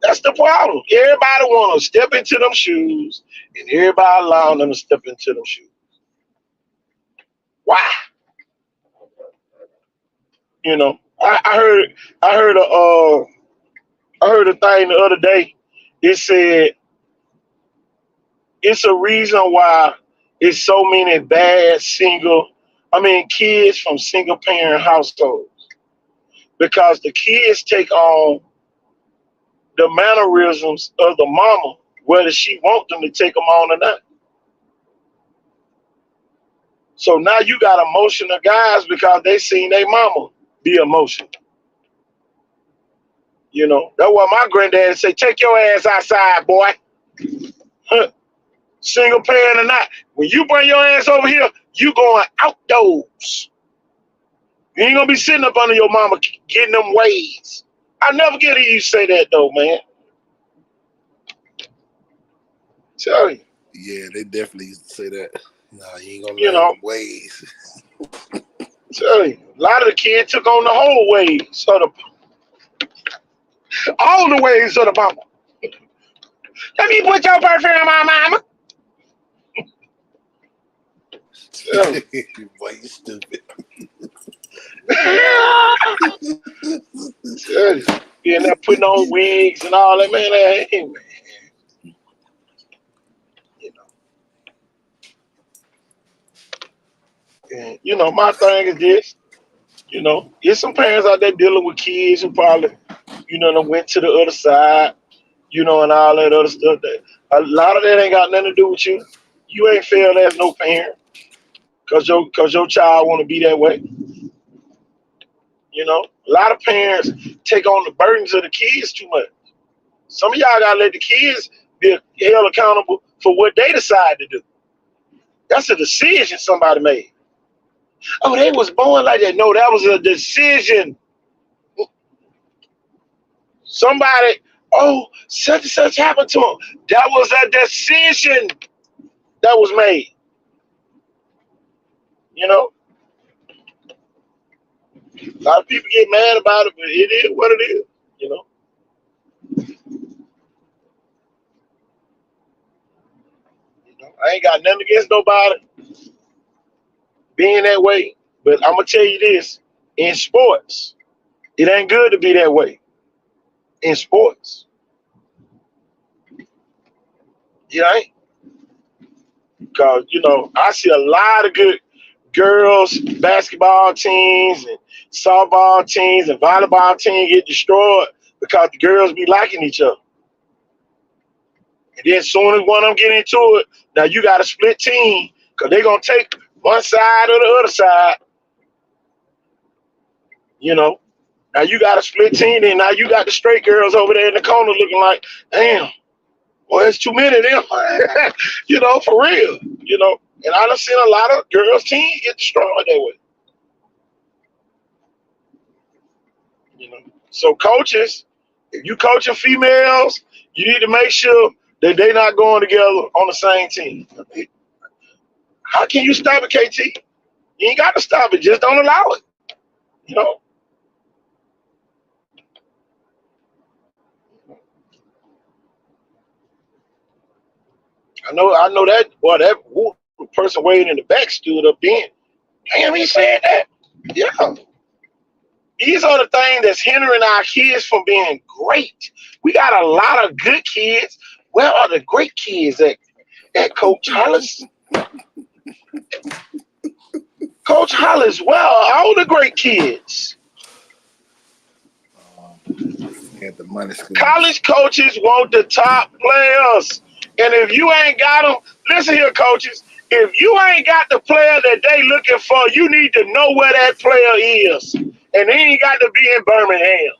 That's the problem. Everybody want to step into them shoes, and everybody allowing them to step into them shoes. Why? You know, I heard a thing the other day. It said it's a reason why it's so many bad kids from single parent households. Because the kids take on the mannerisms of the mama, whether she want them to take them on or not. So now you got emotional guys because they seen their mama be emotional. You know, that's why my granddad say, take your ass outside, boy. Huh. Single parent or not. When you bring your ass over here, you going outdoors. You ain't gonna be sitting up under your mama getting them ways. I never get you say that though, man. Tell you. Yeah, they definitely used to say that. Nah, you ain't gonna You learn know. them ways. Tell you. A lot of the kids took on the whole ways of all the ways of the mama. Let me put your perfume on my mama. Tell you. Boy, you stupid. Tell you. Being there putting on wigs and all that, man. Hey, man. You know. And, you know, my thing is this. You know, there's some parents out there dealing with kids who probably, you know, done went to the other side, you know, and all that other stuff. That a lot of that ain't got nothing to do with you. You ain't failed as no parent because your child want to be that way. You know, a lot of parents take on the burdens of the kids too much. Some of y'all gotta let the kids be held accountable for what they decide to do. That's a decision somebody made. Oh, they was born like that. No, that was a decision. Somebody, oh, such and such happened to him. That was a decision that was made. You know? A lot of people get mad about it, but it is what it is. You know? I ain't got nothing against nobody being that way, but I'm going to tell you this. In sports, it ain't good to be that way. In sports. It ain't. Because, you know, I see a lot of good girls basketball teams and softball teams and volleyball teams get destroyed because the girls be liking each other. And then as soon as one of them get into it, now you got a split team because they're going to take one side or the other side. You know, now you got a split team and now you got the straight girls over there in the corner looking like, damn, well, there's too many of them. You know, for real, you know. And I done seen a lot of girls' teams get destroyed that way. You know. So coaches, if you coaching females, you need to make sure that they're not going together on the same team. How can you stop it, KT? You ain't got to stop it. Just don't allow it. You know. I know that. Boy, that person waiting in the back stood up then. Damn, he said that. Yeah. These are the things that's hindering our kids from being great. We got a lot of good kids. Where are the great kids at Coach Hollis? Coach Hollis, where are all the great kids? At the money school. College coaches want the top players. And if you ain't got them, listen here, coaches. If you ain't got the player that they looking for, you need to know where that player is. And he ain't got to be in Birmingham.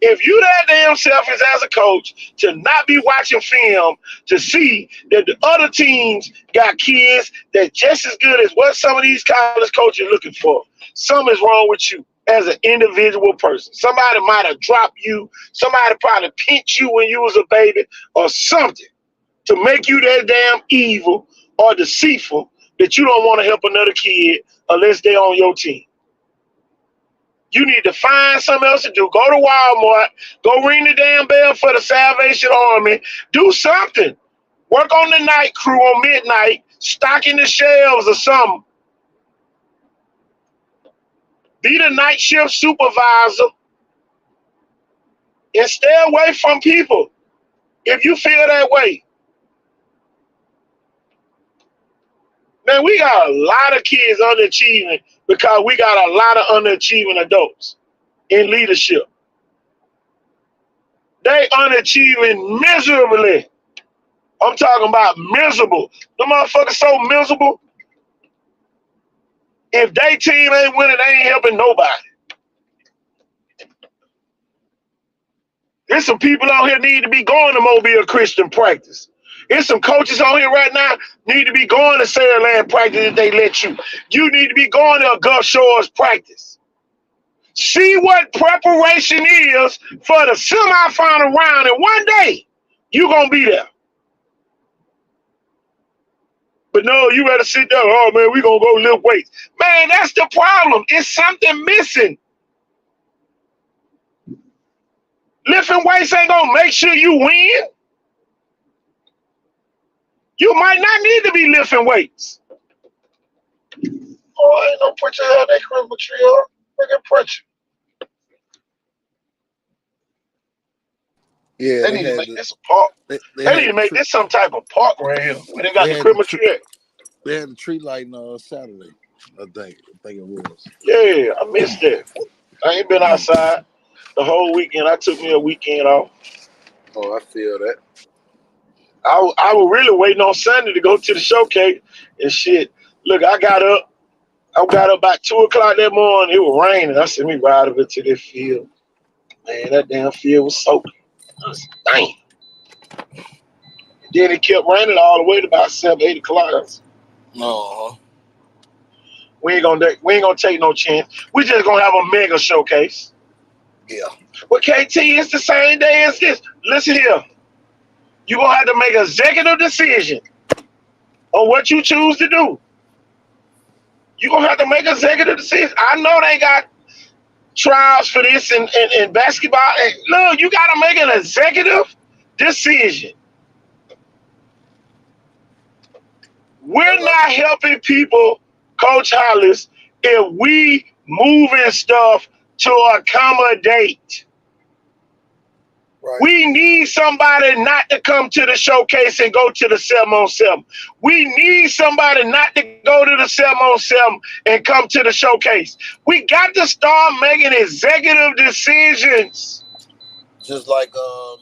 If you that damn selfish as a coach to not be watching film to see that the other teams got kids that just as good as what some of these college coaches are looking for, something's wrong with you as an individual person. Somebody might have dropped you. Somebody probably pinched you when you was a baby or something to make you that damn evil or deceitful that you don't want to help another kid unless they're on your team. You need to find something else to do. Go to Walmart. Go ring the damn bell for the Salvation Army. Do something. Work on the night crew on midnight, stocking the shelves or something. Be the night shift supervisor and stay away from people. If you feel that way, man, we got a lot of kids underachieving because we got a lot of underachieving adults in leadership. They underachieving miserably. I'm talking about miserable. The motherfuckers so miserable. If they team ain't winning, they ain't helping nobody. There's some people out here need to be going to Mobile Christian practice. There's some coaches on here right now need to be going to Saraland practice if they let you. You need to be going to a Gulf Shores practice. See what preparation is for the semifinal round, and one day you're going to be there. But no, you better sit there. Oh, man, we're going to go lift weights. Man, that's the problem. It's something missing. Lifting weights ain't going to make sure you win. You might not need to be lifting weights. Oh, ain't no preacher out that Christmas tree up. Look at preacher. Yeah, They need to make this a park. They need to make this some type of park right here. Where they got the Christmas tree. They had the tree lighting on Saturday. I think it was. Yeah, I missed that. I ain't been outside the whole weekend. I took me a weekend off. Oh, I feel that. I was really waiting on Sunday to go to the showcase and shit. Look, I got up about 2 o'clock that morning. It was raining. I said, let me ride over to this field. Man, that damn field was soaking. I was dang. Then it kept raining all the way to about 7, 8 o'clock. No. We ain't gonna take no chance. We just gonna have a mega showcase. Yeah. Well, KT, it's the same day as this. Listen here. You're gonna have to make an executive decision on what you choose to do. You're gonna have to make an executive decision. I know they got trials for this in basketball. And look, you gotta make an executive decision. We're not helping people, Coach Hollis, if we moving stuff to accommodate. Right. We need somebody not to come to the showcase and go to the 7-on-7. We need somebody not to go to the 7-on-7 and come to the showcase. We got to start making executive decisions. Just like the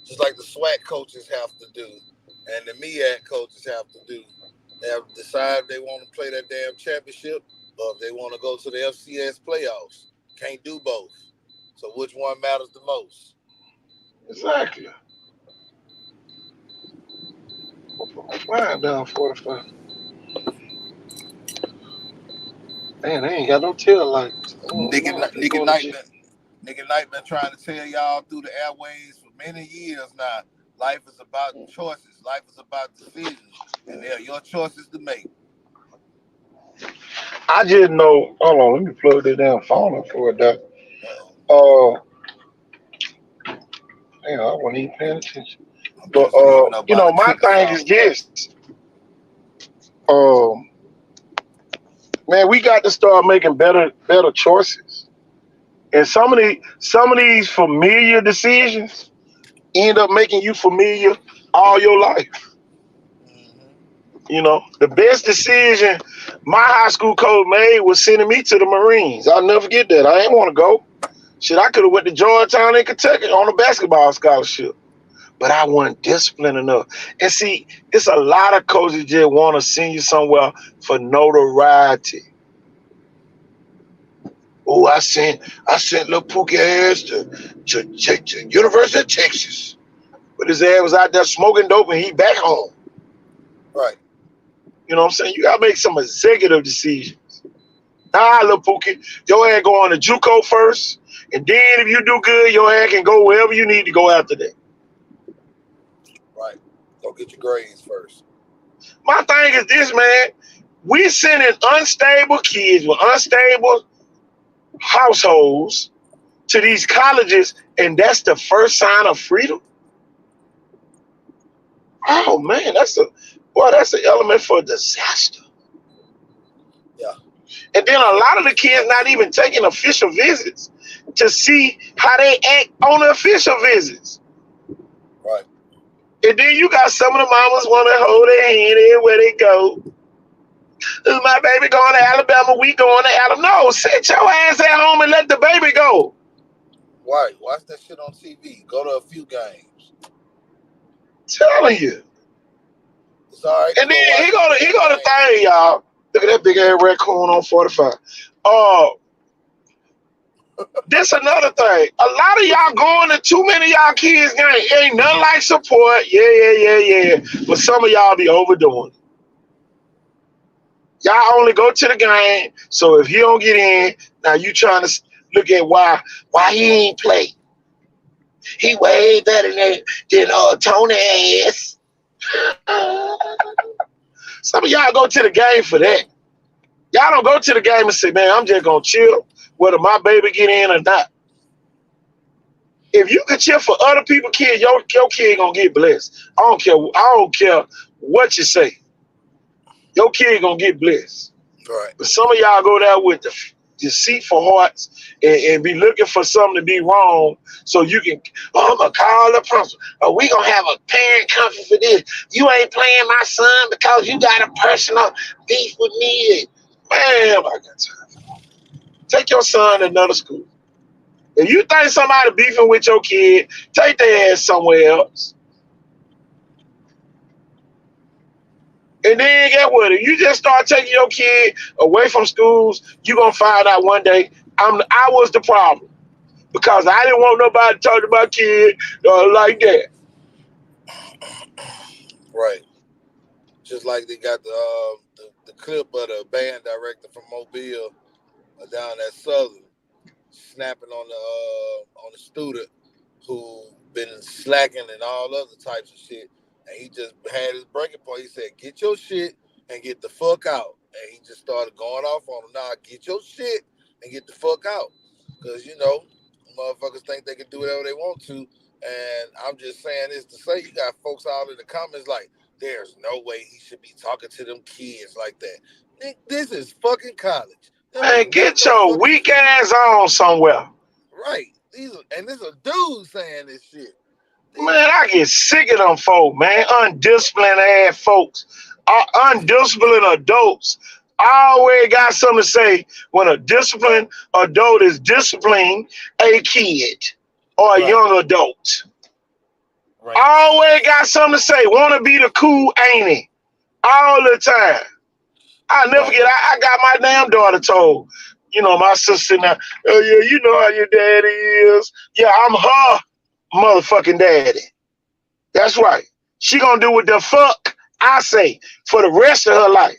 SWAC coaches have to do, and the MEAC coaches have to do. They have to decide if they want to play that damn championship or if they want to go to the FCS playoffs. Can't do both. So which one matters the most? Exactly. Wow, down 45. Man, they ain't got no tail lights. Nigga Knight been trying to tell y'all through the airways for many years now. Life is about choices. Life is about decisions. And they're your choices to make. I just know, hold on, let me plug this damn phone up for that. Damn, I wasn't even paying attention. But my thing is this. Man, we got to start making better choices. And some of these familiar decisions end up making you familiar all your life. You know, the best decision my high school coach made was sending me to the Marines. I'll never forget that. I ain't want to go. Shit, I could have went to Georgetown in Kentucky on a basketball scholarship. But I wasn't disciplined enough. And see, it's a lot of coaches just want to send you somewhere for notoriety. Oh, I sent little Pookie ass to University of Texas. But his ass was out there smoking dope and he back home. Right. You know what I'm saying? You gotta make some executive decisions. Nah, little Pookie, your ass go on the JUCO first, and then if you do good, your ass can go wherever you need to go after that. Right. Go get your grades first. My thing is this, man. We sending unstable kids with unstable households to these colleges, and that's the first sign of freedom. Oh man, that's an element for disaster. Yeah. And then a lot of the kids not even taking official visits to see how they act on the official visits. And then you got some of the mamas want to hold their hand everywhere they go. Is my baby going to Alabama? We going to Alabama? No, sit your ass at home and let the baby go. Right. Watch that shit on TV. Go to a few games. Telling you. It's all right. And then he go to thing, y'all. Look at that big ass raccoon on 45. This another thing. A lot of y'all going to too many of y'all kids' games. Ain't nothing like support. Yeah. But some of y'all be overdoing it. Y'all only go to the game, so if he don't get in, now you trying to look at why he ain't play. He way better than Tony ass. Some of y'all go to the game for that. Y'all don't go to the game and say, man, I'm just gonna chill, whether my baby get in or not. If you can chill for other people's kids, your kid gonna get blessed. I don't care what you say. Your kid gonna get blessed. Right. But some of y'all go there with the deceitful hearts and be looking for something to be wrong so you can, I'm gonna call the principal. Or we gonna have a parent conference for this. You ain't playing my son because you got a personal beef with me. Man, I got time. Take your son to another school. If you think somebody beefing with your kid, take their ass somewhere else. And then get what? If you just start taking your kid away from schools, you're going to find out one day I was the problem. Because I didn't want nobody talking to my kid like that. Right. Just like they got the clip of the band director from Mobile down at Southern snapping on the student who been slacking and all other types of shit. And he just had his breaking point. He said, get your shit and get the fuck out. And he just started going off on him. Nah, get your shit and get the fuck out. Because, motherfuckers think they can do whatever they want to. And I'm just saying this to say, you got folks out in the comments like, there's no way he should be talking to them kids like that. Nick, this is fucking college. Man, get your weak ass on somewhere. Right. These are dudes saying this shit. Man, I get sick of them folk, man. Undisciplined ass folks. Undisciplined adults always got something to say when a disciplined adult is disciplining a kid or a young adult. Right. Always got something to say. Want to be the cool, ain't he? All the time. I'll never forget, I got my damn daughter told, my sister now, oh yeah, you know how your daddy is. Yeah, I'm her motherfucking daddy. That's right. She gonna do what the fuck I say for the rest of her life.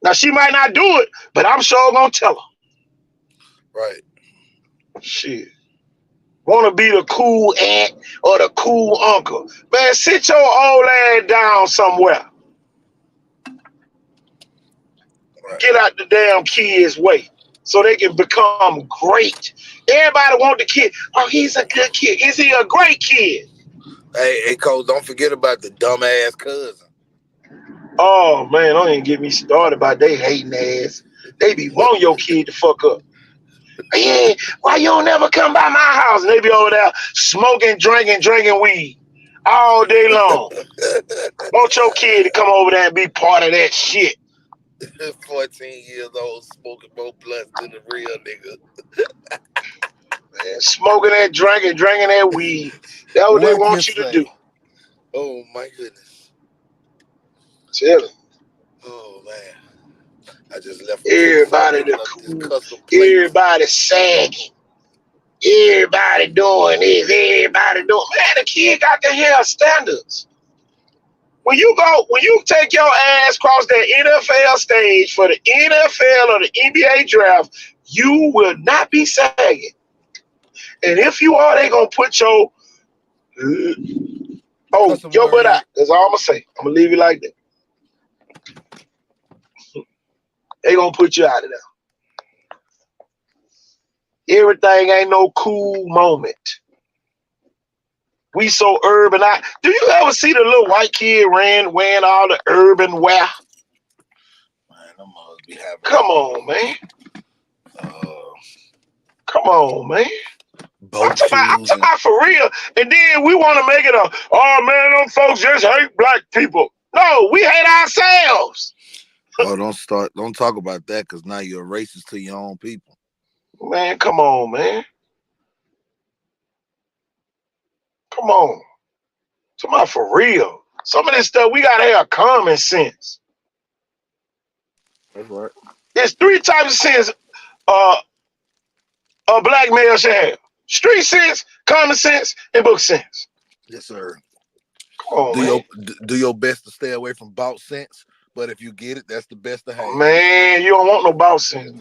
Now she might not do it, but I'm sure gonna tell her. Right. Shit. Wanna be the cool aunt or the cool uncle. Man, sit your old ass down somewhere. Right. Get out the damn kids' way so they can become great. Everybody want the kid. Oh, he's a good kid. Is he a great kid? Hey, Cole, don't forget about the dumbass cousin. Oh, man, don't even get me started about they hating ass. They be wanting your kid to fuck up. Yeah, why you don't never come by my house? And they be over there smoking, drinking weed all day long. Want your kid to come over there and be part of that shit. 14 years old, smoking more blunts than the real nigga. Man, smoking that, drinking that weed. That's what they want you to do. Oh, my goodness. Tell him. Oh, man. I just left. Everybody sagging. Everybody doing this. Everybody doing. Man, the kid got the hell standards. When you take your ass across that NFL stage for the NFL or the NBA draft, you will not be sagging. And if you are, they gonna put your butt out. That's all I'm gonna say. I'm gonna leave it like that. They gonna put you out of there. Everything ain't no cool moment. We so urban. Do you ever see the little white kid wearing all the urban wear? Man, them must be having. Come on, man. Come on, man. I'm boat talking shoes. about for real. And then we want to make it a, oh man, them folks just hate black people. No, we hate ourselves. Oh, don't talk about that because now you're a racist to your own people. Man, come on, man. Come on. Talking about for real. Some of this stuff we gotta have common sense. That's right. There's 3 types of sense a black male should have. Street sense, common sense, and book sense. Yes, sir. Come on, man. Do your best to stay away from bout sense, but if you get it, that's the best to have. Man, you don't want no boss sense.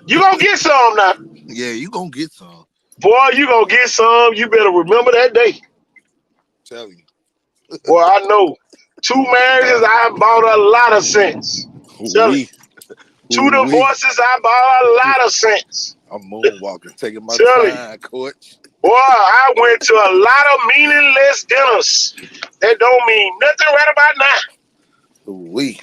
You gonna get some now. Yeah, you gonna get some. Boy, you gonna get some. You better remember that day. Tell you. Boy, I know. 2 marriages, I bought a lot of sense. Tell you. 2 divorces, I bought a lot of sense. I'm moonwalking, taking my Tell time, coach. Boy, I went to a lot of meaningless dinners that don't mean nothing right about now. Ooh-wee.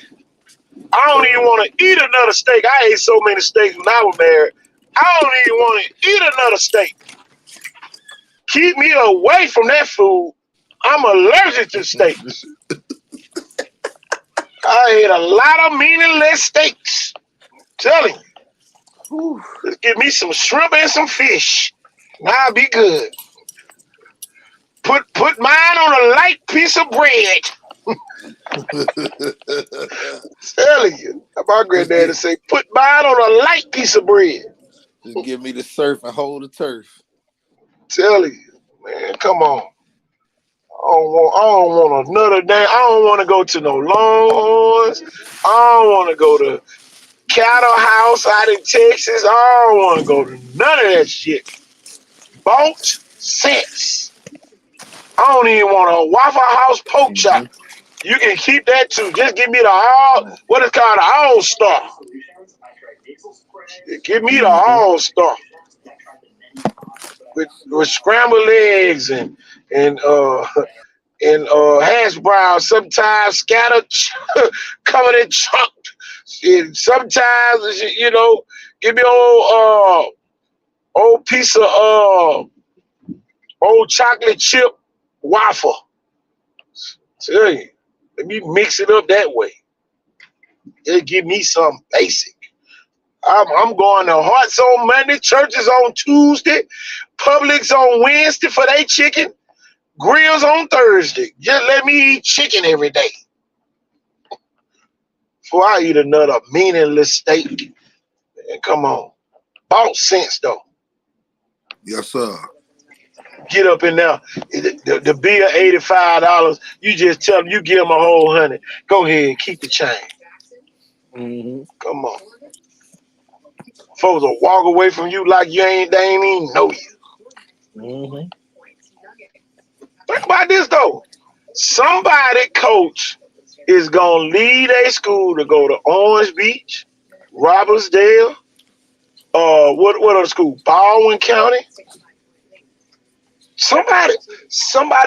I don't even want to eat another steak. I ate so many steaks when I was married. I don't even want to eat another steak. Keep me away from that food. I'm allergic to steaks. I ate a lot of meaningless steaks. Telling you. Just give me some shrimp and some fish. Now I'll be good. Put mine on a light piece of bread. Telling you. My granddaddy say, put mine on a light piece of bread. Just give me the surf and hold the turf. Telling you, man, come on. I don't want another day. I don't want to go to no Longhorns. I don't want to go to Cattle House out in Texas. I don't want to go to none of that shit. Bought sense. I don't even want a Waffle House pork chop. You can keep that too. Just give me what is called the All Star. Give me the All Star with scrambled eggs and hash browns. Sometimes scattered, covered in chunk. And sometimes give me old piece of old chocolate chip waffle. Tell you, let me mix it up that way. It'll give me some basic. I'm going to Hearts on Monday, churches on Tuesday, Publix on Wednesday for their chicken, Grills on Thursday. Just let me eat chicken every day. Before I eat another meaningless steak. Man, come on. Bought sense though. Yes, sir. Get up in there. The bill $85. You just tell them you give them a whole 100. Go ahead and keep the change. Come on. Folks will walk away from you like they ain't even know you. Think about this though. Somebody coach is gonna leave a school to go to Orange Beach, Robertsdale, what other school? Baldwin County. Somebody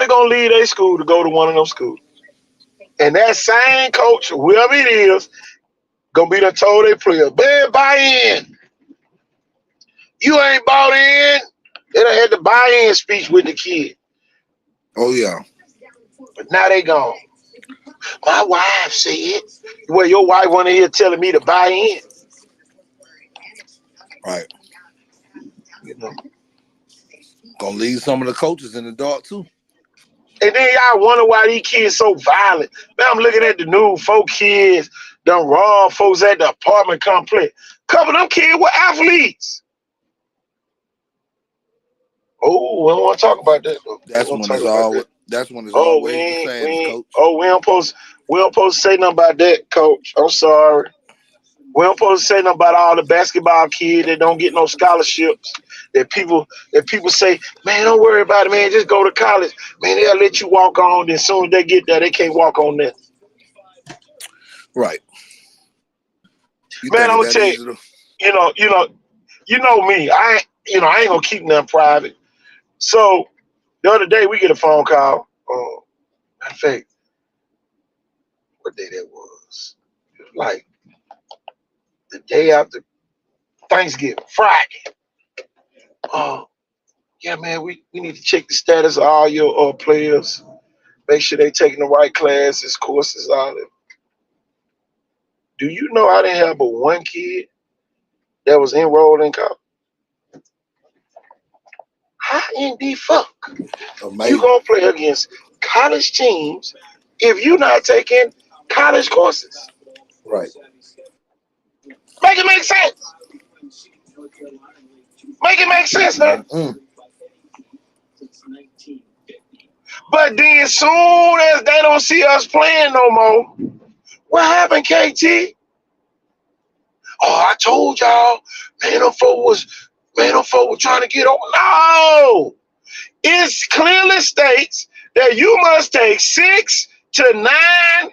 gonna leave a school to go to one of those schools. And that same coach, whoever it is, gonna be done told they player, man, buy in. You ain't bought in. They done had the buy-in speech with the kid. Oh, yeah. But now they gone. My wife said, well, your wife wasn't here telling me to buy in. Right. You know. Gonna leave some of the coaches in the dark, too. And then y'all wonder why these kids so violent. Man, I'm looking at the news. 4 kids done robbed folks at the apartment complex. Couple of them kids were athletes. Oh, we don't want to talk about that. That's when it's always the same, coach. Oh, we don't supposed to say nothing about that, coach. I'm sorry. We don't supposed to say nothing about all the basketball kids that don't get no scholarships. That people say, man, don't worry about it, man. Just go to college. Man, they'll let you walk on. Then as soon as they get there, they can't walk on that. Right. Man, I'm gonna tell you, you know me. I ain't gonna keep nothing private. So the other day we get a phone call. In fact, what day that was? It was like the day after Thanksgiving, Friday. Yeah, man, we need to check the status of all your players. Make sure they taking the right classes, courses, all that. Do you know I didn't have but one kid that was enrolled in college? How in the fuck you Amazing. gonna play against college teams if you not taking college courses? Right. Make it make sense. Make it make sense, man. Mm. But then soon as they don't see us playing no more, what happened, KT? Oh, I told y'all, man, them folk was trying to get on. No! It clearly states that you must take 6 to 9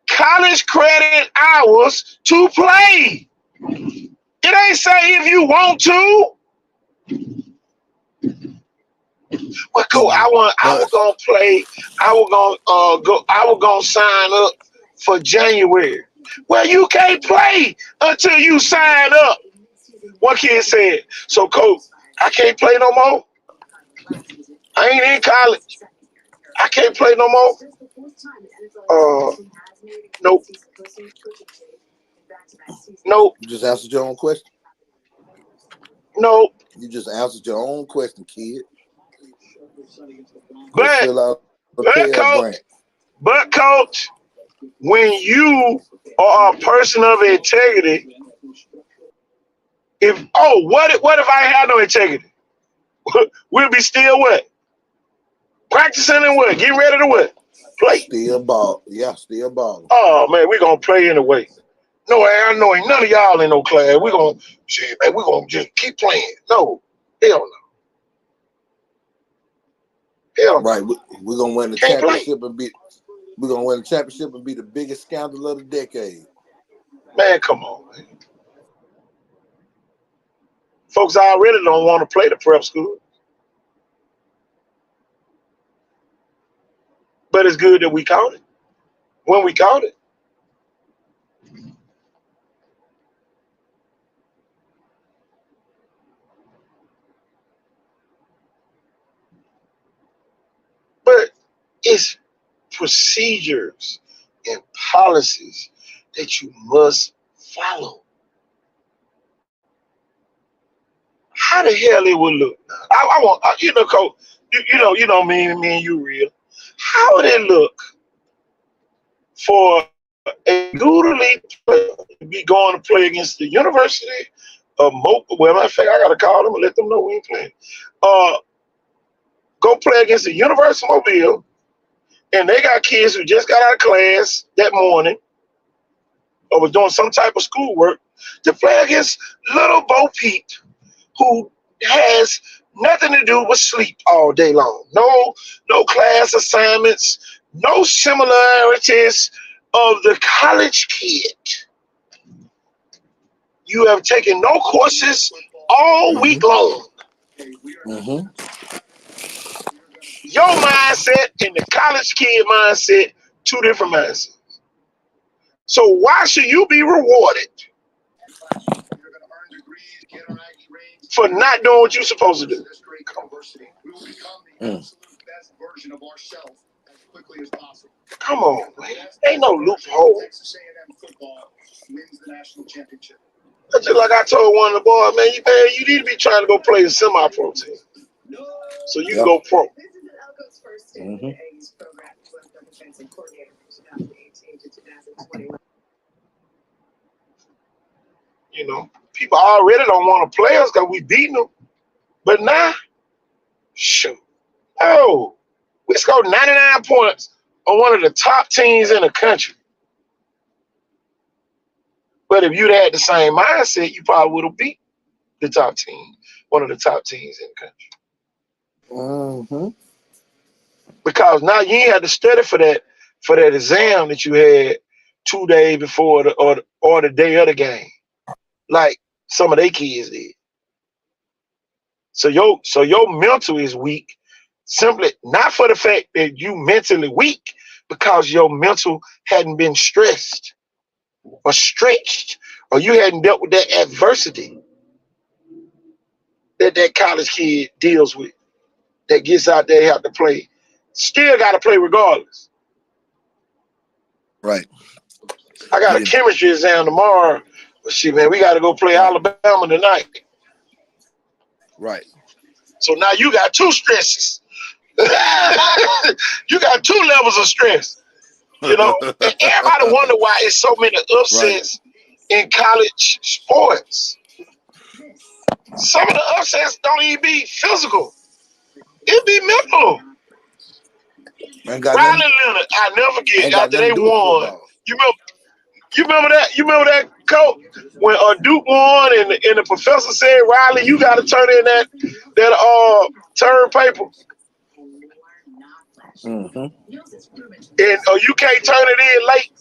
college credit hours to play. It ain't say if you want to. Well, cool. I was gonna play. I was gonna sign up for January. Well, you can't play until you sign up. One kid said, so coach, I can't play no more. I ain't in college. I can't play no more. Nope. Nope. You just answered your own question. Nope. You just answered your own question, kid. But, fill out the coach, when you are a person of integrity, what if I had no integrity? We'll be still what? Practicing and what? Getting ready to what? Play. Still ball. Yeah, still ball. Oh man, we gonna play anyway. No, I know ain't none of y'all in no class. We gonna just keep playing. No, hell no. Hell no. Right. We're gonna win the Can't championship we're gonna win the championship and be the biggest scandal of the decade. Man, come on, man. Folks already don't want to play the prep school. But it's good that we caught it. When we caught it. But it's procedures and policies that you must follow. How the hell it would look? I want, coach. You know me and you real. How would it look for a Gouda League player to be going to play against the University of Mobile? Well, matter of fact, I gotta call them and let them know we ain't playing. Go play against the University of Mobile, and they got kids who just got out of class that morning or was doing some type of schoolwork to play against little Bo Peep, who has nothing to do with sleep all day long. No class assignments, no similarities of the college kid. You have taken no courses all week long. Mm-hmm. Your mindset and the college kid mindset, two different mindsets. So why should you be rewarded for not doing what you're supposed to do? Come on, man. Ain't no loophole. That's just like I told one of the boys, man, you need to be trying to go play a semi-pro team. So you can go pro. Mm-hmm. You know, people already don't want to play us because we beating them. But now, shoot. Oh, we scored 99 points on one of the top teams in the country. But if you'd had the same mindset, you probably would have beat the top team, one of the top teams in the country. Mm-hmm. Because now you ain't had to study for that exam that you had 2 days before or the day of the game, like some of their kids did. So your mental is weak, simply not for the fact that you mentally weak, because your mental hadn't been stressed or stretched, or you hadn't dealt with that adversity that college kid deals with that gets out there have to play. Still got to play regardless. Right. I got a chemistry exam tomorrow. But shit, man, we got to go play Alabama tonight. Right. So now you got two stresses. You got two levels of stress. You know, and everybody wonder why it's so many upsets in college sports. Some of the upsets don't even be physical. It be mental. Riley Leonard, I never forget after they won. You remember that? You remember that, coach? When Duke won and the professor said, Riley, you got to turn in that term paper. Mm-hmm. And you can't turn it in late.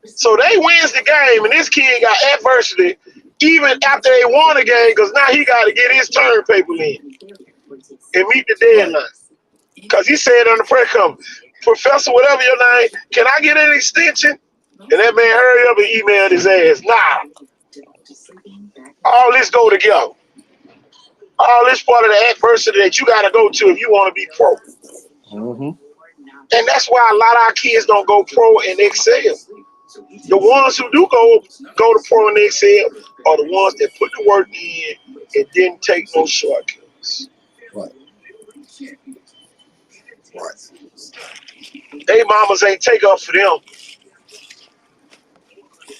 So they wins the game, and this kid got adversity even after they won the game because now he got to get his term paper in and meet the deadline. Because he said on the press conference, Professor, whatever your name, can I get an extension? And that man hurried up and emailed his ass. Nah. All this go together. All this part of the adversity that you got to go to if you want to be pro. Mm-hmm. And that's why a lot of our kids don't go pro and excel. The ones who do go to pro and excel are the ones that put the work in and didn't take no shortcuts. Right. They mamas ain't take up for them.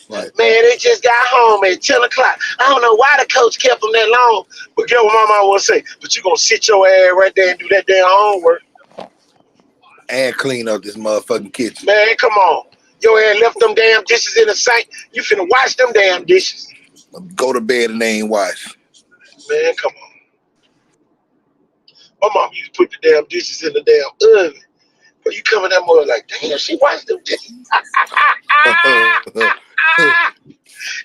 Right. Man, they just got home at 10 o'clock. I don't know why the coach kept them that long. But get what my mama will say. But you going to sit your ass right there and do that damn homework. And clean up this motherfucking kitchen. Man, come on. Your ass left them damn dishes in the sink. You finna wash them damn dishes. Go to bed and they ain't washed. Man, come on. My mom used to put the damn dishes in the damn oven. But you come in that mother like, damn, she washed them dishes.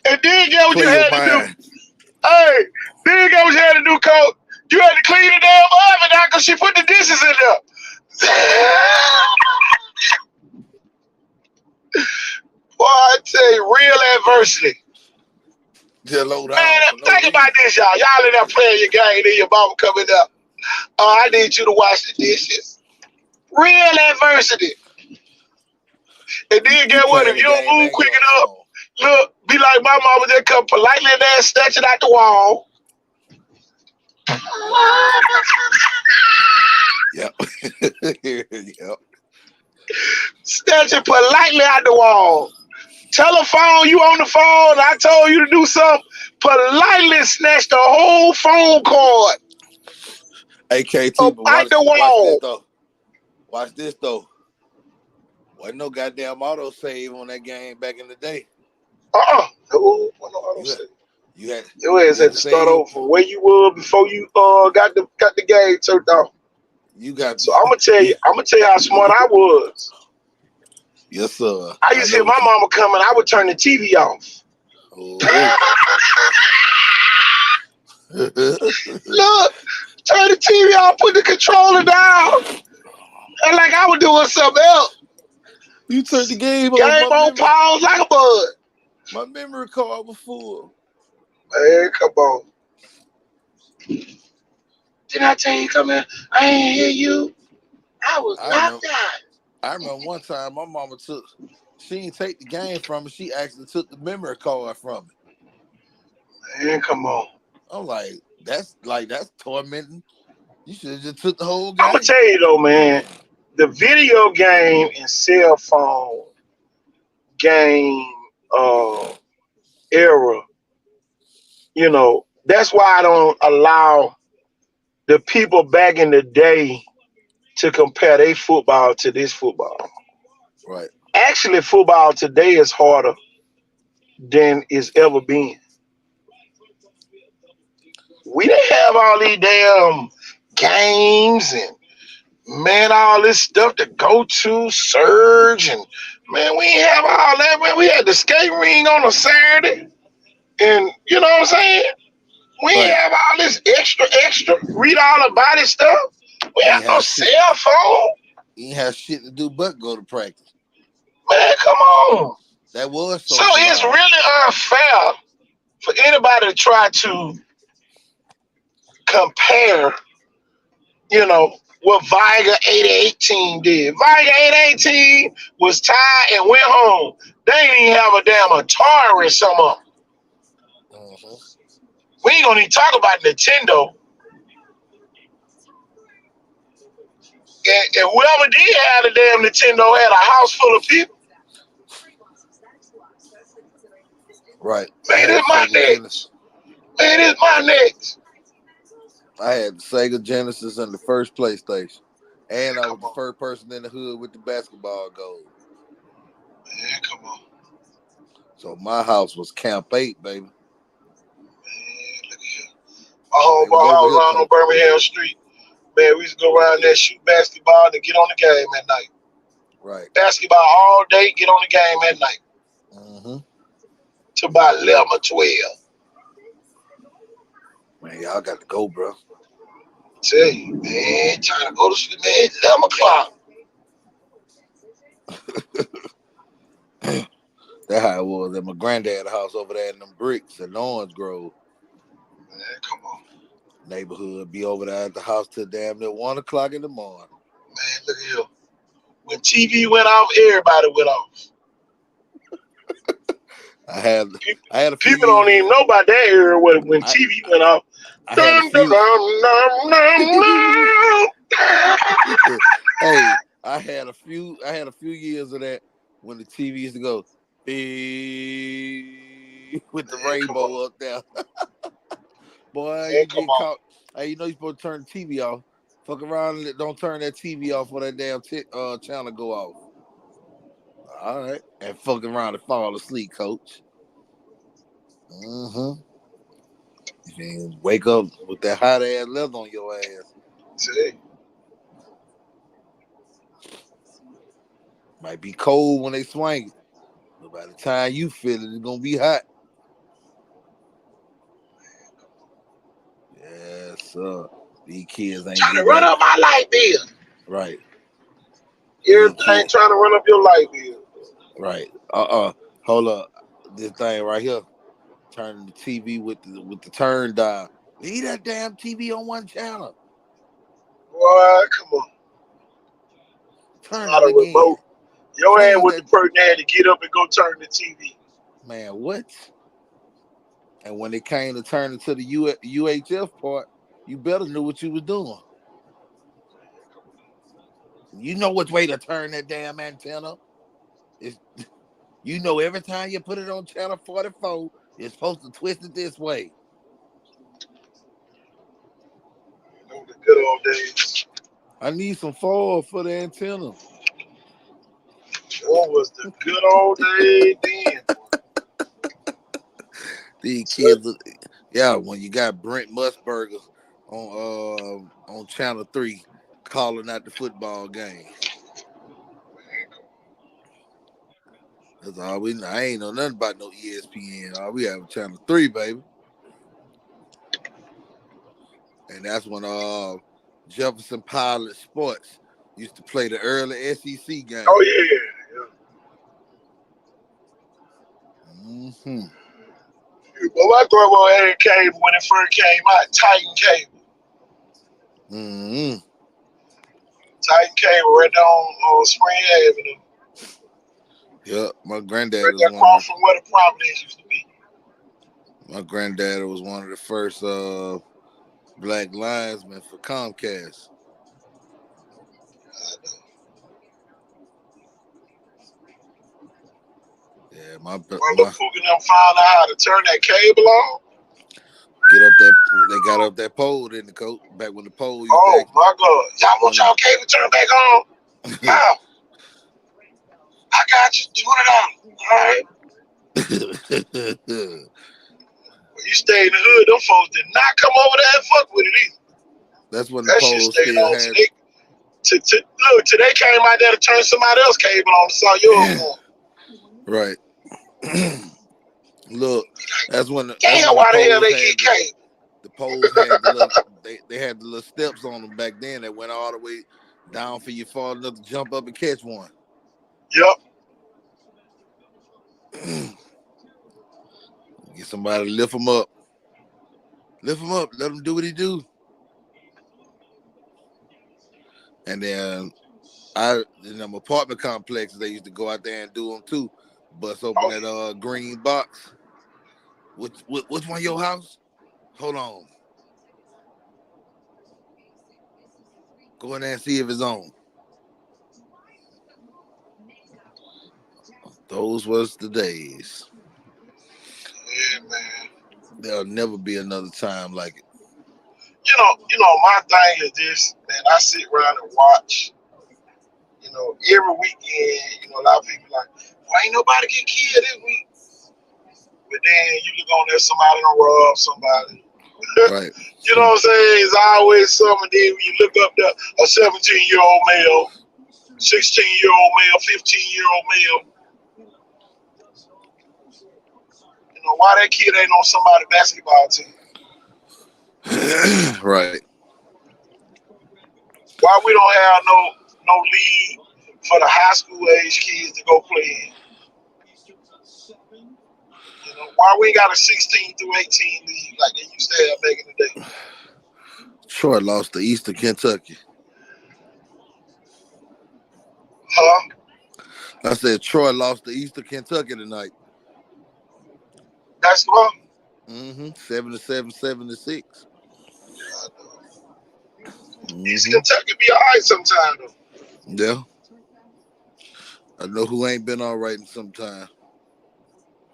And then get what you had to do. Hey, then get what you had to do, coach. You had to clean the damn oven out because she put the dishes in there. Boy, I tell you, real adversity. Just low down. Man, think about this, y'all. Y'all in there playing your game, then your mama coming up. Oh, I need you to wash the dishes. Real adversity. And then get what? If you don't move quick enough, look, be like my mama, just come politely in there and snatch it out the wall. Yep. Yep. Snatch it politely out the wall. Telephone, you on the phone, I told you to do something. Politely snatch the whole phone cord. Hey, KT, out the wall. Watch this though. Wasn't no goddamn auto save on that game back in the day. No auto save. You had to start over from where you were before you got the game turned off. So I'm gonna tell you how smart I was. Yes, sir. I used to hear my mama coming, I would turn the TV off. Oh. Look, turn the TV off, put the controller down. And like I was doing something else. You turned the game on pause like a bud. My memory card was full. Man, come on. Didn't I tell you come in? I ain't hear you. I was knocked out. I remember one time my mama she didn't take the game from me. She actually took the memory card from me. Man, come on. I'm like, that's tormenting. You should have just took the whole game. I'm gonna tell you though, man, the video game and cell phone game era, you know, that's why I don't allow the people back in the day to compare their football to this football. Right. Actually, football today is harder than it's ever been. We didn't have all these damn games and man, all this stuff to go to, surge, and man, we didn't have all that. Man, we had the skate ring on a Saturday, and you know what I'm saying? We didn't have all this extra, read all about it stuff. We had no cell phone. You didn't have shit to do but go to practice. Man, come on. That was so it's really unfair for anybody to try to compare, you know, what Viger 88 team did. Viger 88 team was tired and went home. They didn't even have a damn Atari, some of them. Mhm. We ain't gonna even talk about Nintendo. And whoever did have the damn Nintendo had a house full of people. Right. I Man, had it's my Sega Genesis. next. Man, it's my next. I had the Sega Genesis and the first PlayStation. And I was Come the on, first person in the hood with the basketball goal. man, come on. So my house was Camp 8, baby. Man, look at here. My They was homeboy over house here, around on coach. Birmingham Street. Man, we used to go around there, shoot basketball, and get on the game at night. Right. Basketball all day, get on the game at night. Mm-hmm. To about 11 or 12. Man, y'all got to go, bro. Tell you, man, trying to go to sleep, man, it's 11 o'clock. That's how it was at my granddad's house over there in them bricks in Orange Grove Man, come on. neighborhood. Be over there at the house till damn near 1 o'clock in the morning. Man, look at here. When TV went off, everybody went off. I had a few People don't years. even know about that era when I- TV went off. I had a few. Hey, I had a few years of that when the TV used to go with the Man, rainbow up there. Boy, Man, you come get on. caught. Hey, you know you're supposed to turn the TV off. Fuck around and don't turn that TV off for that damn channel go off. All right, and fuck around and fall asleep, coach. Mm-hmm. And wake up with that hot ass leather on your ass. See? Might be cold when they swing it, but by the time you feel it, it's gonna be hot. Yes, sir. These kids ain't Trying to getting run that up my light bill. right. Everything kids. trying to run up your light bill. Right. Hold up. This thing right here. Turning the TV with the turn dial. Leave that damn TV on one channel. Boy, come on. Turn Not it a again. remote. Your ass Change was that. the person that had to get up and go turn the TV. Man, what? And when it came to turn it to the UHF part, you better knew what you was doing. You know which way to turn that damn antenna. You know every time you put it on channel 44, you're supposed to twist it this way. You know, the good old days. I need some foil for the antenna. What was the good old days then? These kids, yeah, when you got Brent Musburger on channel 3 calling out the football game. That's all we know. I ain't know nothing about no ESPN. All we have is channel 3, baby. And that's when Jefferson Pilot Sports used to play the early SEC game. Oh yeah. Mm-hmm. Well, my grandma had cable when it first came out. Titan cable. Mm-hmm. Titan cable right down on Spring Avenue. Yep, my granddad Right was there one. across from where the Providence used to be. My granddad was one of the first black linesmen for Comcast. Yeah, When the Pookie them found out how to turn that cable on. They got up that pole, didn't the coach? Back when the pole used Oh my God. Y'all want y'all cable turned back on? How? I got you. $200. All right. When you stay in the hood, them folks did not come over there and fuck with it either. That's when the That pole shit stayed still on. had. Look, till they came out there to turn somebody else's cable on and saw yours on. Right. Look, that's when the Damn, why the hell they get cable? The poles had the little, they had the little steps on them back then that went all the way down for you far enough to jump up and catch one. Yep. Get somebody to lift him up. Lift him up. Let him do what he do. And then in them apartment complexes, they used to go out there and do them too. Bust open Oh, that green box. Which one your house? Hold on. Go in there and see if it's on. Those was the days. yeah, man. There'll never be another time like it. My thing is this, man. I sit around and watch. Every weekend. A lot of people like, why ain't nobody get killed this week? But then you look on there, somebody done rob somebody. Right. You know what I'm saying? It's always something. Then when you look up there, a 17-year-old male, 16-year-old male, 15-year-old male. Why that kid ain't on somebody's basketball team? Right. Why we don't have no league for the high school age kids to go play in? Why we ain't got a 16 through 18 league like they used to have back in the day? Troy lost to Eastern Kentucky. Huh? I said Troy lost to Eastern Kentucky tonight. Basketball? 77, 76. East Kentucky be all right sometime though. Yeah. I know who ain't been all right in some time.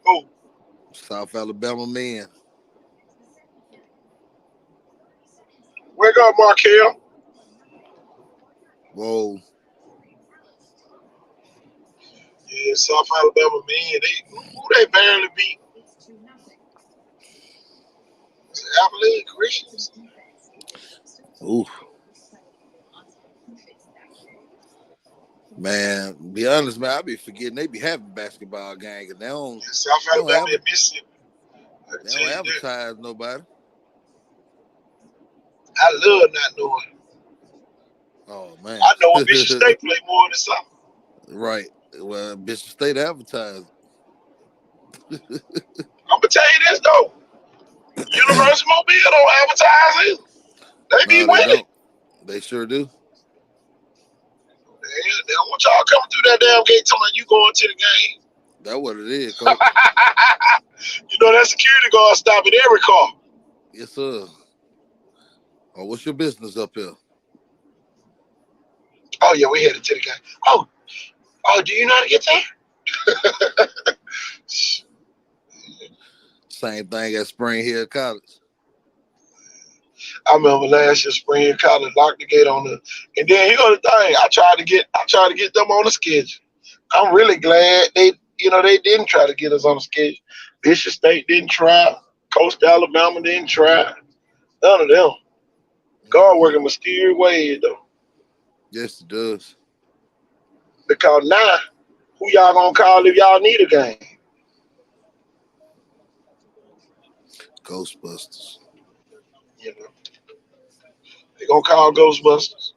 Who? South Alabama men. Wake up, Markel. Whoa. Yeah, South Alabama men. They barely beat? Abilene Christians. Ooh. Man, be honest, man, I be forgetting they be having basketball games and they don't, South Alabama and Mississippi. They don't advertise nobody. I love not knowing. Oh man. I know Bishop State play more than something. Right. Well, Bishop State advertised. I'm gonna tell you this though. University of Mobile don't advertise it. They be winning. They don't. They sure do. They don't want y'all coming through that damn gate telling you going to the game. That's what it is, Coach. That security guard stopping every car. Yes, sir. Oh, what's your business up here? Oh yeah, we headed to the game. Oh, do you know how to get there? Same thing at Spring Hill College. I remember last year Spring Hill College locked the gate on the, and then here's the thing. I tried to get them on the schedule. I'm really glad they didn't try to get us on the schedule. Bishop State didn't try. Coastal Alabama didn't try. None of them. God working mysterious ways though. Yes, it does. Because now, who y'all gonna call if y'all need a game? Ghostbusters. They gonna call Ghostbusters.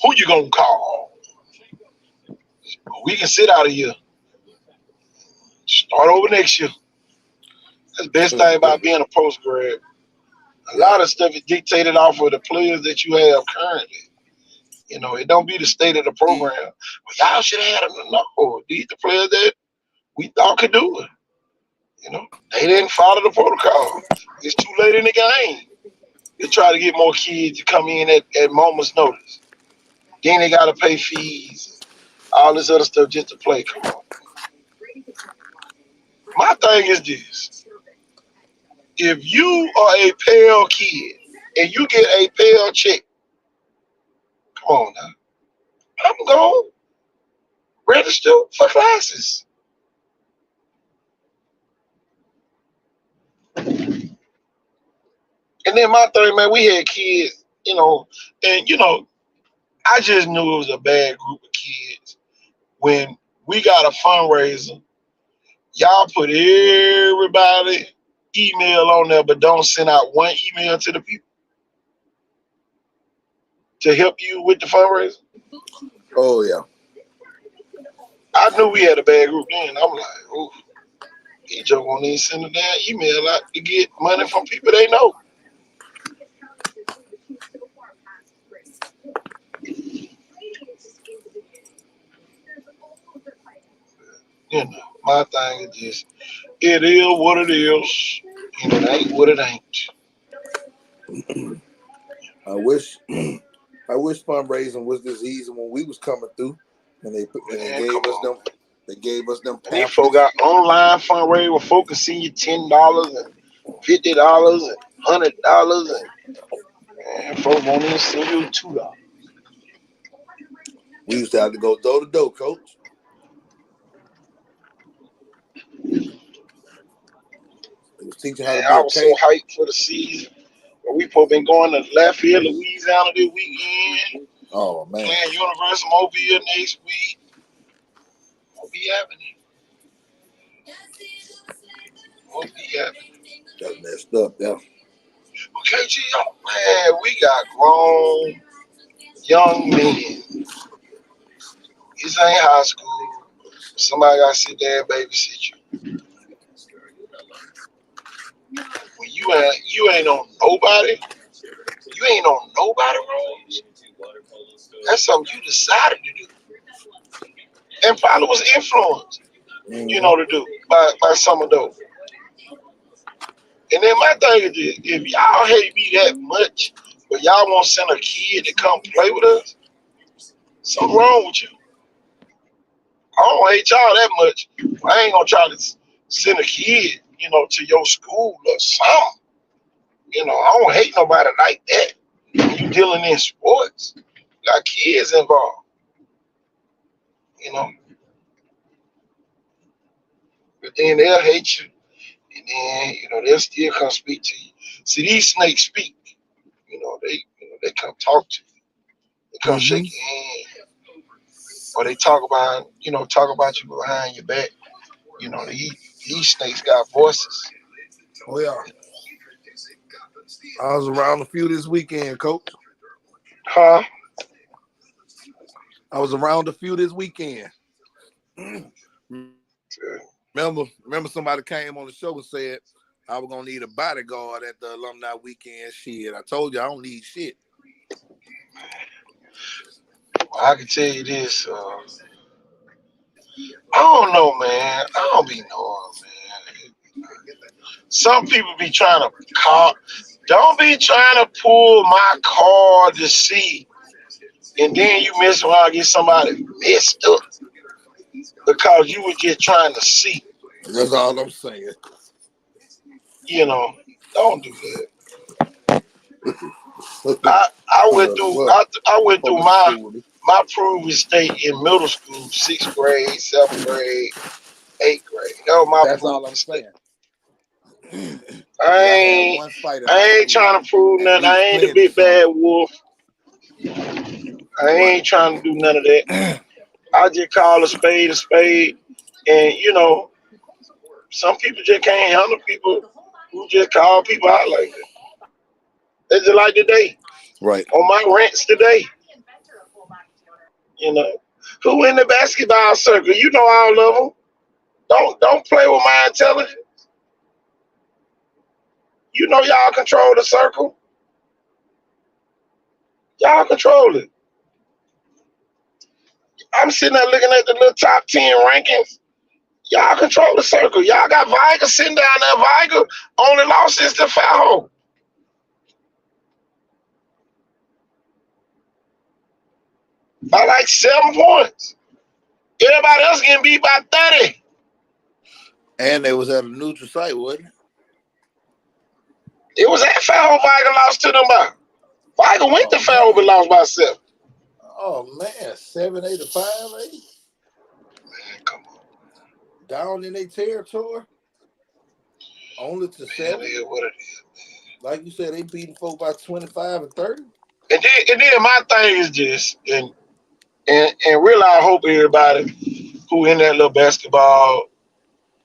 Who you gonna call? We can sit out of here. Start over next year. That's the best thing about being a post grad. A lot of stuff is dictated off of the players that you have currently. It don't be the state of the program. But y'all should have had them. No, these the players that we thought could do it. They didn't follow the protocol. It's too late in the game. They try to get more kids to come in at moment's notice. Then they got to pay fees, all this other stuff just to play. Come on. My thing is this. If you are a Pell kid and you get a Pell check, come on now. I'm going to register for classes. And then my thing, man, we had kids, and I just knew it was a bad group of kids. When we got a fundraiser, y'all put everybody email on there, but don't send out one email to the people to help you with the fundraiser. Oh yeah. I knew we had a bad group then. I'm like, oh, he just won't even send a damn email out to get money from people they know. My thing is just, it is what it is, and it ain't what it ain't. I wish fundraising was this easy when we was coming through, and they Man, come on. gave us them And these folk pamphlets. got online fundraising where folk can send you $10 and $50 and $100, and folk won't even send you $2. We used to have to go door to door, coach. It was teaching how Man, to be I a was so K. hyped for the season. But we supposed been going to Lafayette, Louisiana this weekend, Oh man, playing Universal Mobile next week. Won't be happening. Won't be happening. that's messed up. Yeah. Okay, G, man, we got grown young men. This ain't high school. Somebody got to sit there and babysit you. When you ain't on nobody, you ain't on nobody rules. That's something you decided to do, and probably was influenced, to do by some of those. And then my thing is, this, if y'all hate me that much, but y'all want to send a kid to come play with us, something wrong with you. I don't hate y'all that much. I ain't gonna try to send a kid, to your school or something. I don't hate nobody like that. You dealing in sports, got kids involved, you know. But then they'll hate you, and then they'll still come speak to you. See, these snakes speak. They come talk to you. They come shake your hand, or they talk about you behind your back. These snakes got voices. Oh yeah. I was around a few this weekend, coach. Huh? I was around a few this weekend. Remember somebody came on the show and said I was gonna need a bodyguard at the alumni weekend. Shit, I told you I don't need shit. Well, I can tell you this. I don't know, man. I don't be knowing, man. Some people be trying to call. Don't be trying to pull my card to see, and then you mess around and get somebody messed up because you were just trying to see. That's all I'm saying. Don't do that. I went through my proven state in middle school, 6th grade, 7th grade, 8th grade. That was my That's all proven I'm state. saying. I ain't trying to prove nothing. I ain't the big bad wolf. I ain't trying to do none of that. I just call a spade, and some people just can't handle people who just call people out like that. It's just like today. Right. On my rants today. Who in the basketball circle? You know all of them. Don't play with my intelligence. Y'all control the circle. Y'all control it. I'm sitting there looking at the little top 10 rankings. Y'all control the circle. Y'all got Viger sitting down there. Viger only lost is the foul. By like 7 points. Everybody else getting beat by 30. And they was at a neutral site, wasn't it? It was at foul Viger lost to them by. Viger went to foul but lost by 7. Oh man, 7, 8, or 5, 8. Man, come on. Down in their territory. Only to 7. It is what it is. Like you said, they beating folk by 25 and 30. And then my thing is just and really I hope everybody who in that little basketball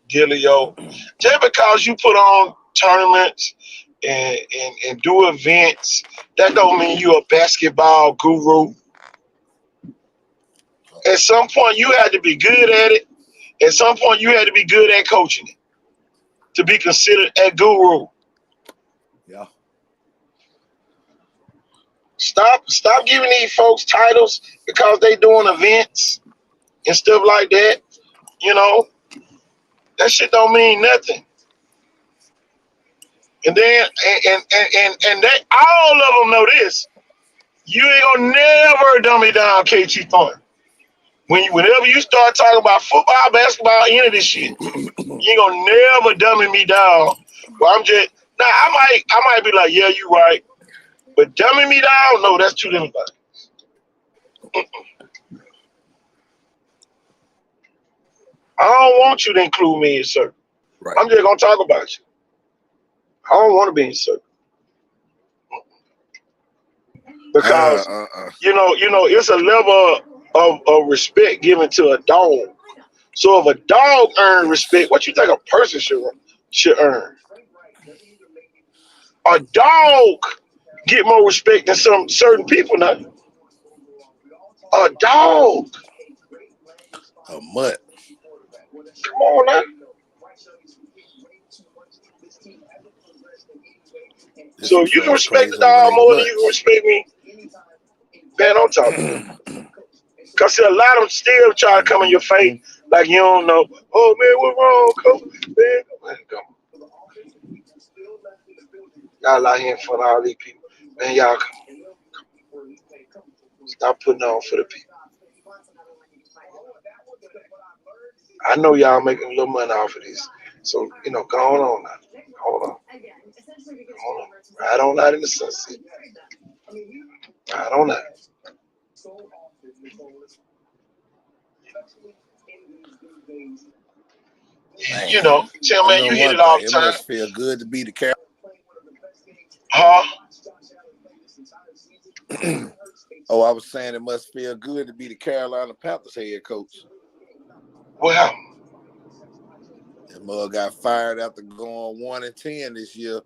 dealio, just because you put on tournaments and do events, that don't mean you're a basketball guru. At some point you had to be good at it. At some point you had to be good at coaching it to be considered a guru. Yeah. Stop giving these folks titles because they doing events and stuff like that. That shit don't mean nothing. And then and they all of them know this. You ain't gonna never dumb me down, KT Thornton. Whenever you start talking about football, basketball, any of this shit, you ain't gonna never dummy me down. Well, I'm just now. I might be like, yeah, you right, but dumbing me down, no, that's too different. I don't want you to include me in circle. Right. I'm just gonna talk about you. I don't want to be in circle because you know, it's a level of respect given to a dog. So if a dog earns respect, what you think a person should earn? A dog get more respect than some certain people now. A dog. A mutt. Come on now. So if you can respect the dog more than you can respect me, man, don't talk to me. Because a lot of them still try to come in your face like you don't know. Oh, man, what's wrong, coach? Man, come on. Y'all out here in front of all these people. Man, y'all come on. Stop putting on for the people. I know y'all making a little money off of this. So, go on now. Hold on. Hold on. Right on out in the sunset. Right on out. Man, Tim, man, you hit it all the time. It must feel good to be the Carolina. Huh? Oh, I was saying it must feel good to be the Carolina Panthers head coach. Well, that mug got fired after going 1-10 this year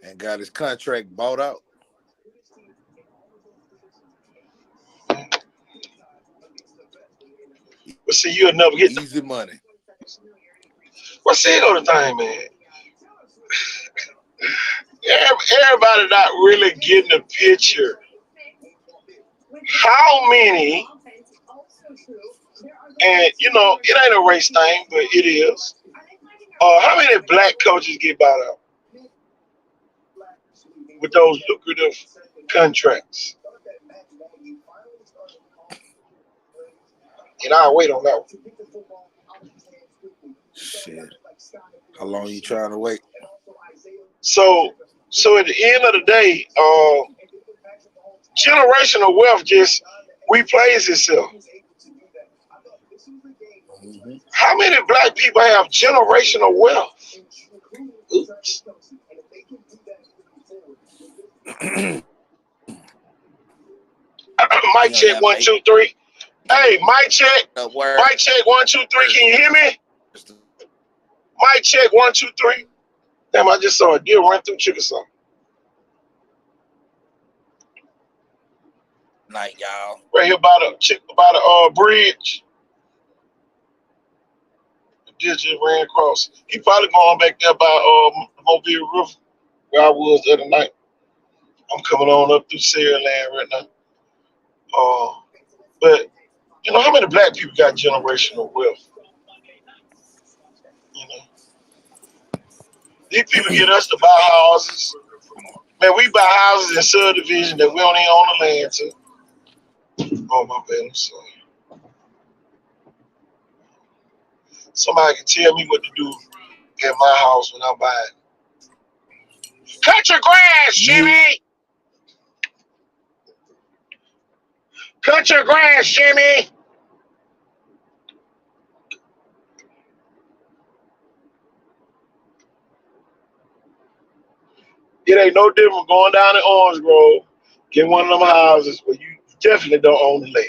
and got his contract bought out. But see, you'll never get easy money. Well, see, go the thing, man. Everybody not really getting the picture. How many, and it ain't a race thing, but it is. How many black coaches get bought out with those lucrative contracts? And I'll wait on that one. Shit. How long you trying to wait? So at the end of the day, generational wealth just replays itself. Mm-hmm. How many black people have generational wealth? Oops. Mic check 1 2 3. Hey, mic check. Mic check 1 2 3. Can you hear me? Mic check 1 2 3. Damn, I just saw a deer run through Chickasaw. Night, y'all. Right here by the bridge. The deer just ran across. He probably going back there by Mobile River, where I was the other night. I'm coming on up through Sierra Land right now. But how many black people got generational wealth? These people get us to buy houses. Man, we buy houses in subdivision that we don't even own the land to. Oh my bad, I'm sorry. Somebody can tell me what to do at my house when I'm buying. Cut your grass, Jimmy! Cut your grass, Jimmy! It ain't no different going down in Orange Grove, get one of them houses where you definitely don't own the land.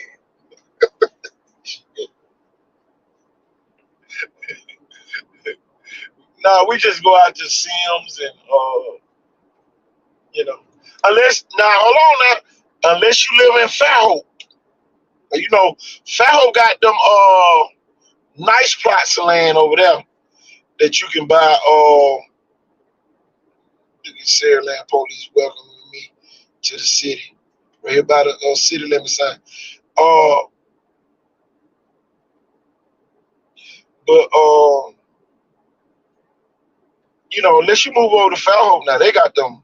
No, we just go out to Sims and unless hold on now, unless you live in Fairhope. Fairhope got them nice plots of land over there that you can buy. You can say land police welcoming me to the city. Right here by the city limit sign. But unless you move over to Fairhope now, they got them.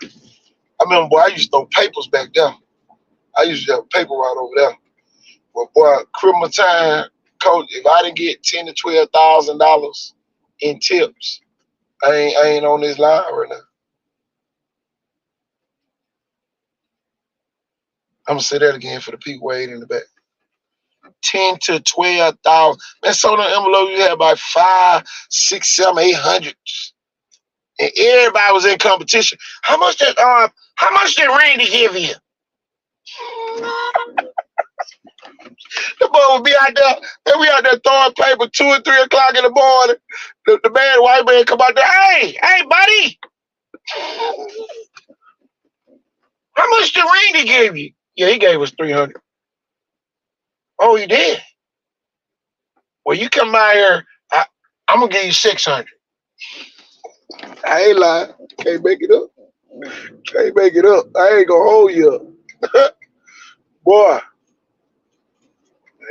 I remember, boy, I used to throw papers back there. I used to have paper right over there. But boy, criminal time, coach. If I didn't get $10,000 to $12,000 in tips, I ain't on this line right now. I'm gonna say that again for the people waiting in the back. 10 to 12,000. Man, so the envelope you had about 5, 6, 7, 800. And everybody was in competition. How much did Randy give you? The boy would be out there, and we out there throwing paper 2 or 3 o'clock in the morning. The white man come out there, hey, buddy. How much did Randy give you? Yeah, he gave us 300. Oh, he did? Well, you come by here, I'm going to give you 600. I ain't lying. Can't make it up. Can't make it up. I ain't going to hold you up. Boy.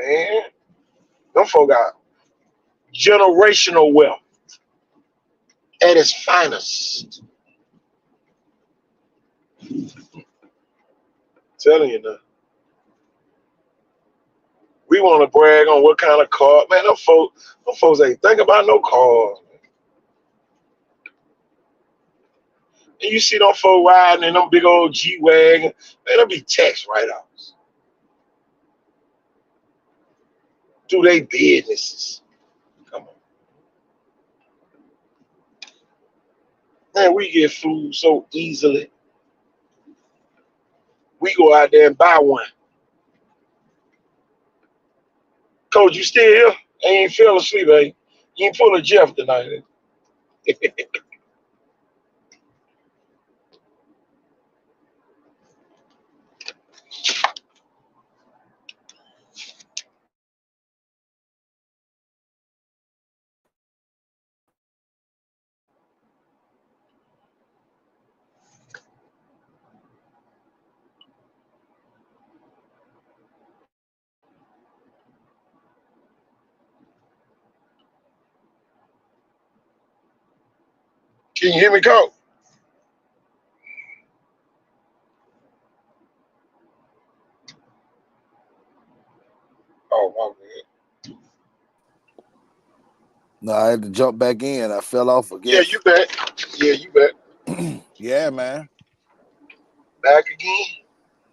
Man. Them folk got generational wealth at its finest. Telling you now. We want to brag on what kind of car. Man, them folks ain't think about no cars. And you see them folk riding in them big old G-Wagon. Man, they'll be tax write-offs. Do they businesses. Come on. Man, we get food so easily. We go out there and buy one. Coach, you still here? I ain't fell asleep, eh? You ain't pulling Jeff tonight. Eh? Can you hear me, Coach? Oh, my bad. No, I had to jump back in. I fell off again. Yeah, you back. Yeah, you back. Yeah, man. Back again.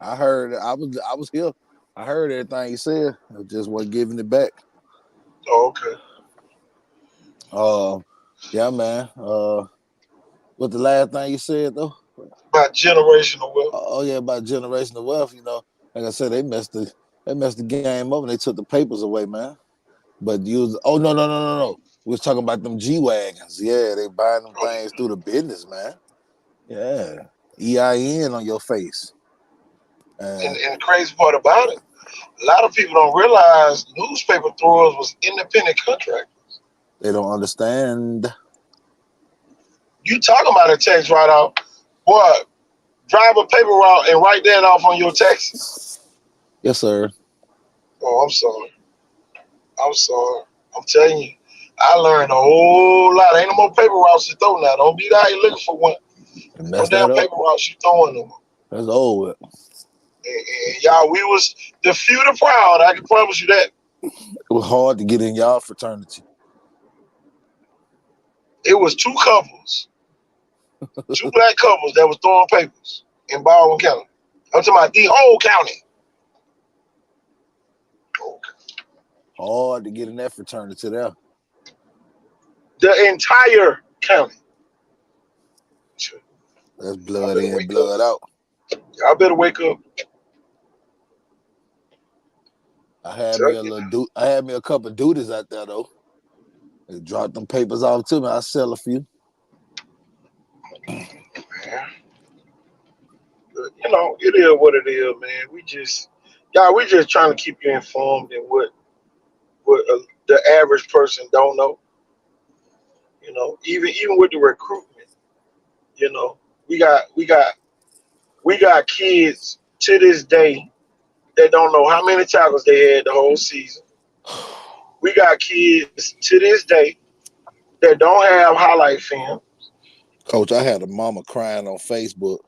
I heard. I was here. I heard everything you said. I just wasn't giving it back. Oh, okay. Yeah, man. What the last thing you said though? About generational wealth. Oh yeah, about generational wealth. Like I said, they messed the game up and they took the papers away, man. But no. We was talking about them G-Wagons. Yeah, they buying them things through the business, man. Yeah. EIN on your face. And the crazy part about it, a lot of people don't realize newspaper throwers was independent contractors. They don't understand. You talking about a tax write-off. Boy, drive a paper route and write that off on your taxes. Yes, sir. Oh, I'm sorry. I'm telling you, I learned a whole lot. Ain't no more paper routes to throw now. Don't be out here looking for one. No damn paper routes you throwing them. That's old. And y'all, we was the few the proud. I can promise you that. It was hard to get in y'all fraternity. It was 2 couples, 2 black couples that was throwing papers in Baldwin County. I'm talking about the whole county. Hard to get in that fraternity there. The entire county. That's blood in, blood out. Y'all better wake up. I had me a couple of duties out there though. They dropped them papers off to me. I sell a few. Man. You know, it is what it is, man. We just trying to keep you informed in what the average person don't know. You know, even with the recruitment, you know, we got kids to this day that don't know how many tackles they had the whole season. We got kids to this day that don't have highlight film. Coach, I had a mama crying on Facebook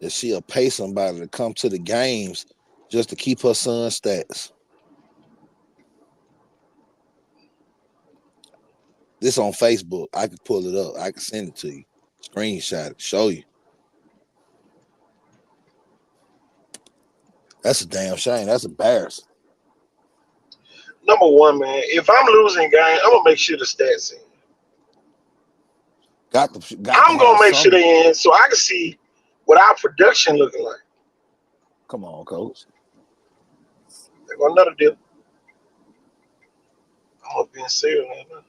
that she'll pay somebody to come to the games just to keep her son's stats. This on Facebook. I can pull it up. I can send it to you. Screenshot it. Show you. That's a damn shame. That's embarrassing. Number one, man, if I'm losing game, I'm gonna make sure the stats in. Got to I'm gonna have make sure something. they in so I can see what our production looking like. Come on, coach. There go another deal. I'm up being serious now.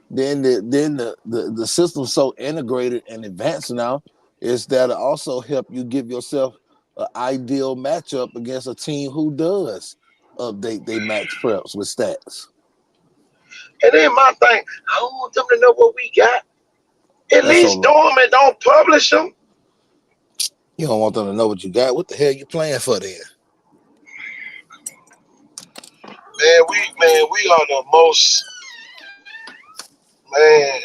Then the system's so integrated and advanced now is that it also help you give yourself an ideal matchup against a team who does update their max preps with stats. And then my thing, I don't want them to know what we got. At That's least do them and don't publish them. You don't want them to know what you got. What the hell you playing for then? Man, we are the most. Man,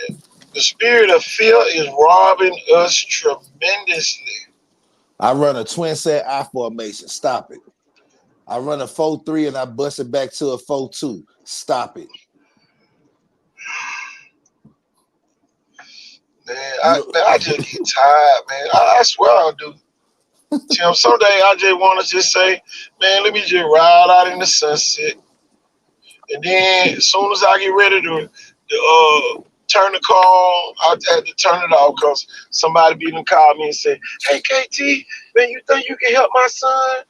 the spirit of fear is robbing us tremendously. I run a twin set I formation. Stop it. I run a 4-3 and I bust it back to a 4-2. Stop it. Man, I just get tired, man. I swear I do. Tim, someday I just want to just say, man, let me just ride out in the sunset. And then as soon as I get ready to turn the call, I had to turn it off because somebody be done call me and say, hey, KT, man, you think you can help my son?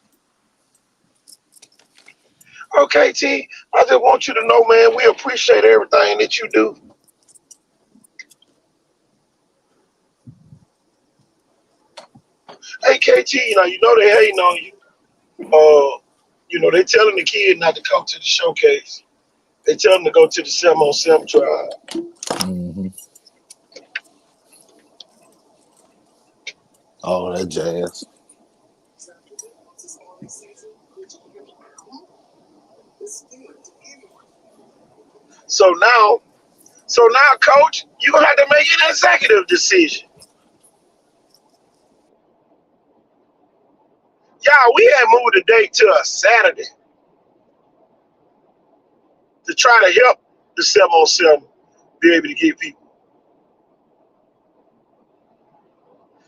Oh, KT, I just want you to know, man, we appreciate everything that you do. Hey, KT, you know they hating on you. They telling the kid not to come to the showcase. They tell him to go to the 7-on-7 trial. Mm-hmm. Oh, that jazz. So now, coach, you're going to have to make an executive decision. Yeah, we had moved the date to a Saturday to try to help the 7-on-7 be able to get people.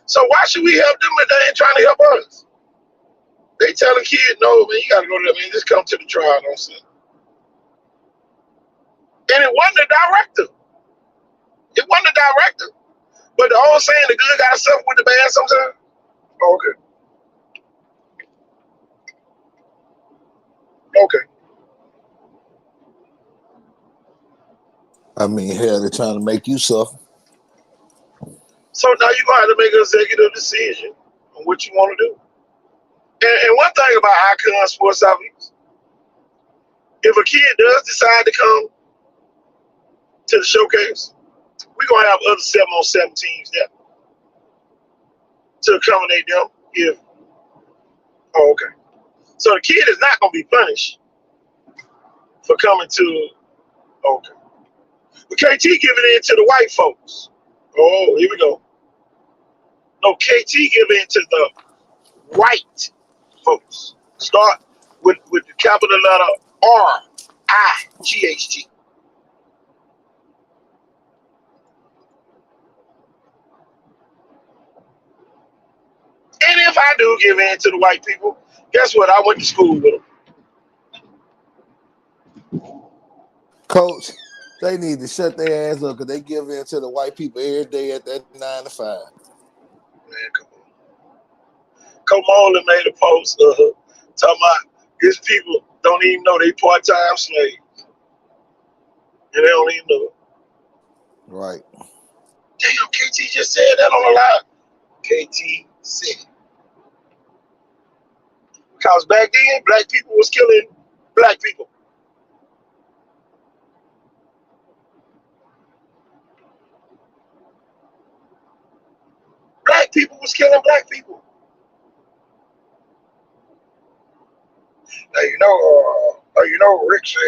So why should we help them if they ain't trying to help us? They tell the kid, no, man, you got to go to that, man, just come to the trial on Sunday. And it wasn't the director. It wasn't the director. But the old saying, the good got to suffer with the bad sometimes. Oh, okay. Okay. I mean, hell, they're trying to make you suffer. So now you're going to have to make an executive decision on what you want to do. And one thing about Icon Sports Outreach, if a kid does decide to come to the showcase, we're going to have other 7-on-7 teams there to accommodate them if, okay. So the kid is not going to be punished for coming to, okay. But KT giving in to the white folks. Oh, here we go. No, KT giving in to the white folks. Start with the capital letter R-I-G-H-T. And if I do give in to the white people, guess what? I went to school with them. Coach, they need to shut their ass up because they give in to the white people every day at that 9 to 5. Man, come on. Kamala made a post talking about his people don't even know they part-time slaves. And they don't even know it. Right. Damn, KT just said that on the live. KT said it. Because back then, black people was killing black people. Black people was killing black people. Now Rick said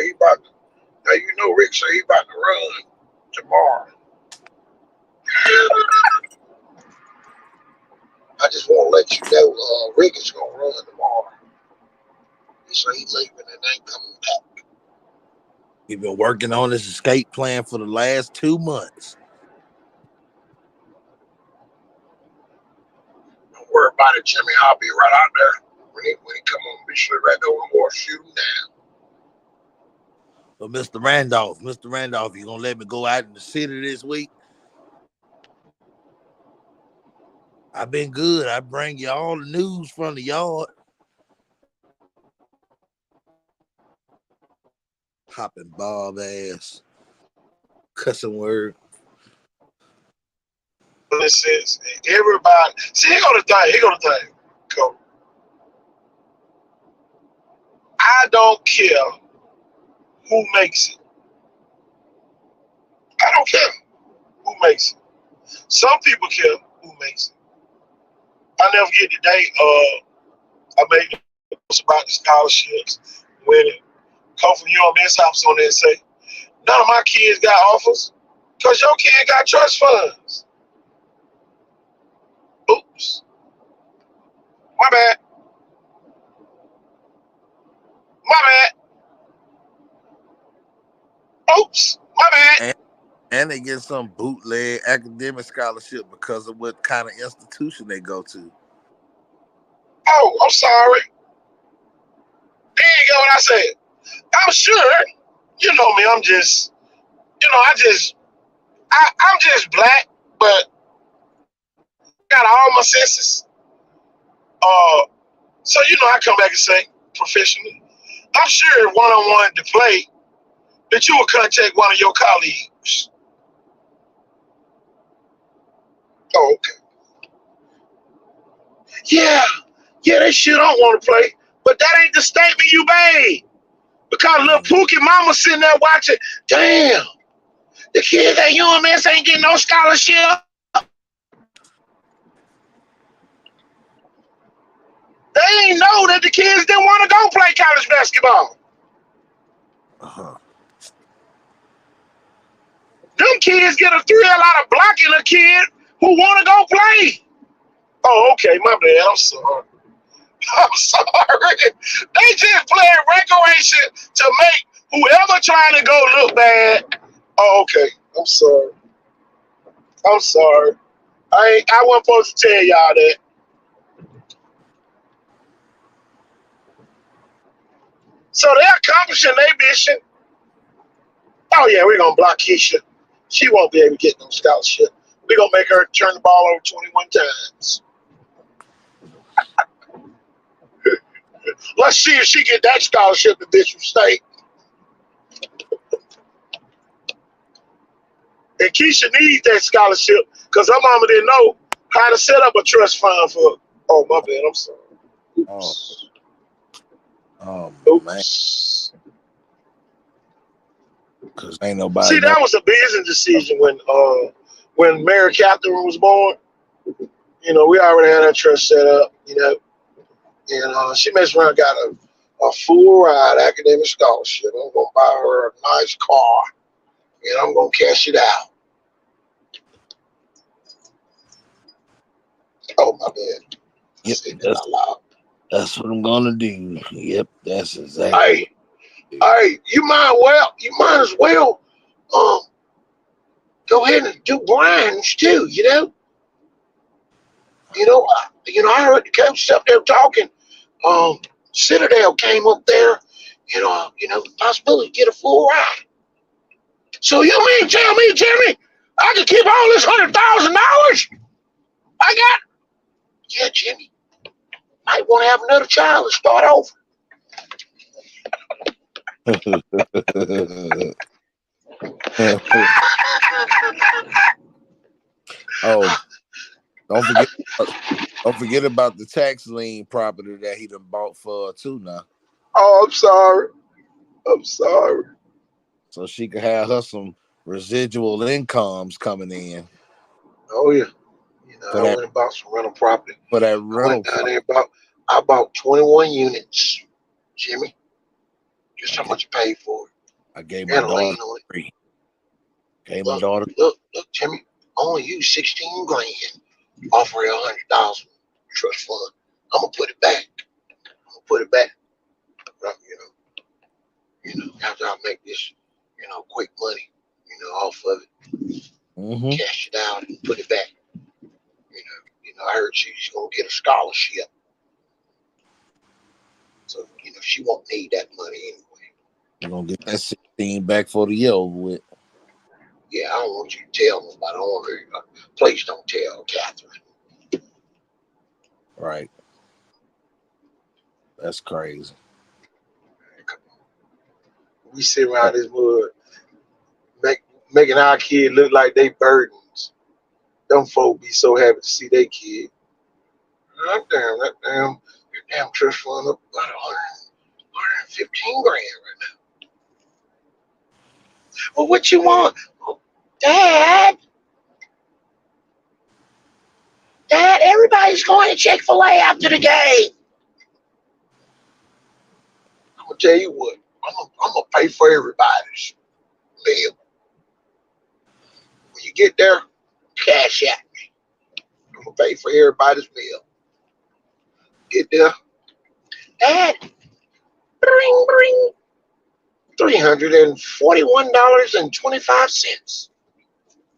he about to run tomorrow. I just want to let you know, Rick is gonna run tomorrow. He said he's leaving and ain't coming back. He's been working on his escape plan for the last 2 months. Don't worry about it, Jimmy. I'll be right out there when he come on. Be sure right there and we'll shoot him down. But Mr. Randolph, you gonna let me go out in the city this week? I've been good. I bring you all the news from the yard. Hopping Bob ass. Cussing word. This is everybody. See, here go the thing. Go. I don't care who makes it. I don't care who makes it. Some people care who makes it. I never get the day. I made the post about the scholarships when it come from UMS hops on there and say, none of my kids got offers because your kid got trust funds. Oops. My bad. Oops. My bad. And they get some bootleg academic scholarship because of what kind of institution they go to. Oh, I'm sorry. There you go what I said. I'm sure, you know me, I'm just black, but got all my senses. So I come back and say, professionally, I'm sure if one-on-one to play, that you will contact one of your colleagues. Oh, okay. Yeah, they sure don't want to play, but that ain't the statement you made. Because little Pookie mama sitting there watching, damn, the kids at UMS ain't getting no scholarship. They ain't know that the kids didn't want to go play college basketball. Uh-huh. Them kids get a thrill out of blocking a kid who want to go play. Oh, okay, my bad. I'm sorry. They just playing recreation to make whoever trying to go look bad. Oh, okay. I'm sorry. I wasn't supposed to tell y'all that. So they're accomplishing their mission. Oh yeah, we're gonna block Keisha. She won't be able to get no scholarship. We're gonna make her turn the ball over 21 times. Let's see if she get that scholarship at Bishop State. And Keisha needs that scholarship because her mama didn't know how to set up a trust fund for. Oh my bad, I'm sorry. Oops. Oh Oops. man. Because ain't nobody. See, that was a business decision when Mary Catherine was born. We already had her trust set up, and she messed around, got a full ride academic scholarship. I'm gonna buy her a nice car, and I'm gonna cash it out. Oh my bad. Yep, Say that out loud. That's what I'm gonna do. Yep, that's exactly. Hey, you might as well go ahead and do Brian's too. I heard the coach up there talking. Citadel came up there, possibility to get a full ride. So you mean tell me, Jimmy, I can keep all this $100,000 I got? Yeah, Jimmy. Might want to have another child and start over. Oh, don't forget about the tax lien property that he done bought for her too now. Oh, I'm sorry. So she could have her some residual incomes coming in. Oh yeah. I went and bought some rental property. For that rental I bought 21 units, Jimmy. Guess how much I paid for it? I gave my daughter 3. Hey, my daughter. Look, Jimmy, only use 16 grand off of 100,000 trust fund. I'm gonna put it back. Right, after I make this, quick money, off of it, Mm-hmm. cash it out and put it back. I heard she's gonna get a scholarship, so she won't need that money anyway. You're gonna get that 16 back for the year over with. Yeah, I don't want you to tell nobody. I don't want her. Please don't tell Catherine. Right. That's crazy. We sit around this wood, making our kid look like they burdens. Them folk be so happy to see their kid. That damn trust fund up about 115 grand right now. Well, what you want? Oh, Dad, everybody's going to Chick-fil-A after the game. I'm gonna tell you what. I'm gonna pay for everybody's meal. When you get there, cash at me. I'm gonna pay for everybody's meal. Get there, Dad. Bring $341.25.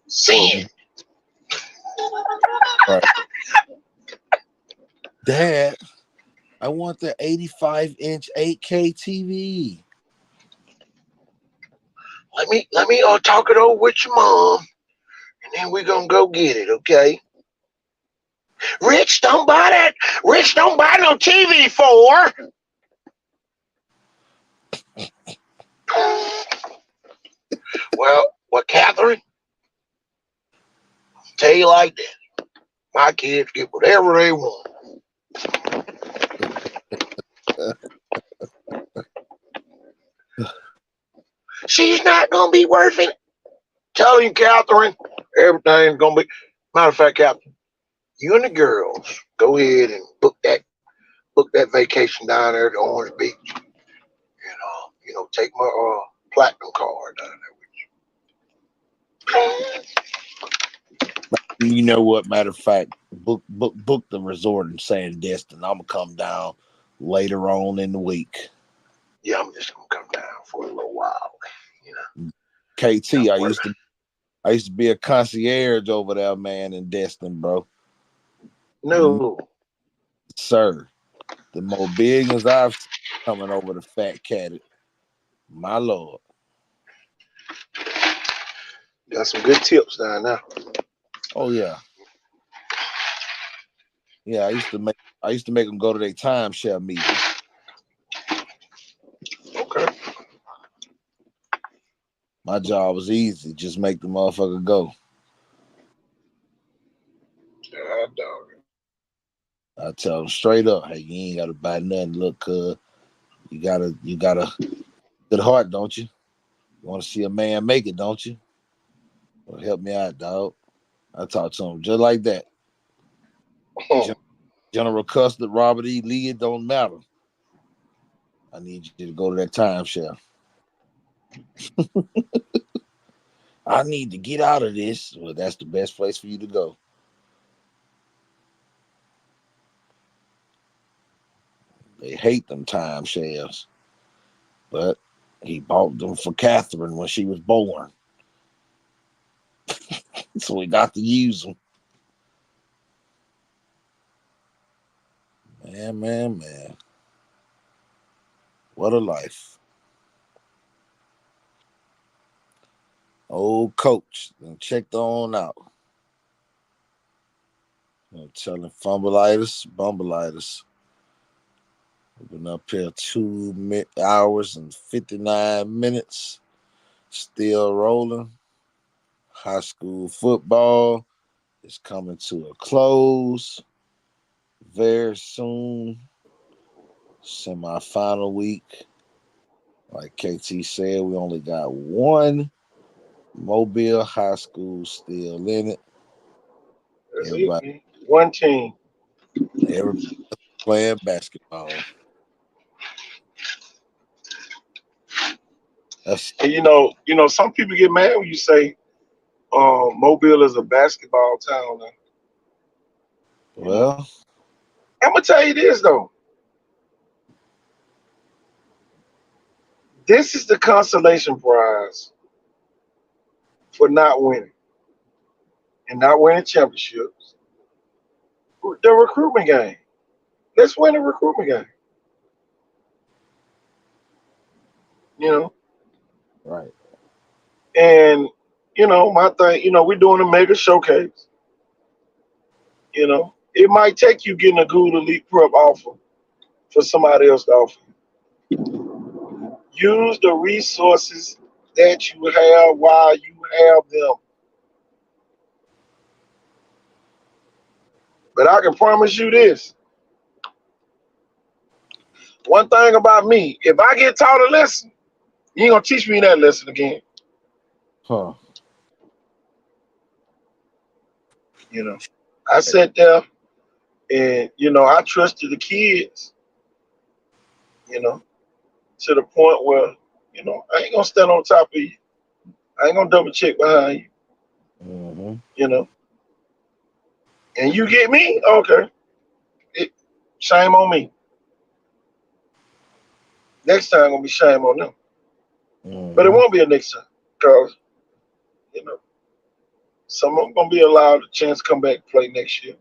Send. Right. Dad, I want the 85-inch 8K TV. Let me talk it over with your mom, and then we're gonna go get it, okay? Rich, don't buy that. Rich, don't buy no TV for. Well, Catherine, I'll tell you like that. My kids get whatever they want. She's not gonna be worth it. Tell him, Catherine, everything's gonna be. Matter of fact, Catherine, you and the girls go ahead and book that vacation down there to Orange Beach. Take my platinum card down there with you. You know what? Matter of fact, book the resort in Sandestin. I'm gonna come down later on in the week. Yeah, I'm just gonna come down for a little while. KT, I used to be a concierge over there, man, in Destin, bro. No. Sir. The Mobilians I've seen coming over to Fat Cat. My Lord. Got some good tips down there. Oh yeah. Yeah, I used to make them go to their timeshare meeting. Okay. My job was easy. Just make the motherfucker go. God dog. I tell them straight up, hey, you ain't gotta buy nothing. Look, you got a good heart, don't you? You want to see a man make it, don't you? Well, help me out, dog. I talk to him just like that. General Custer, Robert E. Lee, it don't matter. I need you to go to that timeshare. I need to get out of this. Well, that's the best place for you to go. They hate them timeshares. But he bought them for Catherine when she was born. So we got to use them. Man. What a life. Old coach, then checked on out. I'm telling Bumbleitis. We've been up here 2 hours and 59 minutes. Still rolling. High school football is coming to a close very soon. Semi-final week. Like KT said, we only got one Mobile high school still in it. Everybody, one team. Everybody playing basketball. And some people get mad when you say Mobile is a basketball town now. Well, I'm gonna tell you this though. This is the consolation prize for not winning and not winning championships. The recruitment game. Let's win the recruitment game. You know, right. and my thing. We're doing a mega showcase. It might take you getting a good elite prep offer for somebody else to offer. Use the resources that you have while you have them. But I can promise you this. One thing about me, if I get taught a lesson, you ain't gonna teach me that lesson again. Huh. I sat there and I trusted the kids, to the point where, I ain't gonna stand on top of you. I ain't gonna double check behind you, Mm-hmm. And you get me, okay. Shame on me. Next time gonna be shame on them. Mm-hmm. But it won't be a next time because, some of them gonna be allowed a chance to come back and play next year.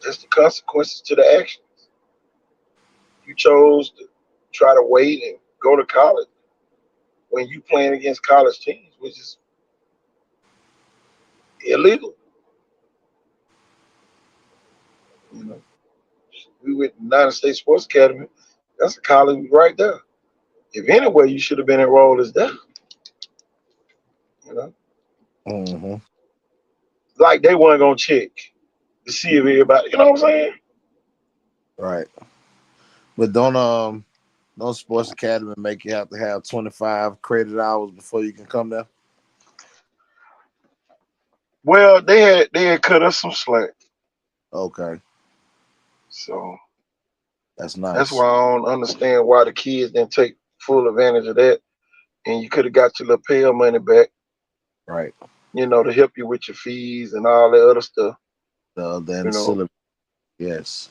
That's the consequences to the actions. You chose to try to wait and go to college when you playing against college teams, which is illegal. We went to United States Sports Academy. That's a college right there. If anywhere you should have been enrolled is there. Mm-hmm. Like they weren't gonna check to see if everybody, you know what I'm saying? Right. But don't Sports Academy make you have to have 25 credit hours before you can come there? Well, they had cut us some slack. Okay. So That's nice. that's why I don't understand why the kids didn't take full advantage of that. And you could have got your little Pell money back, Right. to help you with your fees and all that other stuff. The yes.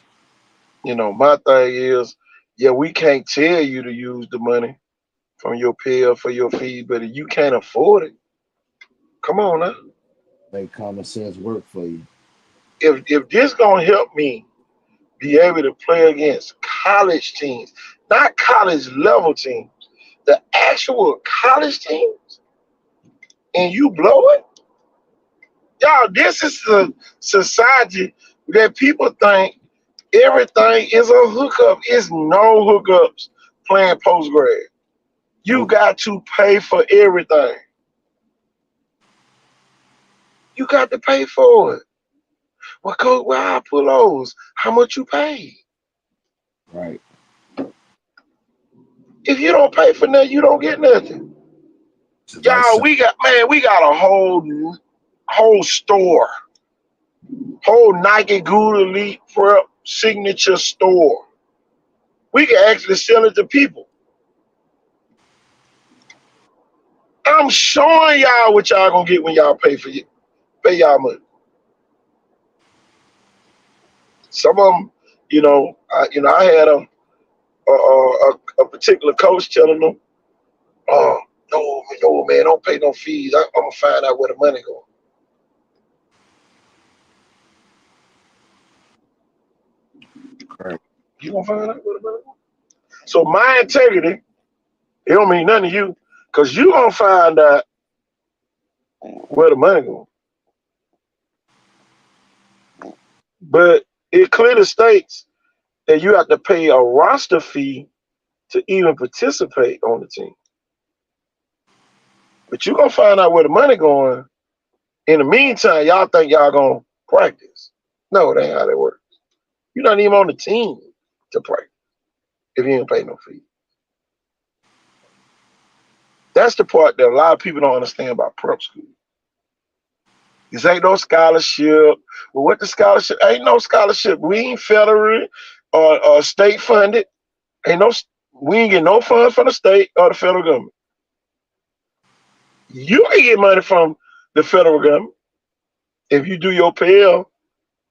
My thing is, yeah, we can't tell you to use the money from your Pell for your fee, but if you can't afford it, come on now. Make common sense work for you. If this gonna help me be able to play against college teams, not college level teams, the actual college teams, and you blow it, y'all, this is a society that people think everything is a hookup. It's no hookups playing post grad. You got to pay for everything. You got to pay for it. Well, coach, where I pull those? How much you pay? Right. If you don't pay for nothing, you don't get nothing. Y'all, we got a whole store, whole Nike Good Elite Prep signature store. We can actually sell it to people. I'm showing y'all what y'all gonna get when y'all pay y'all money. Some of them, I had a particular coach telling them, "Oh, no, man, don't pay no fees. I'm gonna find out where the money goes." Right. You gonna find out where the money goes? So my integrity, it don't mean nothing to you, because you gonna find out where the money goes. But it clearly states that you have to pay a roster fee to even participate on the team. But you're gonna find out where the money going. In the meantime, y'all think y'all gonna practice. No, that ain't how that works. You're not even on the team to practice if you ain't pay no fee. That's the part that a lot of people don't understand about prep school. This ain't no scholarship. Well, what the scholarship? Ain't no scholarship. We ain't federal or state funded. We ain't get no funds from the state or the federal government. You ain't get money from the federal government if you do your PL,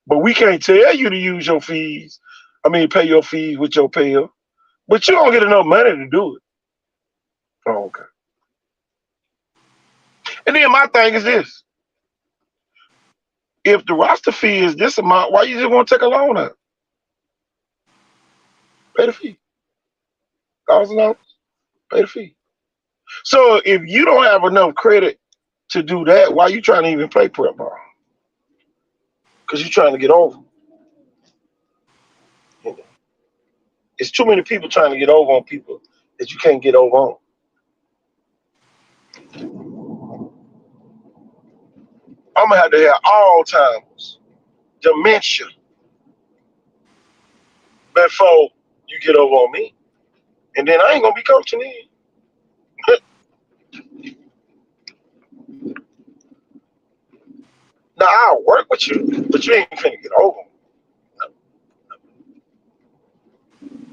but we can't tell you to use your fees. I mean, pay your fees with your PL, but you don't get enough money to do it. Oh, okay. And then my thing is this: if the roster fee is this amount, why you just want to take a loan out? Pay the fee. $1,000. Pay the fee. So if you don't have enough credit to do that, why you trying to even play prep ball? Because you're trying to get over. It's too many people trying to get over on people that you can't get over on. I'm gonna have to have Alzheimer's, dementia before you get over on me, and then I ain't gonna be coaching in. Now I'll work with you, but you ain't finna get over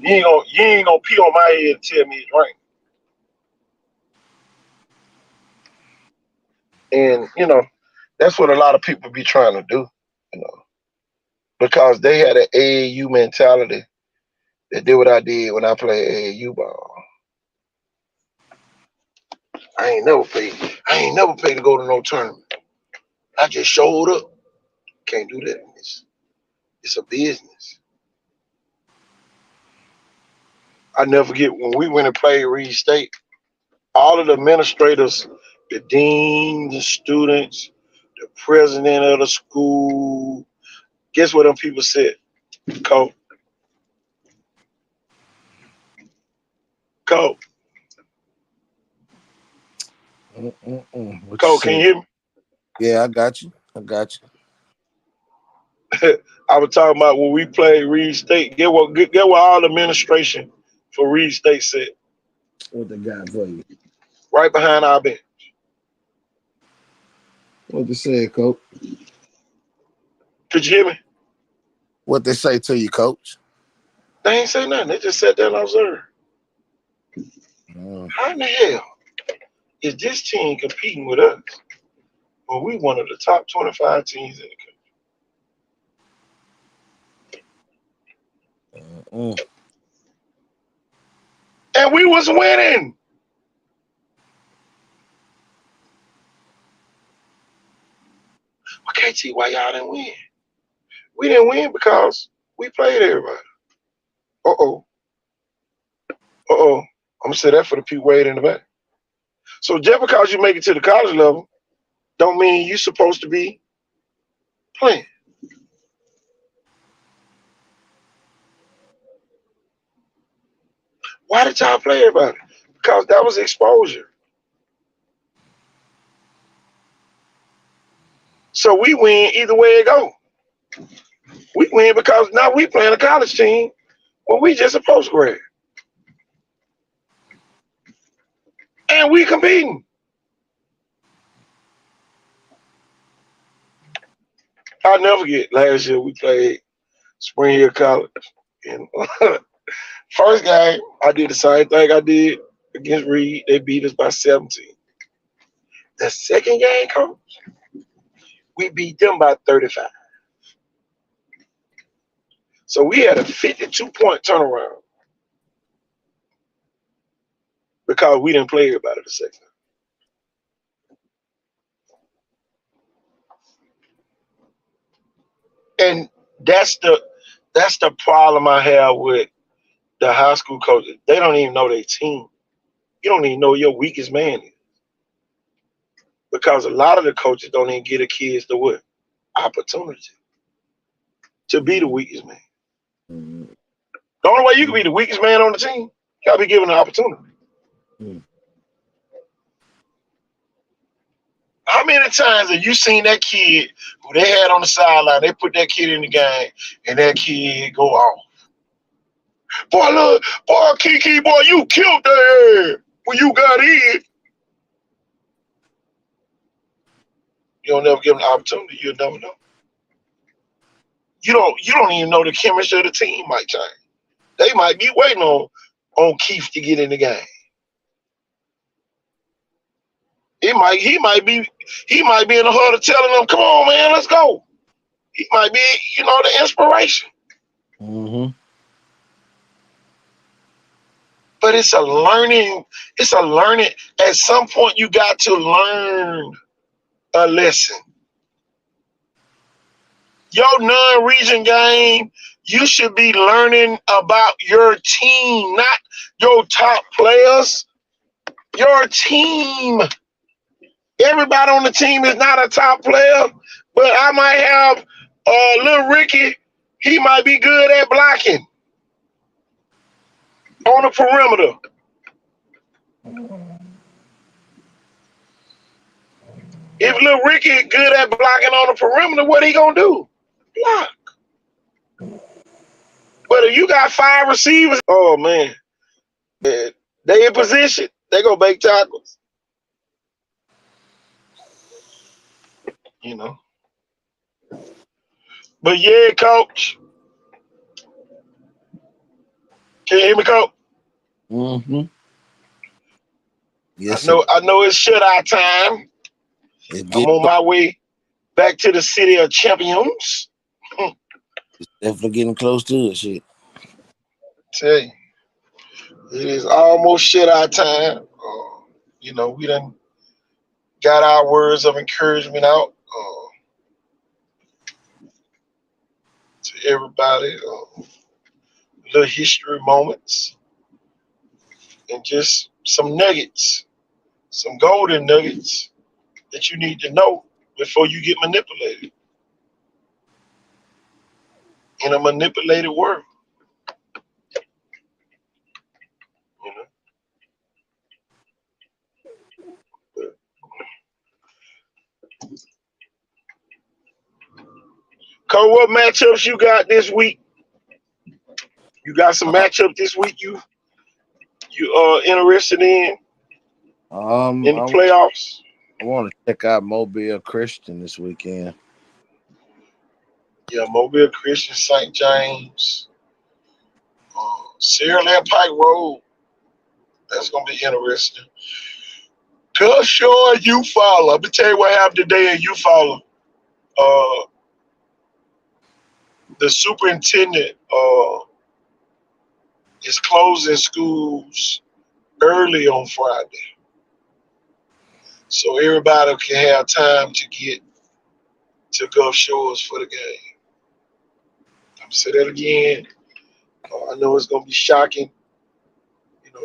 me. You ain't gonna pee on my head and tell me it's raining. And that's what a lot of people be trying to do, because they had an AAU mentality that did what I did when I played AAU ball. I ain't never paid to go to no tournament. I just showed up. Can't do that. It's a business. I never forget when we went and played Reed State, all of the administrators, the dean, the students, the president of the school, guess what them people said? Coach, Coach, What you Coach, can you say? hear me? Yeah, I got you. I was talking about when we played Reed State. Get what all the administration for Reed State said. What they got for you? Right behind our bench. What they say, Coach? Could you hear me? What they say to you, Coach? They ain't say nothing. They just sat there and observed. How in the hell is this team competing with us when we one of the top 25 teams in the country? And we was winning. I can't see why y'all didn't win. We didn't win because we played everybody. I'm gonna say that for the people waiting in the back. So just because you make it to the college level, don't mean you're supposed to be playing. Why did y'all play everybody? Because that was exposure. So we win either way it go. We win because now we playing a college team when we just a post grad. And we competing. I'll never forget last year we played Spring Hill College. And first game, I did the same thing I did against Reed. They beat us by 17. The second game, Coach, we beat them by 35. So we had a 52-point turnaround because we didn't play everybody the second. And that's the problem I have with the high school coaches. They don't even know their team. You don't even know your weakest man is. Because a lot of the coaches don't even get the kids the what? Opportunity to be the weakest man. The only way you can be the weakest man on the team, you gotta be given an opportunity. How many times have you seen that kid who they had on the sideline, they put that kid in the game, and that kid go off? Boy, look, boy, Kiki, boy, you killed that when you got in. You don't never give them the opportunity, you'll never know. You don't even know the chemistry of the team might change. They might be waiting on Keith to get in the game. he might be in the huddle telling them, "Come on, man, let's go." He might be, the inspiration. Mm-hmm. But it's a learning. It's a learning. At some point, you got to learn a lesson. Your non-region game, you should be learning about your team, not your top players. Your team. Everybody on the team is not a top player, but I might have little Ricky. He might be good at blocking on the perimeter. If little Ricky is good at blocking on the perimeter, what he gonna do? Block. But if you got 5 receivers, oh man, they in position, they gonna make tackles. But yeah, coach. Can you hear me, coach? Mm-hmm. Yes, I know it's shutout time. I'm on my way back to the city of champions. it's definitely getting close to it. Shit. Tell you, it is almost shutout time. We done got our words of encouragement out to everybody. Little history moments and just some nuggets, some golden nuggets that you need to know before you get manipulated in a manipulated world. Cole, what matchups you got this week? You got some matchup this week you interested in the playoffs? I want to check out Mobile Christian this weekend. Yeah, Mobile Christian, St. James, Sierra Land Pike Road. That's gonna be interesting. Gulf Shore, Eufaula. Let me tell you what happened today in Eufaula. The superintendent is closing schools early on Friday, so everybody can have time to get to Gulf Shores for the game. I'm say that again. I know it's gonna be shocking.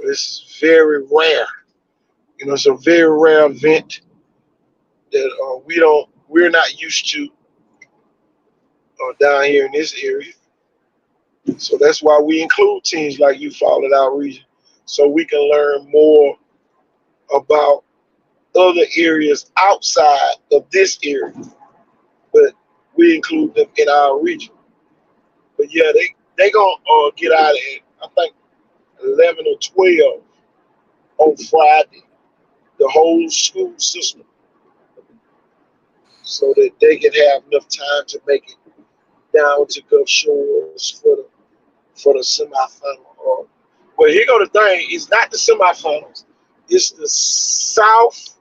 This is very rare. It's a very rare event that we're not used to down here in this area. So that's why we include teams like Eufaula in our region, so we can learn more about other areas outside of this area. But we include them in our region. But yeah, they gonna get out of it. I think 11 or 12 on Friday, the whole school system, so that they can have enough time to make it down to Gulf Shores for the semifinal. Well, here go the thing: it's not the semifinals; it's the South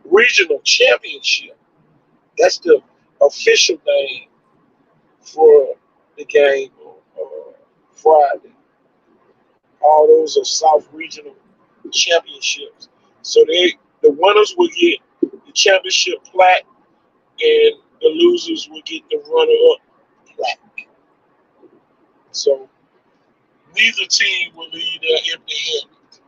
Regional Championship. That's the official name for the game on Friday. All those are South Regional Championships. So the winners will get the championship plaque, and the losers will get the runner-up plaque. So neither team will leave there empty-handed,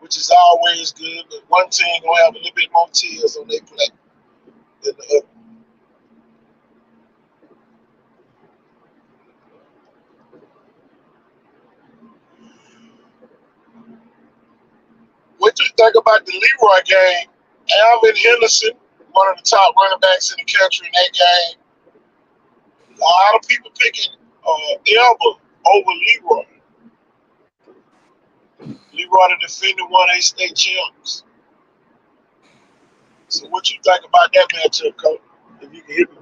which is always good. But one team gonna have a little bit more tears on their plaque than the other. What do you think about the Leroy game? Alvin Henderson, one of the top running backs in the country in that game. A lot of people picking Elba over Leroy. Leroy, the defending 1A state champs. So what you think about that matchup, Coach? If you can hear me.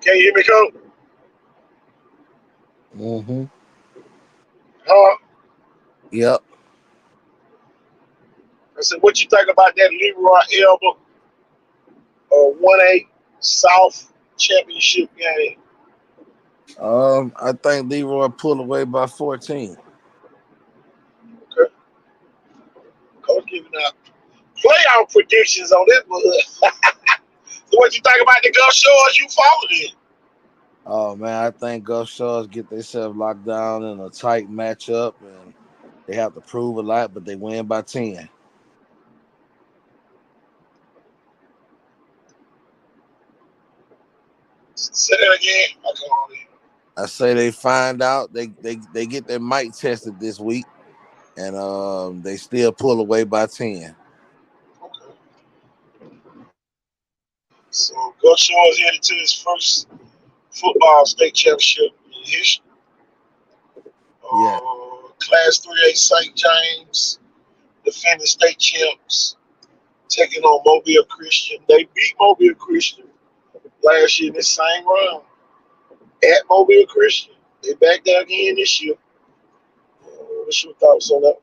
Can you hear me, Coach? Mm-hmm. Huh? Yep. I said, what you think about that Leroy Elba 1A South championship game? I think Leroy pulled away by 14. Okay. Coach giving out playoff predictions on this one. So what you think about the Gulf Shores you followed it? Oh man, I think Gulf Shores get themselves locked down in a tight matchup, and they have to prove a lot, but they win by 10. Say that again. I can't hear. I say they find out they get their mic tested this week, and they still pull away by 10. Okay. So Gulf Shores headed to his first football state championship in history. Yeah, Class 3A St. James, defending state champs, taking on Mobile Christian. They beat Mobile Christian last year in this same round at Mobile Christian. They back there again this year. What's your thoughts on that?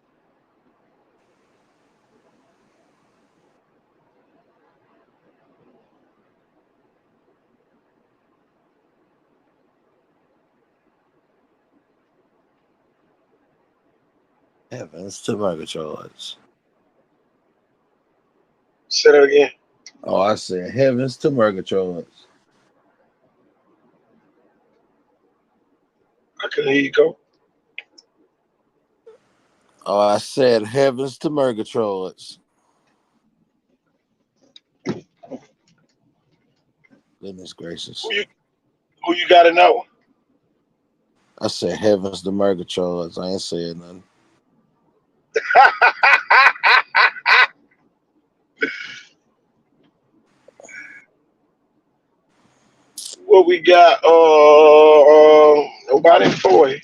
heavens to Murgatroyds. Say that again. Oh, I said heavens to Murgatroyds. I couldn't hear you, go. Oh, I said heavens to Murgatroyds. Goodness gracious. Who you got to know? I said heavens to Murgatroyds. I ain't saying nothing. What we got? Nobody in 4A.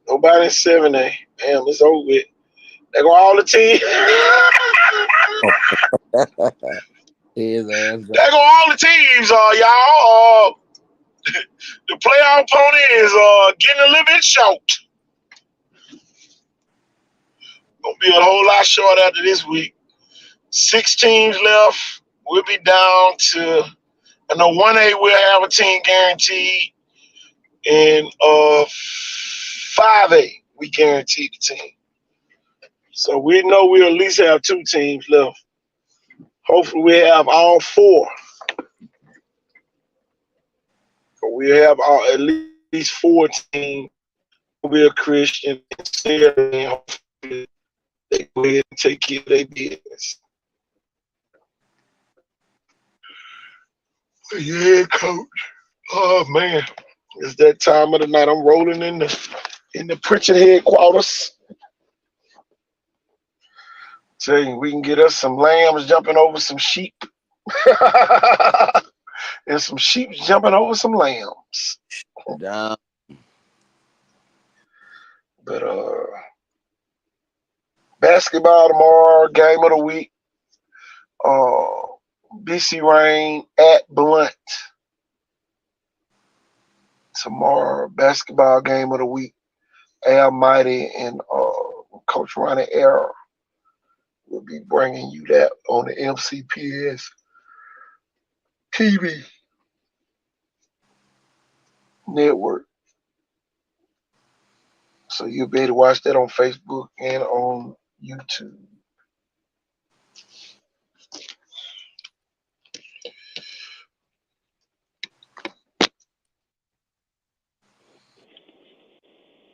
Nobody in 7A. Damn, it's over with. They go all the teams. His ass. They go all the teams, y'all. The playoff opponent is getting a little bit short. Gonna be a whole lot short after this week. 6 teams left. We'll be down to. I know 1A will have a team guaranteed, and 5A we guaranteed the team. So we know we'll at least have 2 teams left. Hopefully we have all 4. We have at least 4 teams. We're Christian, and hopefully they go ahead and take care of their business. Yeah, coach. Oh man, it's that time of the night. I'm rolling in the preaching headquarters. Tell you, we can get us some lambs jumping over some sheep, and some sheep jumping over some lambs. Down. But basketball tomorrow, game of the week. BC Rain at Blunt. Tomorrow, basketball game of the week. Almighty and Coach Ronnie Arrow will be bringing you that on the MCPS TV network. So you'll be able to watch that on Facebook and on YouTube.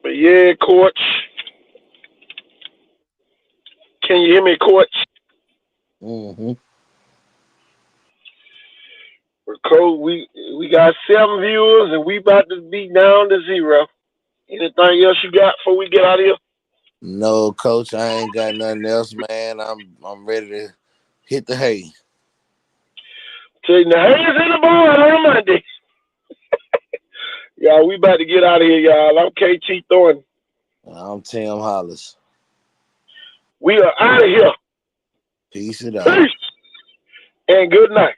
But yeah, Coach. Can you hear me, Coach? Mm-hmm. Coach, we got 7 viewers and we about to be down to 0. Anything else you got before we get out of here? No, Coach, I ain't got nothing else, man. I'm ready to hit the hay. Tell you, the hay is in the barn on Monday. Y'all, we about to get out of here, y'all. I'm KT Thornton. I'm Tim Hollis. We are out of here. Peace it out. Peace. And good night.